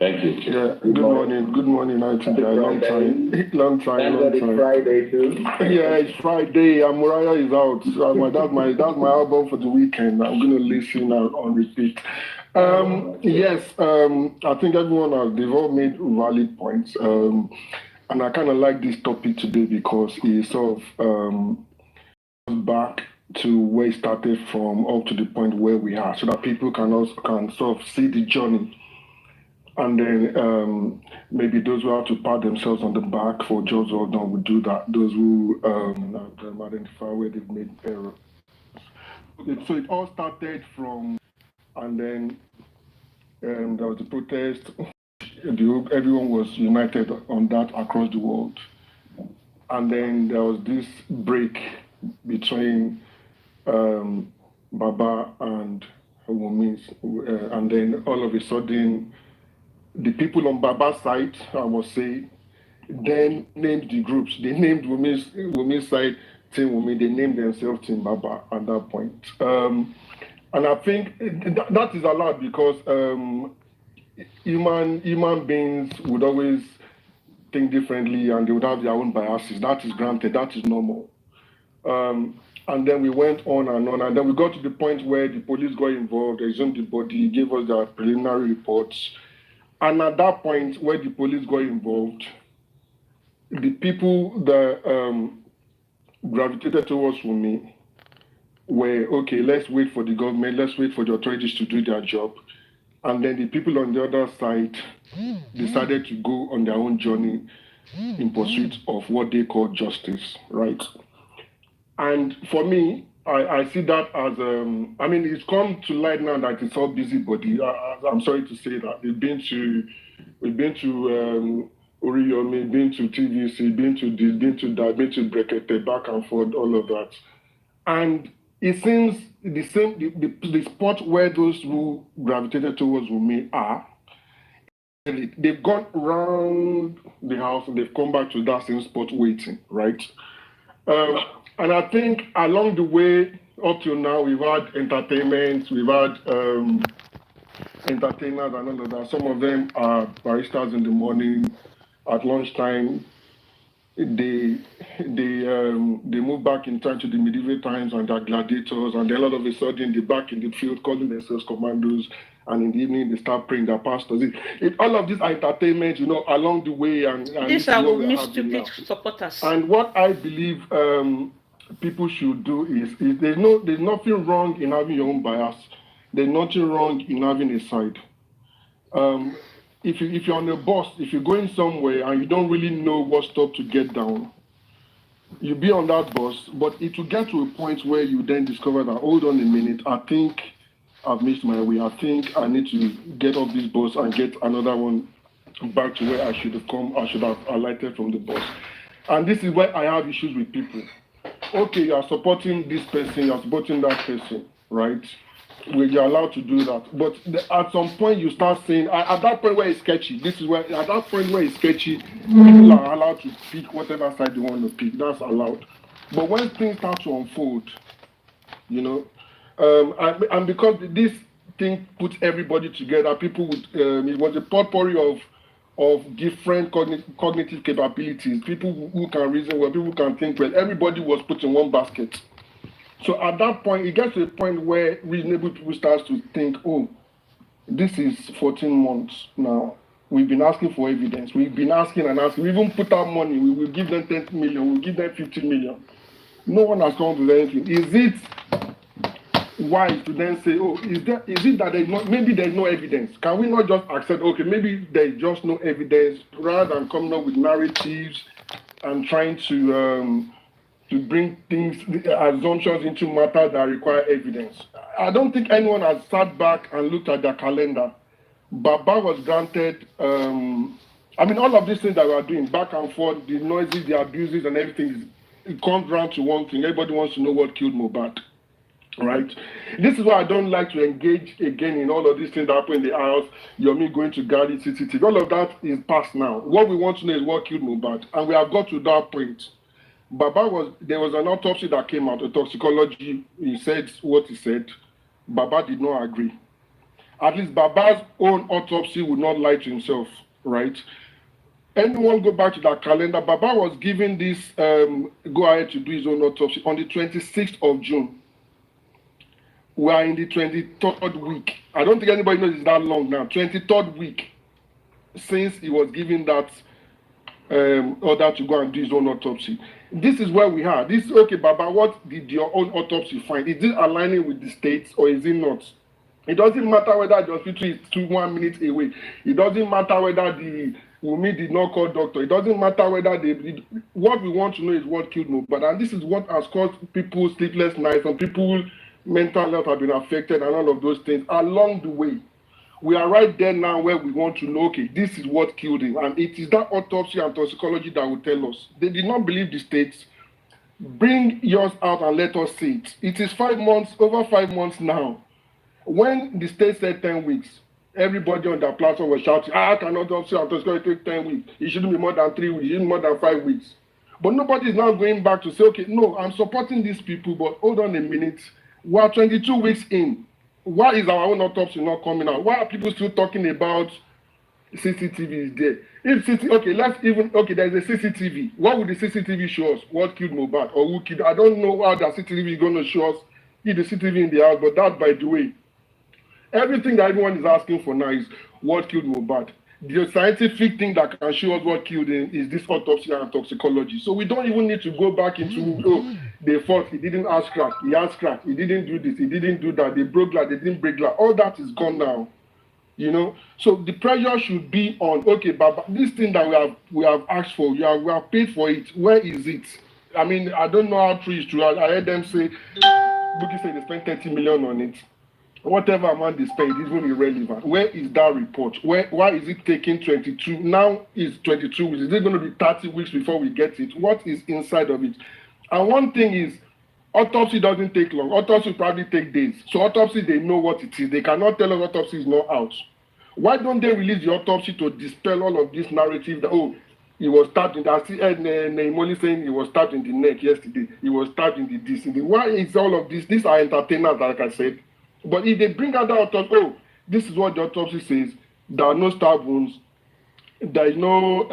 Thank you. Yeah, good morning, Aunty. Long time. Friday too. Yeah, it's Friday. Muraya is out. That's my album for the weekend. I'm gonna listen on repeat. Yes, I think they've all made valid points. And I kind of like this topic today because it sort of back to where it started from up to the point where we are, so that people can sort of see the journey. And then maybe those who have to pat themselves on the back for jobs well done will do that. Those who identify where they've made errors. So it all started from, and then there was the protest. Everyone was united on that across the world. And then there was this break between Baba and Wummi. And then all of a sudden, the people on Baba's side, I must say, then named the groups. They named Wummi's side Team Wummi. They named themselves Team Baba at that point. And I think that is allowed because human beings would always think differently and they would have their own biases. That is granted. That is normal. And then we went on, and then we got to the point where the police got involved, exhumed the body, gave us their preliminary reports. And at that point where the police got involved, the people that gravitated towards Wummi were, okay, let's wait for the government, let's wait for the authorities to do their job. and then the people on the other side decided to go on their own journey in pursuit of what they call justice, right? And for me, I see that as, it's come to light now that it's all busybody. I'm sorry to say that. We've been to Oriyomi, been to TVC, been to this, been to that, been to Brekete, back and forth, all of that. And it seems the spot where those who gravitated towards Wummi are, they've gone around the house and they've come back to that same spot waiting, right? And I think along the way, up till now, we've had entertainment, we've had entertainers and all of that. Some of them are baristas in the morning. At lunchtime, they move back in time to the medieval times and they're gladiators, and then all of a sudden they're back in the field calling themselves commandos, and in the evening they start praying their pastors. All of these are entertainment, along the way, and these are stupid supporters. And what I believe people should do is there's nothing wrong in having your own bias. There's nothing wrong in having a side. If you're on a bus, if you're going somewhere and you don't really know what stop to get down, you be on that bus, but it will get to a point where you then discover that, hold on a minute, I think I've missed my way. I think I need to get off this bus and get another one back to where I should have come. I should have alighted from the bus. And this is where I have issues with people. Okay, you are supporting this person, you are supporting that person, right? Where you're allowed to do that. But at some point you start saying, at that point where it's sketchy, at that point where it's sketchy, people are allowed to pick whatever side they want to pick. That's allowed. But when things start to unfold, and because this thing puts everybody together, people would, it was a potpourri of different cognitive capabilities, people who can reason well, people who can think well, everybody was put in one basket. So at that point, it gets to a point where reasonable people start to think, oh, this is 14 months now. We've been asking for evidence. We've been asking and asking. We even put out money. We will give them 10 million. We'll give them 50 million. No one has come with anything. Is it wise to then say, oh, is it that maybe there's no evidence? Can we not just accept, okay, maybe there's just no evidence, rather than coming up with narratives and trying to bring things, assumptions into matter that require evidence? I don't think anyone has sat back and looked at their calendar. Baba was granted, all of these things that we are doing, back and forth, the noises, the abuses and everything, it comes down to one thing. Everybody wants to know what killed Mohbad, right? This is why I don't like to engage again in all of these things that happen in the house, Yomi going to guard it, CCTV. All of that is past now. What we want to know is what killed Mohbad, and we have got to that point. There was an autopsy that came out, a toxicology. He said what he said. Baba did not agree. At least Baba's own autopsy would not lie to himself, right? Anyone go back to that calendar, Baba was given this go ahead to do his own autopsy on the 26th of June. We are in the 23rd week. I don't think anybody knows it's that long now. 23rd week since he was given that order to go and do his own autopsy. This is where we are. Okay, Baba, what did your own autopsy find? Is it aligning with the states or is it not? It doesn't matter whether the hospital is 1 minute away. It doesn't matter whether the Wummi did not call doctor. It doesn't matter whether what we want to know is what killed Mohbad. And this is what has caused people sleepless nights, and people mental health have been affected and all of those things along the way. We are right there now where we want to know, okay, this is what killed him. And it is that autopsy and toxicology that will tell us. They did not believe the states. Bring yours out and let us see it. It is 5 months, over 5 months now. When the state said 10 weeks, everybody on that platform was shouting, I cannot autopsy and toxicology take 10 weeks. It shouldn't be more than 3 weeks. It shouldn't be more than 5 weeks. But nobody is now going back to say, okay, no, I'm supporting these people, but hold on a minute. We are 22 weeks in. Why is our own autopsy not coming out? Why are people still talking about CCTV is there? There's a CCTV. What would the CCTV show us? What killed Mohbad or who killed? I don't know how the CCTV is going to show us the CCTV in the house, but that, by the way, everything that everyone is asking for now is what killed Mohbad. The scientific thing that can show us what killed him is this autopsy and toxicology. So we don't even need to go back into, they thought he didn't ask crack, he asked crack, he didn't do this, he didn't do that, they broke glass, they didn't break glass. All that is gone now. You know, so the pressure should be on. Okay, but this thing that we have asked for, we have paid for it. Where is it? I mean, I don't know how true it's true. I heard them say, Bookie said they spent 30 million on it. Whatever amount they spend is even irrelevant. Where is that report? Why is it taking 22? Now is 22 weeks. Is it going to be 30 weeks before we get it? What is inside of it? And one thing is, autopsy doesn't take long. Autopsy probably take days. So autopsy, they know what it is. They cannot tell us autopsy is not out. Why don't they release the autopsy to dispel all of this narrative that, oh, he was stabbed in the, I see Naimoli saying he was stabbed in the neck yesterday. He was stabbed in the this. Why is all of this? These are entertainers, like I said. But if they bring out the autopsy, oh, this is what the autopsy says. There are no stab wounds. There is no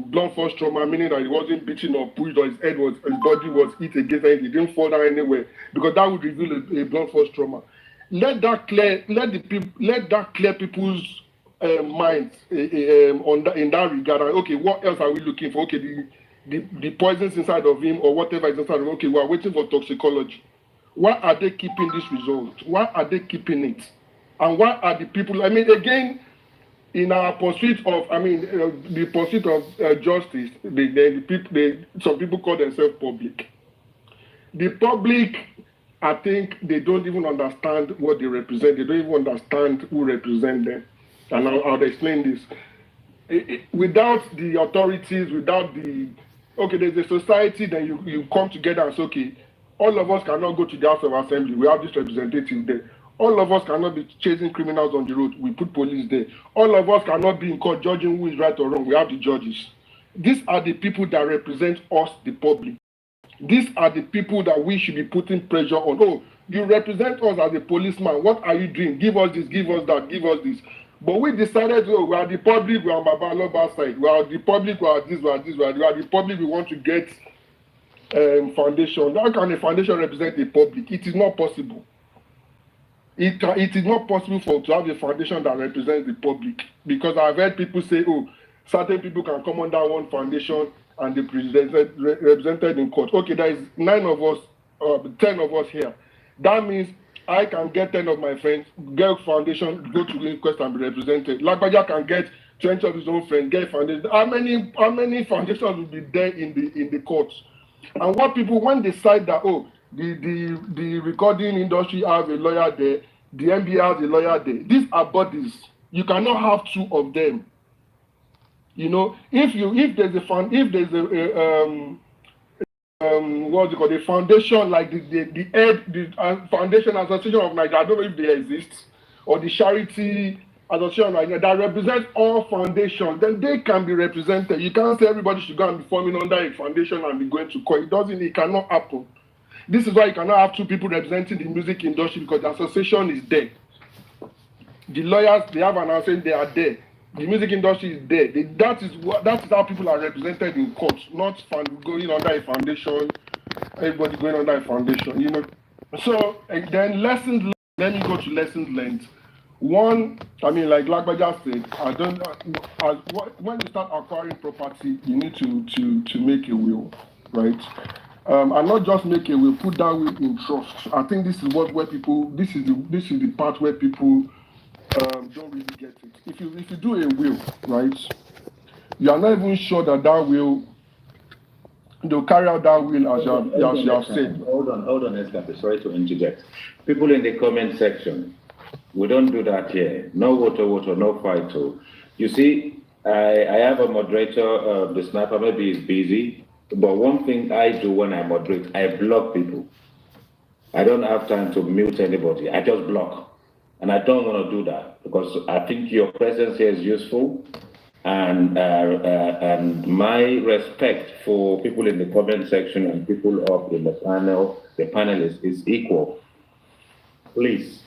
blunt force trauma, meaning that he wasn't beaten or pushed, or his body was hit against anything. He didn't fall down anywhere, because that would reveal a blunt force trauma. Let that clear people's minds in that regard. Okay, what else are we looking for? Okay, the poisons inside of him or whatever is inside of him. Okay, we are waiting for toxicology. Why are they keeping this result? Why are they keeping it? And why are the people? I mean, again, in our pursuit of, the pursuit of justice, some people call themselves public. The public, I think they don't even understand what they represent. They don't even understand who represents them. And I'll explain this. Without the authorities, without there's a society, then you come together and say, okay, all of us cannot go to the House of Assembly. We have this representative there. All of us cannot be chasing criminals on the road. We put police there. All of us cannot be in court judging who is right or wrong. We have the judges. These are the people that represent us, the public. These are the people that we should be putting pressure on. Oh, you represent us as a policeman. What are you doing? Give us this, give us that, give us this. But we decided, oh, we are the public, we are on Babaloba's side. We are the public, we are this, we are this, we are the public, we want to get foundation. How can a foundation represent the public? It is not possible. It is not possible to have a foundation that represents the public, because I've heard people say, oh, certain people can come under one foundation and they represented in court. Okay, there is 9 of us, 10 of us here. That means I can get 10 of my friends, get a foundation, go to the inquest and be represented. Lagbaja can get 20 of his own friends, get foundation. How many foundations will be there in the courts? And what people, when they decide that, oh, the recording industry has a lawyer there, the NBA has a lawyer there. These are bodies. You cannot have 2 of them. You know, if there's a what's it called, a foundation like the Foundation Association of Nigeria, I don't know if they exist, or the Charity Association of Nigeria that represents all foundations, then they can be represented. You can't say everybody should go and be forming under a foundation and be going to court. It cannot happen. This is why you cannot have 2 people representing the music industry, because the association is there. The lawyers, they have an association, they are there. The music industry is there. That is how people are represented in court, not going under a foundation, everybody going under a foundation, you know. So then lessons learned, let me go to lessons learned. One, like Lagbaja said, when you start acquiring property, you need to make a will, right? And not just make a will, put that will in trust. I think this is this is the part where people don't really get it. If you do a will, right, you are not even sure that will, they'll carry out that will as you have said. Hold on, Escape. Sorry to interject. People in the comment section, we don't do that here. No water, no fight. You see, I have a moderator, the sniper maybe is busy, but one thing I do when I moderate, I block people. I don't have time to mute anybody. I just block. And I don't want to do that, because I think your presence here is useful, and my respect for people in the comment section and people up in the panel, the panelists, is equal. Please,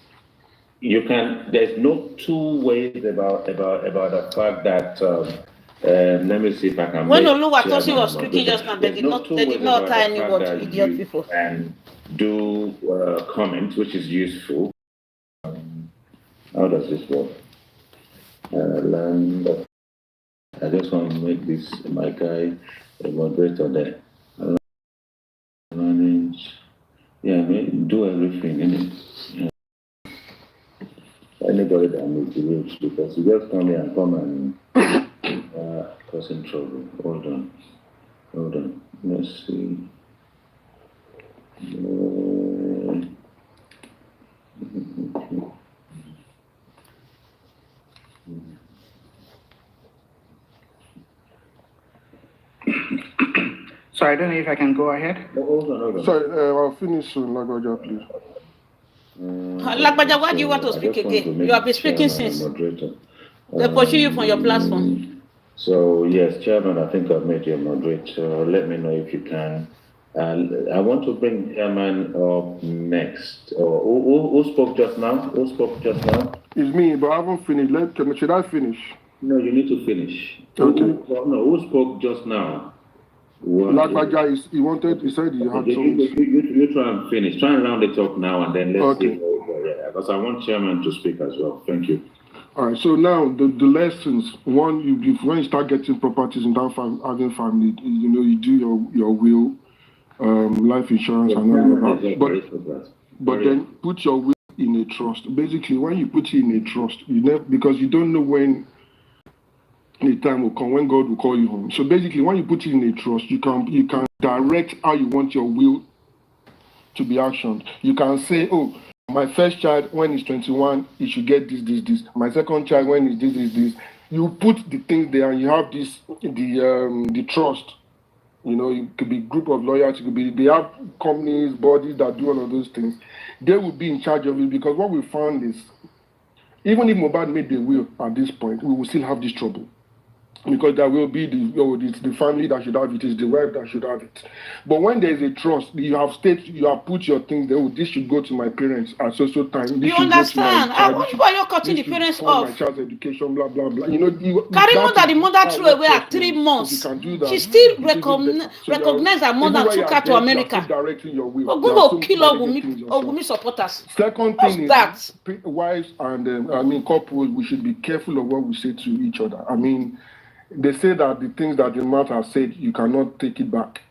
there's no 2 ways about the fact that, let me see if I can. When Oluwatosin was speaking just now, they did not tie anyone to idiot people. And do comments, which is useful. How does this work? I just want to make this my guy a moderator there. Manage. Yeah, do everything in it. I anybody that misbehaves, because you just come here and causing trouble. Hold on. Let's see. So I don't know if I can go ahead. Hold on. Sorry, I'll finish soon, Lagbaja, please. Lagbaja, why do you want to speak again? You have been speaking since. They pursue you from your platform. So, yes, Chairman, I think I've made you a moderator. Let me know if you can. I want to bring Chairman up next. Who spoke just now? It's me, but I haven't finished. Should I finish? No, you need to finish. Okay. Who spoke just now? Lagbaja, he said he had some. You try and finish. Try and round it up now, and then let's see. Because I want Chairman to speak as well. Thank you. All right. So now the lessons. One, when you start getting properties without having family, you do your will, life insurance, and all of that. But then put your will in a trust. Basically, when you put it in a trust, because you don't know when the time will come, when God will call you home. So basically, when you put it in a trust, you can direct how you want your will to be actioned. You can say, oh, my first child, when he's 21, he should get this. My second child, when he's this. You put the things there, and you have the trust. It could be a group of lawyers. It could be, they have companies, bodies that do all of those things. They will be in charge of it, because what we found is, even if Mohbad made the will at this point, we will still have this trouble. Because there will be the family that should have it, it's the wife that should have it. But when there is a trust, you have put your things there. Oh, this should go to my parents at social time. You understand? Why are you cutting the parents off? My child's education, blah blah blah. Karimo, that the mother threw away at 3 months. She still recognized her mother and took her to America. Ogun kill Wummi supporters. Second thing is, wives and couples, we should be careful of what we say to each other. They say that the things that the mouth has said, you cannot take it back.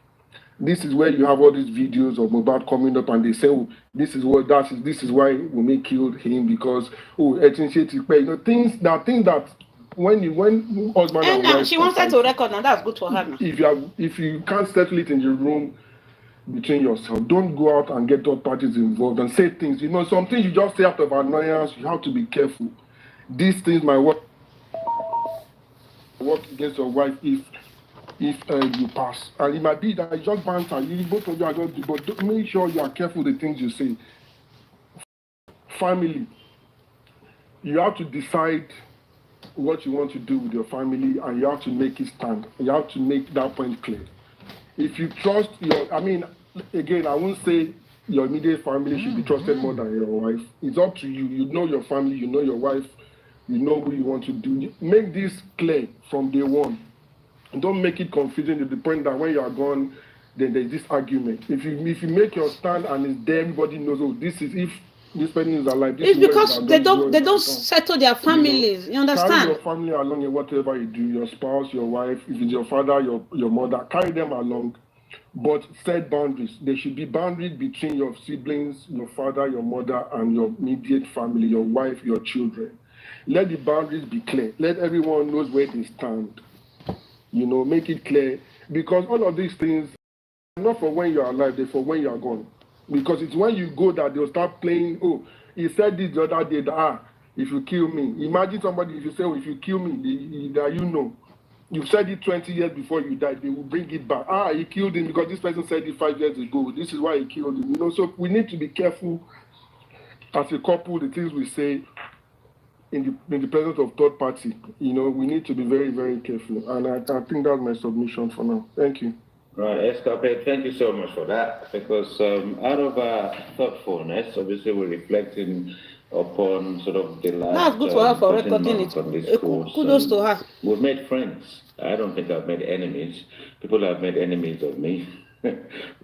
This is where you have all these videos of Mohbad coming up, and they say, oh, this is why Wummi killed him, because things that when husband and wife, she wanted to record, and that's good for her. If you can't settle it in the room between yourself, don't go out and get third parties involved and say things. Some things you just say out of annoyance. You have to be careful. These things might work against your wife if you pass, and it might be that it's just banter. Both of you are just, but make sure you are careful the things you say. Family, you have to decide what you want to do with your family, and you have to make it stand. You have to make that point clear. If you trust again, I won't say your immediate family should be trusted more than your wife. It's up to you. You know your family, you know your wife. You know what you want to do. Make this clear from day one. Don't make it confusing to the point that when you are gone, then there's this argument. If you make your stand and it's there, everybody knows, oh, this is, if this person is alive. It's because they don't settle their families. You understand? Carry your family along in whatever you do. Your spouse, your wife, if it's your father, your mother, carry them along. But set boundaries. There should be boundaries between your siblings, your father, your mother, and your immediate family, your wife, your children. Let the boundaries be clear. Let everyone knows where they stand. Make it clear. Because all of these things are not for when you are alive, they're for when you are gone. Because it's when you go that they'll start playing, oh, he said this the other day, that, if you kill me. Imagine somebody, if you say, oh, if you kill me, you said it 20 years before you died, they will bring it back. He killed him because this person said it 5 years ago. This is why he killed him. So we need to be careful as a couple, the things we say, in the presence of third party, we need to be very, very careful. And I think that's my submission for now. Thank you. Right, Escapade, thank you so much for that. Because out of our thoughtfulness, obviously we're reflecting upon sort of the last. That's good for her for recording it. Kudos to her. We've made friends. I don't think I've made enemies. People have made enemies of me.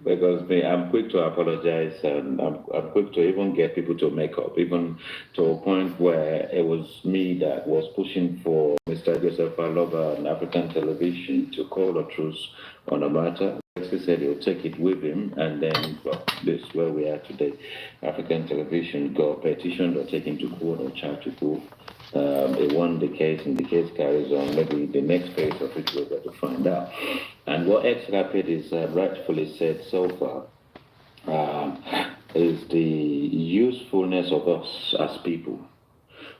Because I'm quick to apologize, and I'm quick to even get people to make up, even to a point where it was me that was pushing for Mr. Joseph Aloba on African television to call a truce on a matter. Lexi said he'll take it with him, and then this is where we are today. African television got petitioned or taken to court or charged to court. They won the case, and the case carries on. Maybe the next phase of it we're going to find out. And what Ex-Rapid is rightfully said so far is the usefulness of us as people.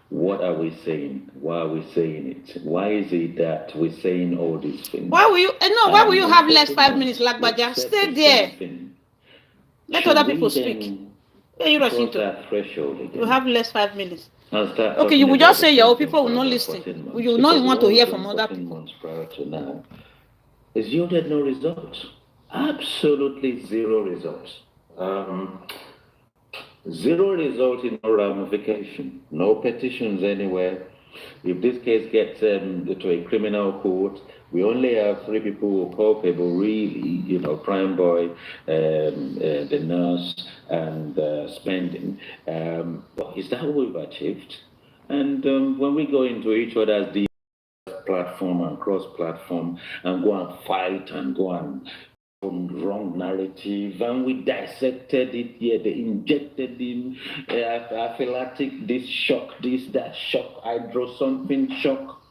What are we saying? Why are we saying it? Why is it that we're saying all these things? Why will you? No, why will you have less 5 minutes, Lagbaja? Stay there. Let other people speak. Yeah, you rush into that threshold again. You have less 5 minutes. Okay, you will just say your people will not listen. You will not want to hear from other people. Months prior to now, it's yielded no results. Absolutely zero results. Zero result in no ramification, no petitions anywhere. If this case gets to a criminal court, we only have 3 people culpable, really, Prime Boy, the nurse, and Spending. Is that what we've achieved? And when we go into each other's platform and cross-platform and go and fight and go and wrong narrative, and we dissected it here. They injected him aphylatic, this shock, this, that shock, hydro something shock.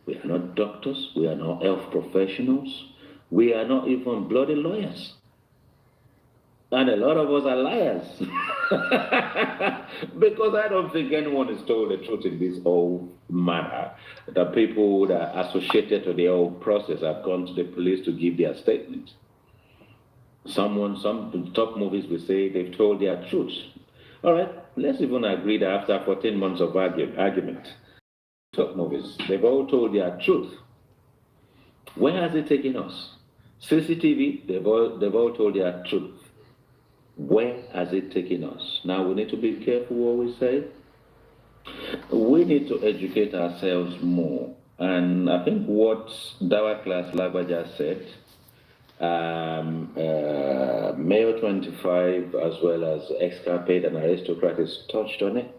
We are not doctors, we are not health professionals, we are not even bloody lawyers. And a lot of us are liars. Because I don't think anyone has told the truth in this whole matter. The people that are associated to the whole process have gone to the police to give their statement. Some top movies will say they've told their truth. All right, let's even agree that after 14 months of argument, top movies, they've all told their truth. Where has it taken us? CCTV, they've all told their truth. Where has it taken us? Now we need to be careful what we say. We need to educate ourselves more. And I think what Dawa Class Lagbaja said, Mayo 25 as well as Ex-Rapid and Aristocrats touched on it.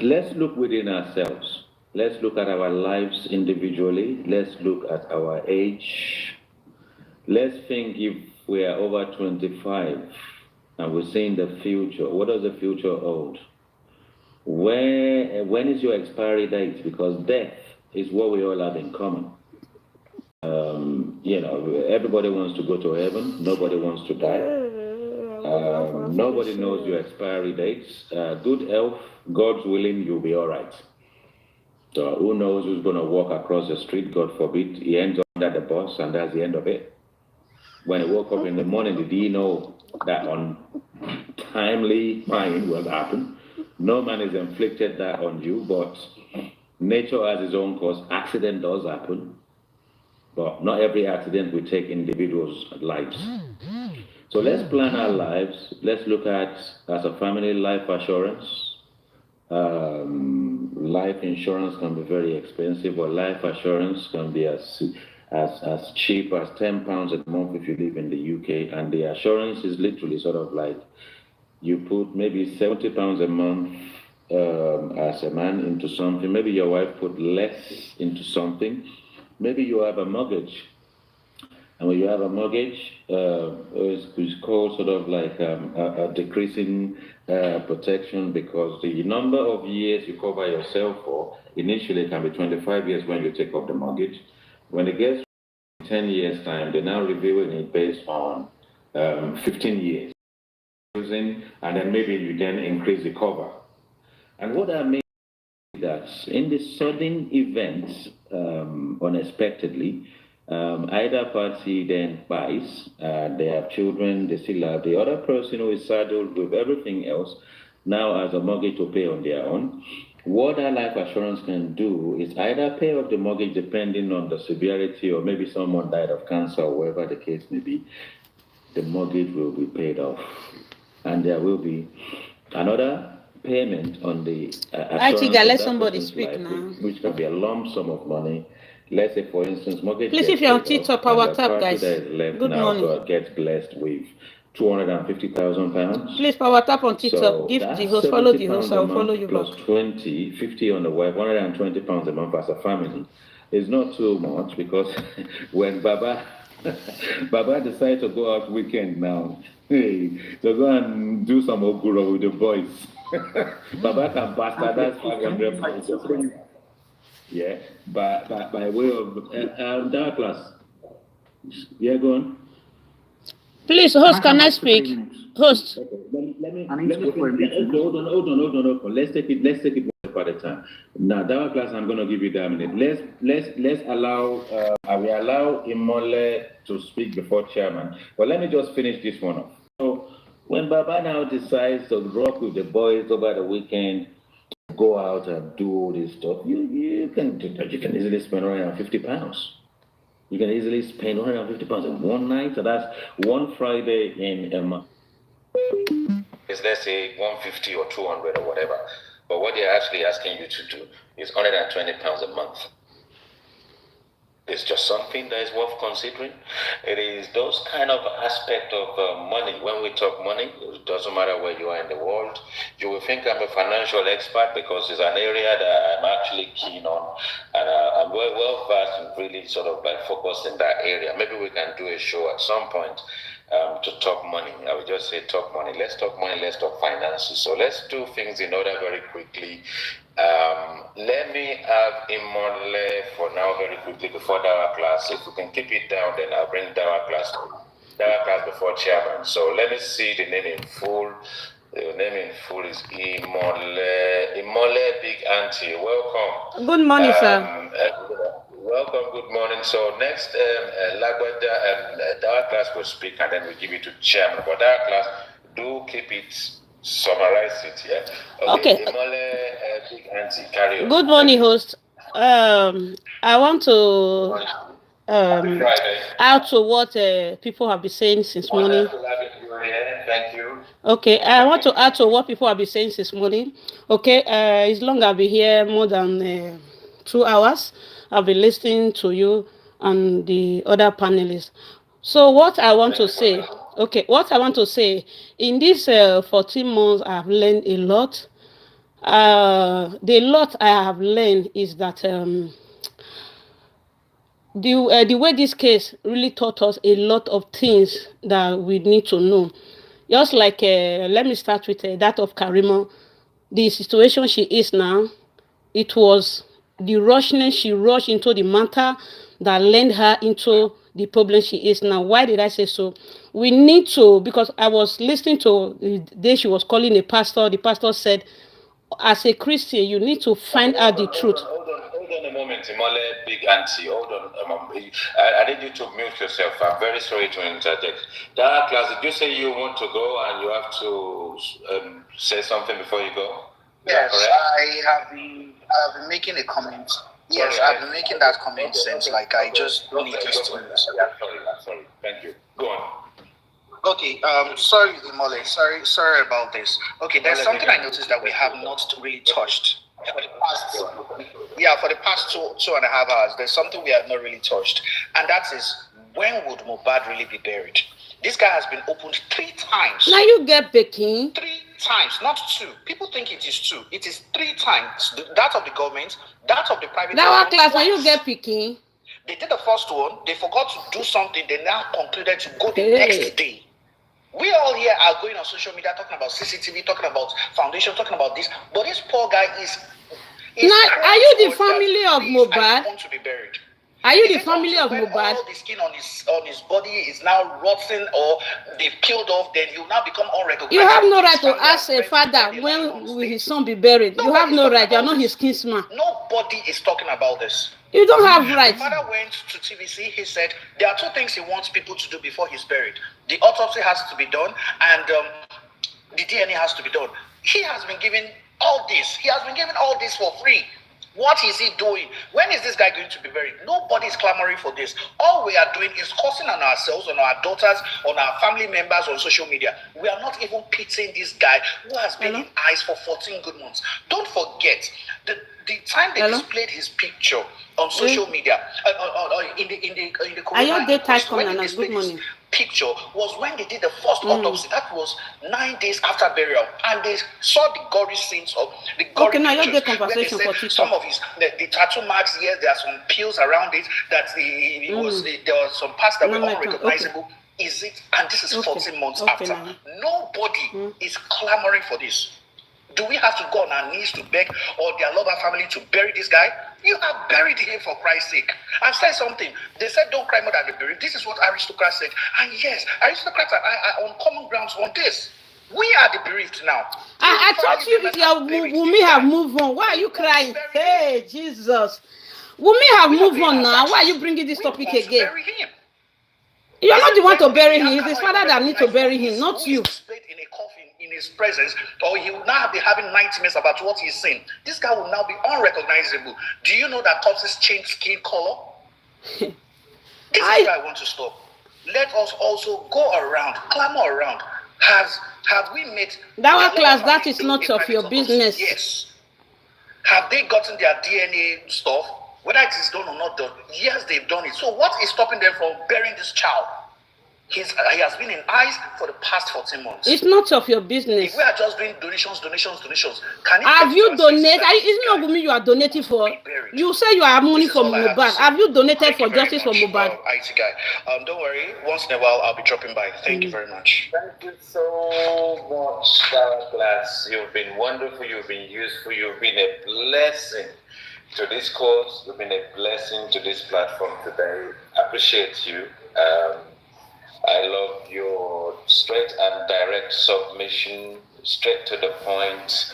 Let's look within ourselves. Let's look at our lives individually. Let's look at our age. Let's think if we are over 25 and we're seeing the future. What does the future hold? When is your expiry date? Because death is what we all have in common. Everybody wants to go to heaven. Nobody wants to die. Nobody knows your expiry dates. Good health, God's willing, you'll be all right. So who knows who's going to walk across the street? God forbid. He ends up under the bus, and that's the end of it. When he woke up in the morning, did he know that untimely pain will happen? No man has inflicted that on you, but nature has its own course. Accident does happen, but not every accident will take individuals' lives. So let's plan our lives. Let's look at, as a family, life assurance. Life insurance can be very expensive, but life assurance can be as cheap as £10 a month if you live in the UK, and the assurance is literally sort of like you put maybe £70 a month as a man into something. Maybe your wife put less into something. Maybe you have a mortgage, and when you have a mortgage, it's called sort of like a decreasing protection, because the number of years you cover yourself for initially can be 25 years when you take up the mortgage. When it gets 10 years time, they're now reviewing it based on 15 years. And then maybe you then increase the cover. And what that means is that in the sudden events, unexpectedly, either party then buys, they have children, they still have the other person who is saddled with everything else, now has a mortgage to pay on their own. What that life assurance can do is either pay off the mortgage depending on the severity, or maybe someone died of cancer or whatever the case may be. The mortgage will be paid off. And there will be another payment on the assurance. Let somebody speak now. Which can be a lump sum of money. Let's say, for instance, mortgage. Please, if you're on TikTok, our tap, guys. Good morning. Gets blessed with £250,000. Please, power tap on TikTok. So give the host, follow the host, I'll follow you plus back. 50 on the web, £120 a month as a family it's not too much because when Baba decided to go out weekend now, hey, to go and do some oguro with the boys. Baba can bastard that's 500 pounds. Yeah, by way of that class. Yeah, go on. Please, host, can I speak? Host. Okay, let me hold on. Let's take it one at a time. Now, that class, I'm going to give you that minute. Let's allow. I will allow Imole to speak before chairman. But let me just finish this one off. So, when Baba now decides to rock with the boys over the weekend, go out and do all this stuff, you can easily spend around £50. You can easily spend £150 in one night. So that's one Friday in a month. Let's say 150 or 200 or whatever. But what they're actually asking you to do is £120 a month. It's just something that is worth considering. It is those kind of aspect of money. When we talk money, it doesn't matter where you are in the world. You will think I'm a financial expert because it's an area that I'm actually keen on, and I'm well versed and really sort of like focused in that area. Maybe we can do a show at some point to talk money. I would just say talk money. Let's talk money. Let's talk finances. So let's do things in order very quickly. Let me have Imole for now very quickly before Dawa class. If we can keep it down, then I'll bring Dawa class before chairman. So let me see the name in full. The name in full is Imole Big Aunty. Welcome. Good morning, sir. Welcome, good morning. So next, Lagwada and Dawa class will speak, and then we give it to chairman. But Dawa class, do keep it. Summarize it, yeah. Okay. Big Aunty, carry on. Good morning, host. I want to add to what people have been saying since morning. Thank you. Okay, I want to add to what people have been saying since morning. Okay, it's long I've been here more than 2 hours. I've been listening to you and the other panelists. So what I want to say. Okay, what I want to say, in these 14 months, I have learned a lot. The lot I have learned is that the way this case really taught us a lot of things that we need to know. Just like, let me start with that of Karima. The situation she is now, it was the rushness she rushed into the matter that led her into the problem she is now. Why did I say so? We need to, because I was listening to the day she was calling a pastor. The pastor said, as a Christian, you need to find out the truth. Hold on a moment, Imole Big Aunty. Hold on. I need you to mute yourself. I'm very sorry to interject. That class, did you say you want to go and you have to say something before you go? Yes, I have been making a comment. Yes, I've been making that comment since I just need this to. Sorry. Thank you. Go on. Okay, sorry, Imole. Sorry about this. Okay, there's something I noticed that we have not really touched. For the past two and a half hours, there's something we have not really touched. And that is, when would Mohbad really be buried? This guy has been opened 3 times. Now you get Peking. 3 times, not 2. People think it is 2. It is 3 times. That of the government, that of the private. Now class, now you get Peking. They did the first one. They forgot to do something. They now concluded to go the next day. We all here are going on social media talking about CCTV, talking about foundation, talking about this. But this poor guy is now, are you the family of Mohbad? Want to be buried. Are you the family of Mohbad? All the skin on his body is now rotting or they've peeled off, then you now become unrecognizable. You have no right to ask a father when will his son be buried. You have no right. You are not his kinsman. Nobody is talking about this. You don't have rights. The father went to TVC. He said there are 2 things he wants people to do before he's buried. The autopsy has to be done, and the DNA has to be done. He has been given all this. He has been given all this for free. What is he doing? When is this guy going to be buried? Nobody is clamoring for this. All we are doing is cursing on ourselves, on our daughters, on our family members on social media. We are not even pitying this guy who has been in ICE for 14 good months. Don't forget, the time they displayed his picture on social media, in the Are your data coming? Good morning. picture was when they did the first autopsy. That was 9 days after burial, and they saw the gory scenes of the gory pictures. Conversation for some of his the tattoo marks. Yes, there are some pills around it. That there was some parts that were unrecognizable. Is it? And this is 14 months after. Nobody is clamoring for this. Do we have to go on our knees to beg or their lover family to bury this guy? You have buried him for Christ's sake. I've said something. They said don't cry more than the bereaved. This is what aristocrats said. And yes, aristocrats are on common grounds on this. We are the bereaved now. I thought Wummi have moved on. Why are you crying? Hey, Jesus. Wummi have moved on now. Why are you bringing this topic again? You're not the one to bury him. It's his father that needs to bury him, not you. In a coffin in his presence, or he will now be having nightmares about what he's seen. This guy will now be unrecognizable. Do you know that corpses change skin color? This is where I want to stop. Let us also go around, clamor around. Have we met that class? That is not of your business. Yes. Have they gotten their DNA stuff? Whether it is done or not done, yes, they've done it. So what is stopping them from burying this child? He has been in ICE for the past 14 months. It's not of your business. If we are just doing donations, can it have you donated? It's not Wummi you are donating for. You say you are money for Mohbad. Have you donated for justice for Mohbad? IT guy. Don't worry. Once in a while, I'll be dropping by. Thank you very much. Thank you so much, Sarah Class. You've been wonderful. You've been useful. You've been a blessing to this course. You've been a blessing to this platform today. I appreciate you. I love your straight and direct submission, straight to the point.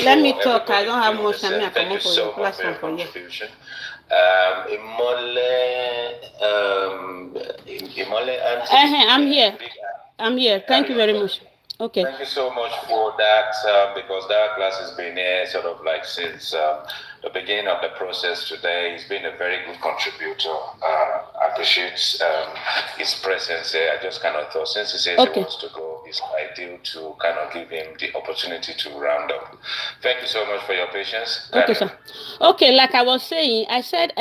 Let me talk. I don't have much time. I come up for your platform for you. I'm here. Thank you very much. Okay. Thank you so much for that, because that class has been here sort of like since the beginning of the process today. He's been a very good contributor. I appreciate his presence here. I just kind of thought, since he says he wants to go, it's ideal to kind of give him the opportunity to round up. Thank you so much for your patience. Okay, sir. Okay, like I was saying, I said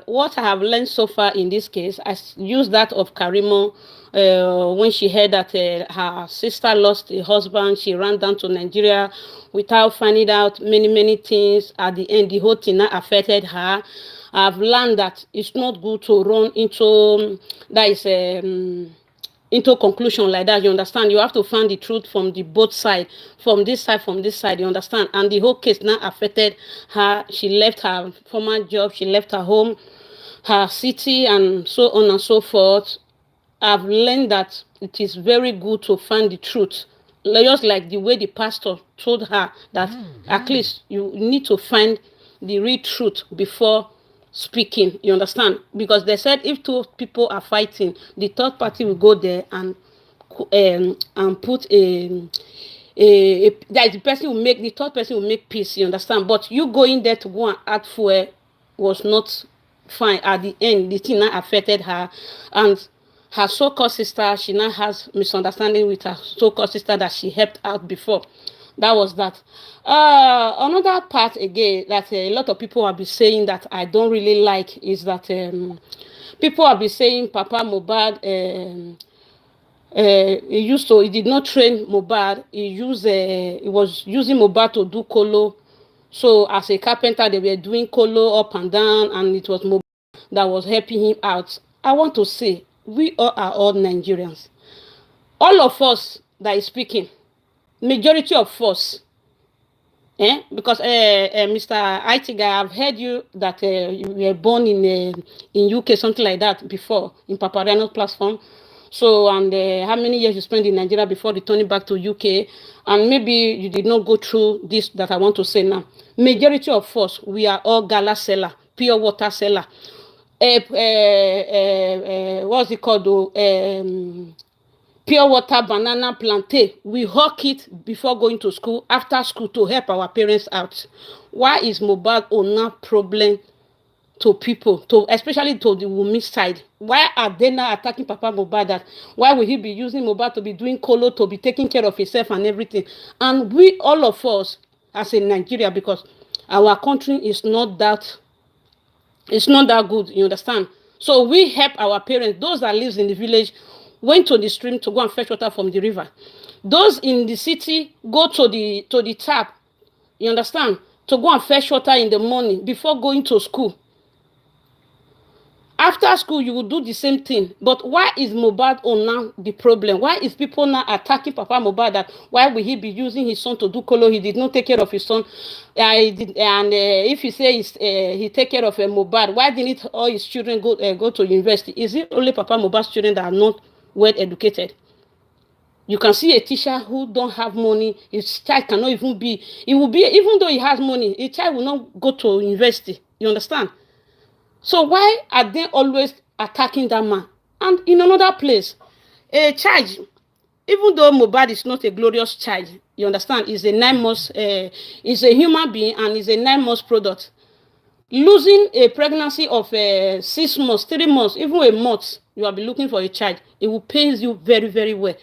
what I have learned so far in this case, I used that of Karimo. When she heard that her sister lost a husband, she ran down to Nigeria without finding out many things. At the end, the whole thing affected her. I've learned that it's not good to run into into conclusion like that. You understand? You have to find the truth from the both sides, from this side. You understand? And the whole case now affected her. She left her former job. She left her home, her city, and so on and so forth. I've learned that it is very good to find the truth. Just like the way the pastor told her that at least you need to find the real truth before speaking. You understand? Because they said if two people are fighting, the third party will go there and put that the third person will make peace. You understand? But you going there to go and act for was not fine. At the end, the thing now affected her, and her so-called sister, she now has misunderstanding with her so-called sister that she helped out before. That was that. Another part again that a lot of people have been saying that I don't really like is that people have been saying Papa Mohbad he did not train Mohbad. He was using Mohbad to do colo. So as a carpenter, they were doing colo up and down, and it was Mohbad that was helping him out. I want to say, we all are all Nigerians. All of us that is speaking, majority of us, because Mr. IT guy, I've heard you that you were born in UK, something like that before, in Papariano's platform. So, and how many years you spent in Nigeria before returning back to UK, and maybe you did not go through this that I want to say now. Majority of us, we are all gala seller, pure water seller. What's it called? Pure water, banana, plantain. We hawk it before going to school, after school, to help our parents out. Why is Mohbad owner problem to people, especially to the Wummi side? Why are they now attacking Papa Mohbad? That why will he be using Mohbad to be doing colo, to be taking care of himself and everything? And we, all of us, as in Nigeria, because our country is not that good, you understand? So we help our parents. Those that lives in the village went to the stream to go and fetch water from the river. Those in the city go to the tap, you understand, to go and fetch water in the morning before going to school. After school, you will do the same thing. But why is Mohbad on now the problem? Why is people now attacking Papa Mohbad? That why will he be using his son to do colo? He did not take care of his son. If he says he take care of Mohbad, why didn't all his children go to university? Is it only Papa Mohbad's children that are not well educated? You can see a teacher who don't have money. His child cannot even be. It will be even though he has money, his child will not go to university. You understand? So why are they always attacking that man? And in another place, a child, even though Mohbad is not a glorious child, you understand, is a 9 months, is a human being and is a 9 months product. Losing a pregnancy of 6 months, 3 months, even a month, you will be looking for a child. It will pain you very, very well.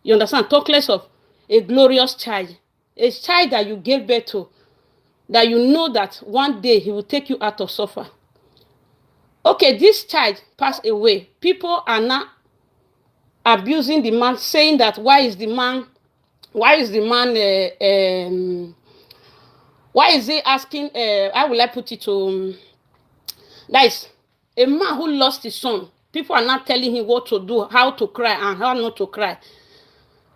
You understand? Talk less of a glorious child. A child that you gave birth to, that you know that one day he will take you out of suffer. Okay, this child passed away. People are not abusing the man, saying that why is he asking, how will I put it to, that is, a man who lost his son. People are not telling him what to do, how to cry and how not to cry.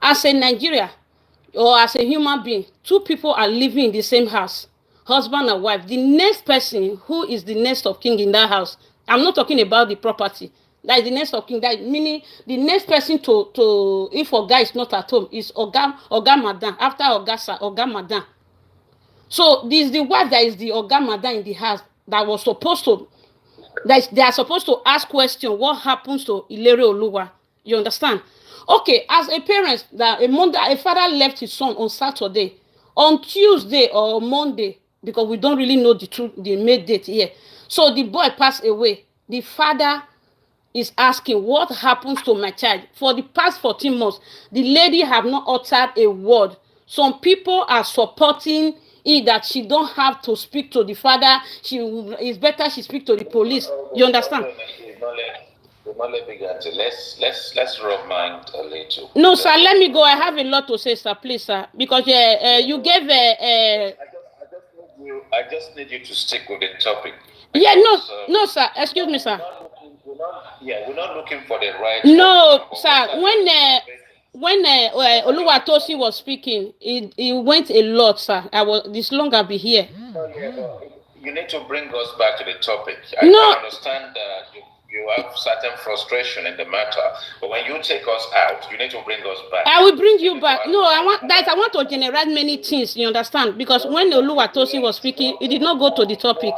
As a Nigeria, or as a human being, 2 people are living in the same house, husband and wife. The next person who is the next of kin in that house, I'm not talking about the property. That is the next of kin. That meaning the next person to if Oga is not at home is Oga Madam. After Oga Madam. So this is the wife that is the Oga Madam in the house that was supposed to. They are supposed to ask question. What happens to Ilere Oluwa? You understand? Okay, as a parent, that a father left his son on Saturday, on Tuesday or Monday, because we don't really know the May date here. So the boy passed away. The father is asking, what happens to my child? For the past 14 months, the lady have not uttered a word. Some people are supporting it that she don't have to speak to the father. It's better she speak to the police. You understand? Let's rub mind a little. No, sir, let me go. I have a lot to say, sir. Please, sir. Because you gave I just need you to stick with the topic. Yeah, no, sir. Excuse me, sir. We're not looking for the right. No, sir. When Oluwatosin was speaking, it went a lot, sir. This long I'll be here. You need to bring us back to the topic. I No. understand that you have certain frustration in the matter, but when you take us out, you need to bring us back. I will bring you back. No, I want to generate many things, you understand? Because when Oluwatosin was speaking, it did not go to the topic.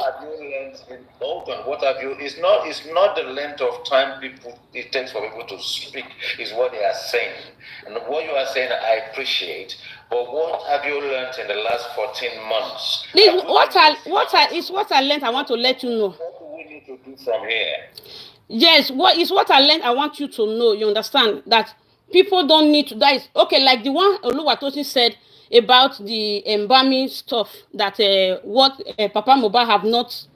What have you? It's not the length of time it takes for people to speak, is what they are saying. And what you are saying, I appreciate. But what have you learned in the last 14 months? What I learned, I want to let you know. What do we need to do from here? Yes, what I learned, I want you to know, you understand, that people don't need to die. Okay, like the one Oluwatosin said about the embalming stuff, that what Papa Mohbad have not,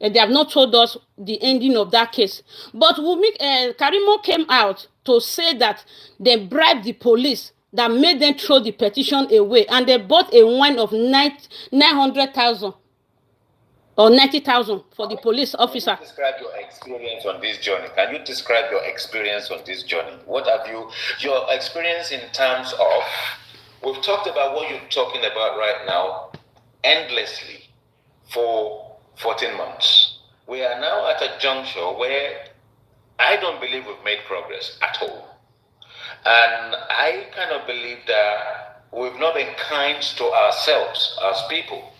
they have not told us the ending of that case. But Wummi, Karimo came out to say that they bribed the police that made them throw the petition away, and they bought a wine of 900,000 or 90,000 for the police officer. Can you describe your experience on this journey? Can you describe your experience on this journey? What have your experience in terms of, we've talked about what you're talking about right now endlessly for 14 months. We are now at a juncture where I don't believe we've made progress at all. And I kind of believe that we've not been kind to ourselves as people.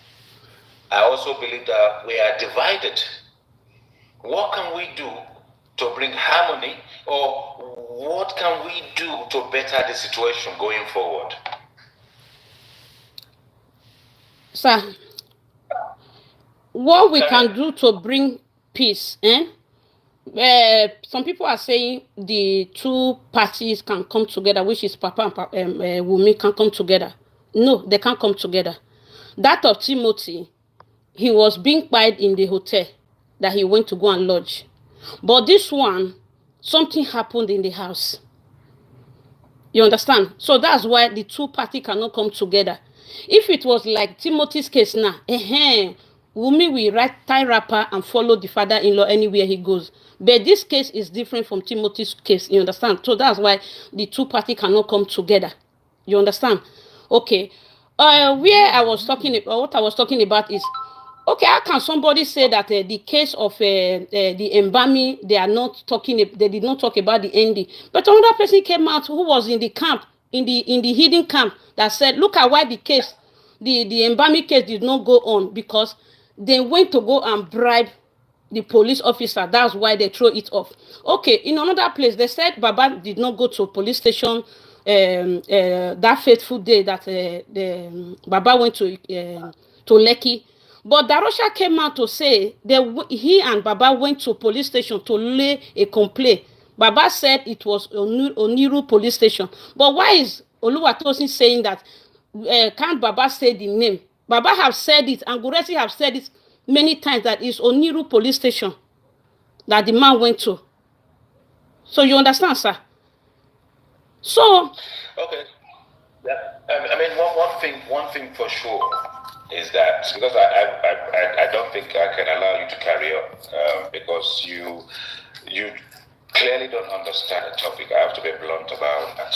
I also believe that we are divided. What can we do to bring harmony, or what can we do to better the situation going forward? Sir, what we can do to bring peace, some people are saying the 2 parties can come together, which is Papa and Wummi can come together. No, they can't come together. That of Timothy, he was being quiet in the hotel that he went to go and lodge. But this one, something happened in the house. You understand? So that's why the two parties cannot come together. If it was like Timothy's case now, Wummi will tie wrapper and follow the father-in-law anywhere he goes. But this case is different from Timothy's case. You understand? So that's why the two parties cannot come together. You understand? Okay. Where I was talking about, what I was talking about is, okay, how can somebody say that the case of the embalming, they did not talk about the ending? But another person came out who was in the camp, in the hidden camp, that said, look at why the case, the embalming case did not go on, because they went to go and bribe the police officer. That's why they throw it off. Okay, in another place, they said Baba did not go to a police station that fateful day that Baba went to Lekki. But Darosha came out to say that he and Baba went to police station to lay a complaint. Baba said it was Oniru police station. But why is Oluwatosin saying that? Can't Baba say the name? Baba have said it, and Guresi have said it many times, that it's Oniru police station that the man went to. So you understand, sir? So okay, yeah. I mean, one thing for sure is that, because I don't think I can allow you to carry on because you clearly don't understand the topic. I have to be blunt about that.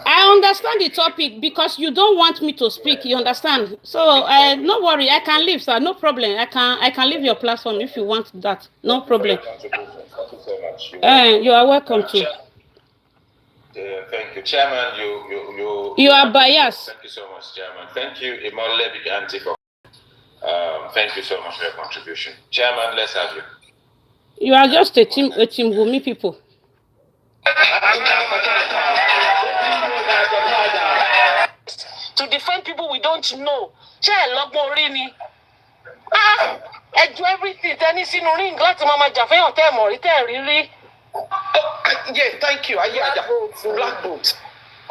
I understand the topic because you don't want me to speak. You understand? So no worry, I can leave, sir. No problem. I can leave your platform if you want that. No problem. Thank you so much. You are welcome to. Thank you, Chairman. You are biased. Thank you so much, Chairman. Thank you, Imole Big Aunty, for. Thank you so much for your contribution, Chairman. Let's have you. You are just a team Wummi people. To defend people we don't know. Do everything. Ring. Yeah, thank you. I hear that. Black boat.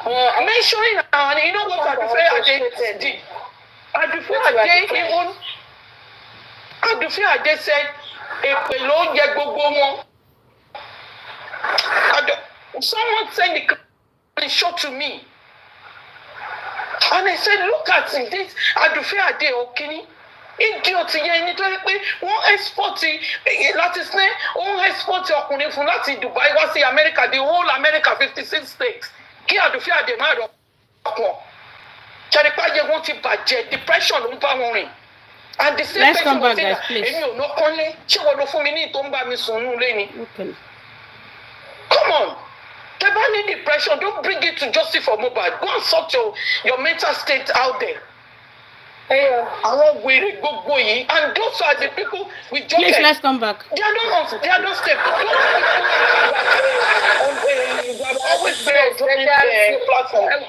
Mentioning and you know what I prefer I did. I prefer I did said someone sent the show to me. And I said, look at this. I do fear a day, okay? Idiot, wọ́n export láti snẹ́, wọ́n export ọkùnrin fún láti Dubai wá sí America, the whole America 56 states. Kí àdùfẹ́ àdè máa rọ̀ pọ̀. Ṣàdìpáyé wọn ti bàjẹ́, depression ló ń bá wọn rìn. And the same person was saying that èmi ò ná kọ́lé, ṣé wọ́n lọ fún mi ní ìtò ń bá mi sùn nù lé ni? Come on. Tẹ́bá ní depression, don't bring it to justice for Mohbad. Go and sort your mental state out there. And those are the people we just. Please, let's come back. They are not stable. Always there on the platform.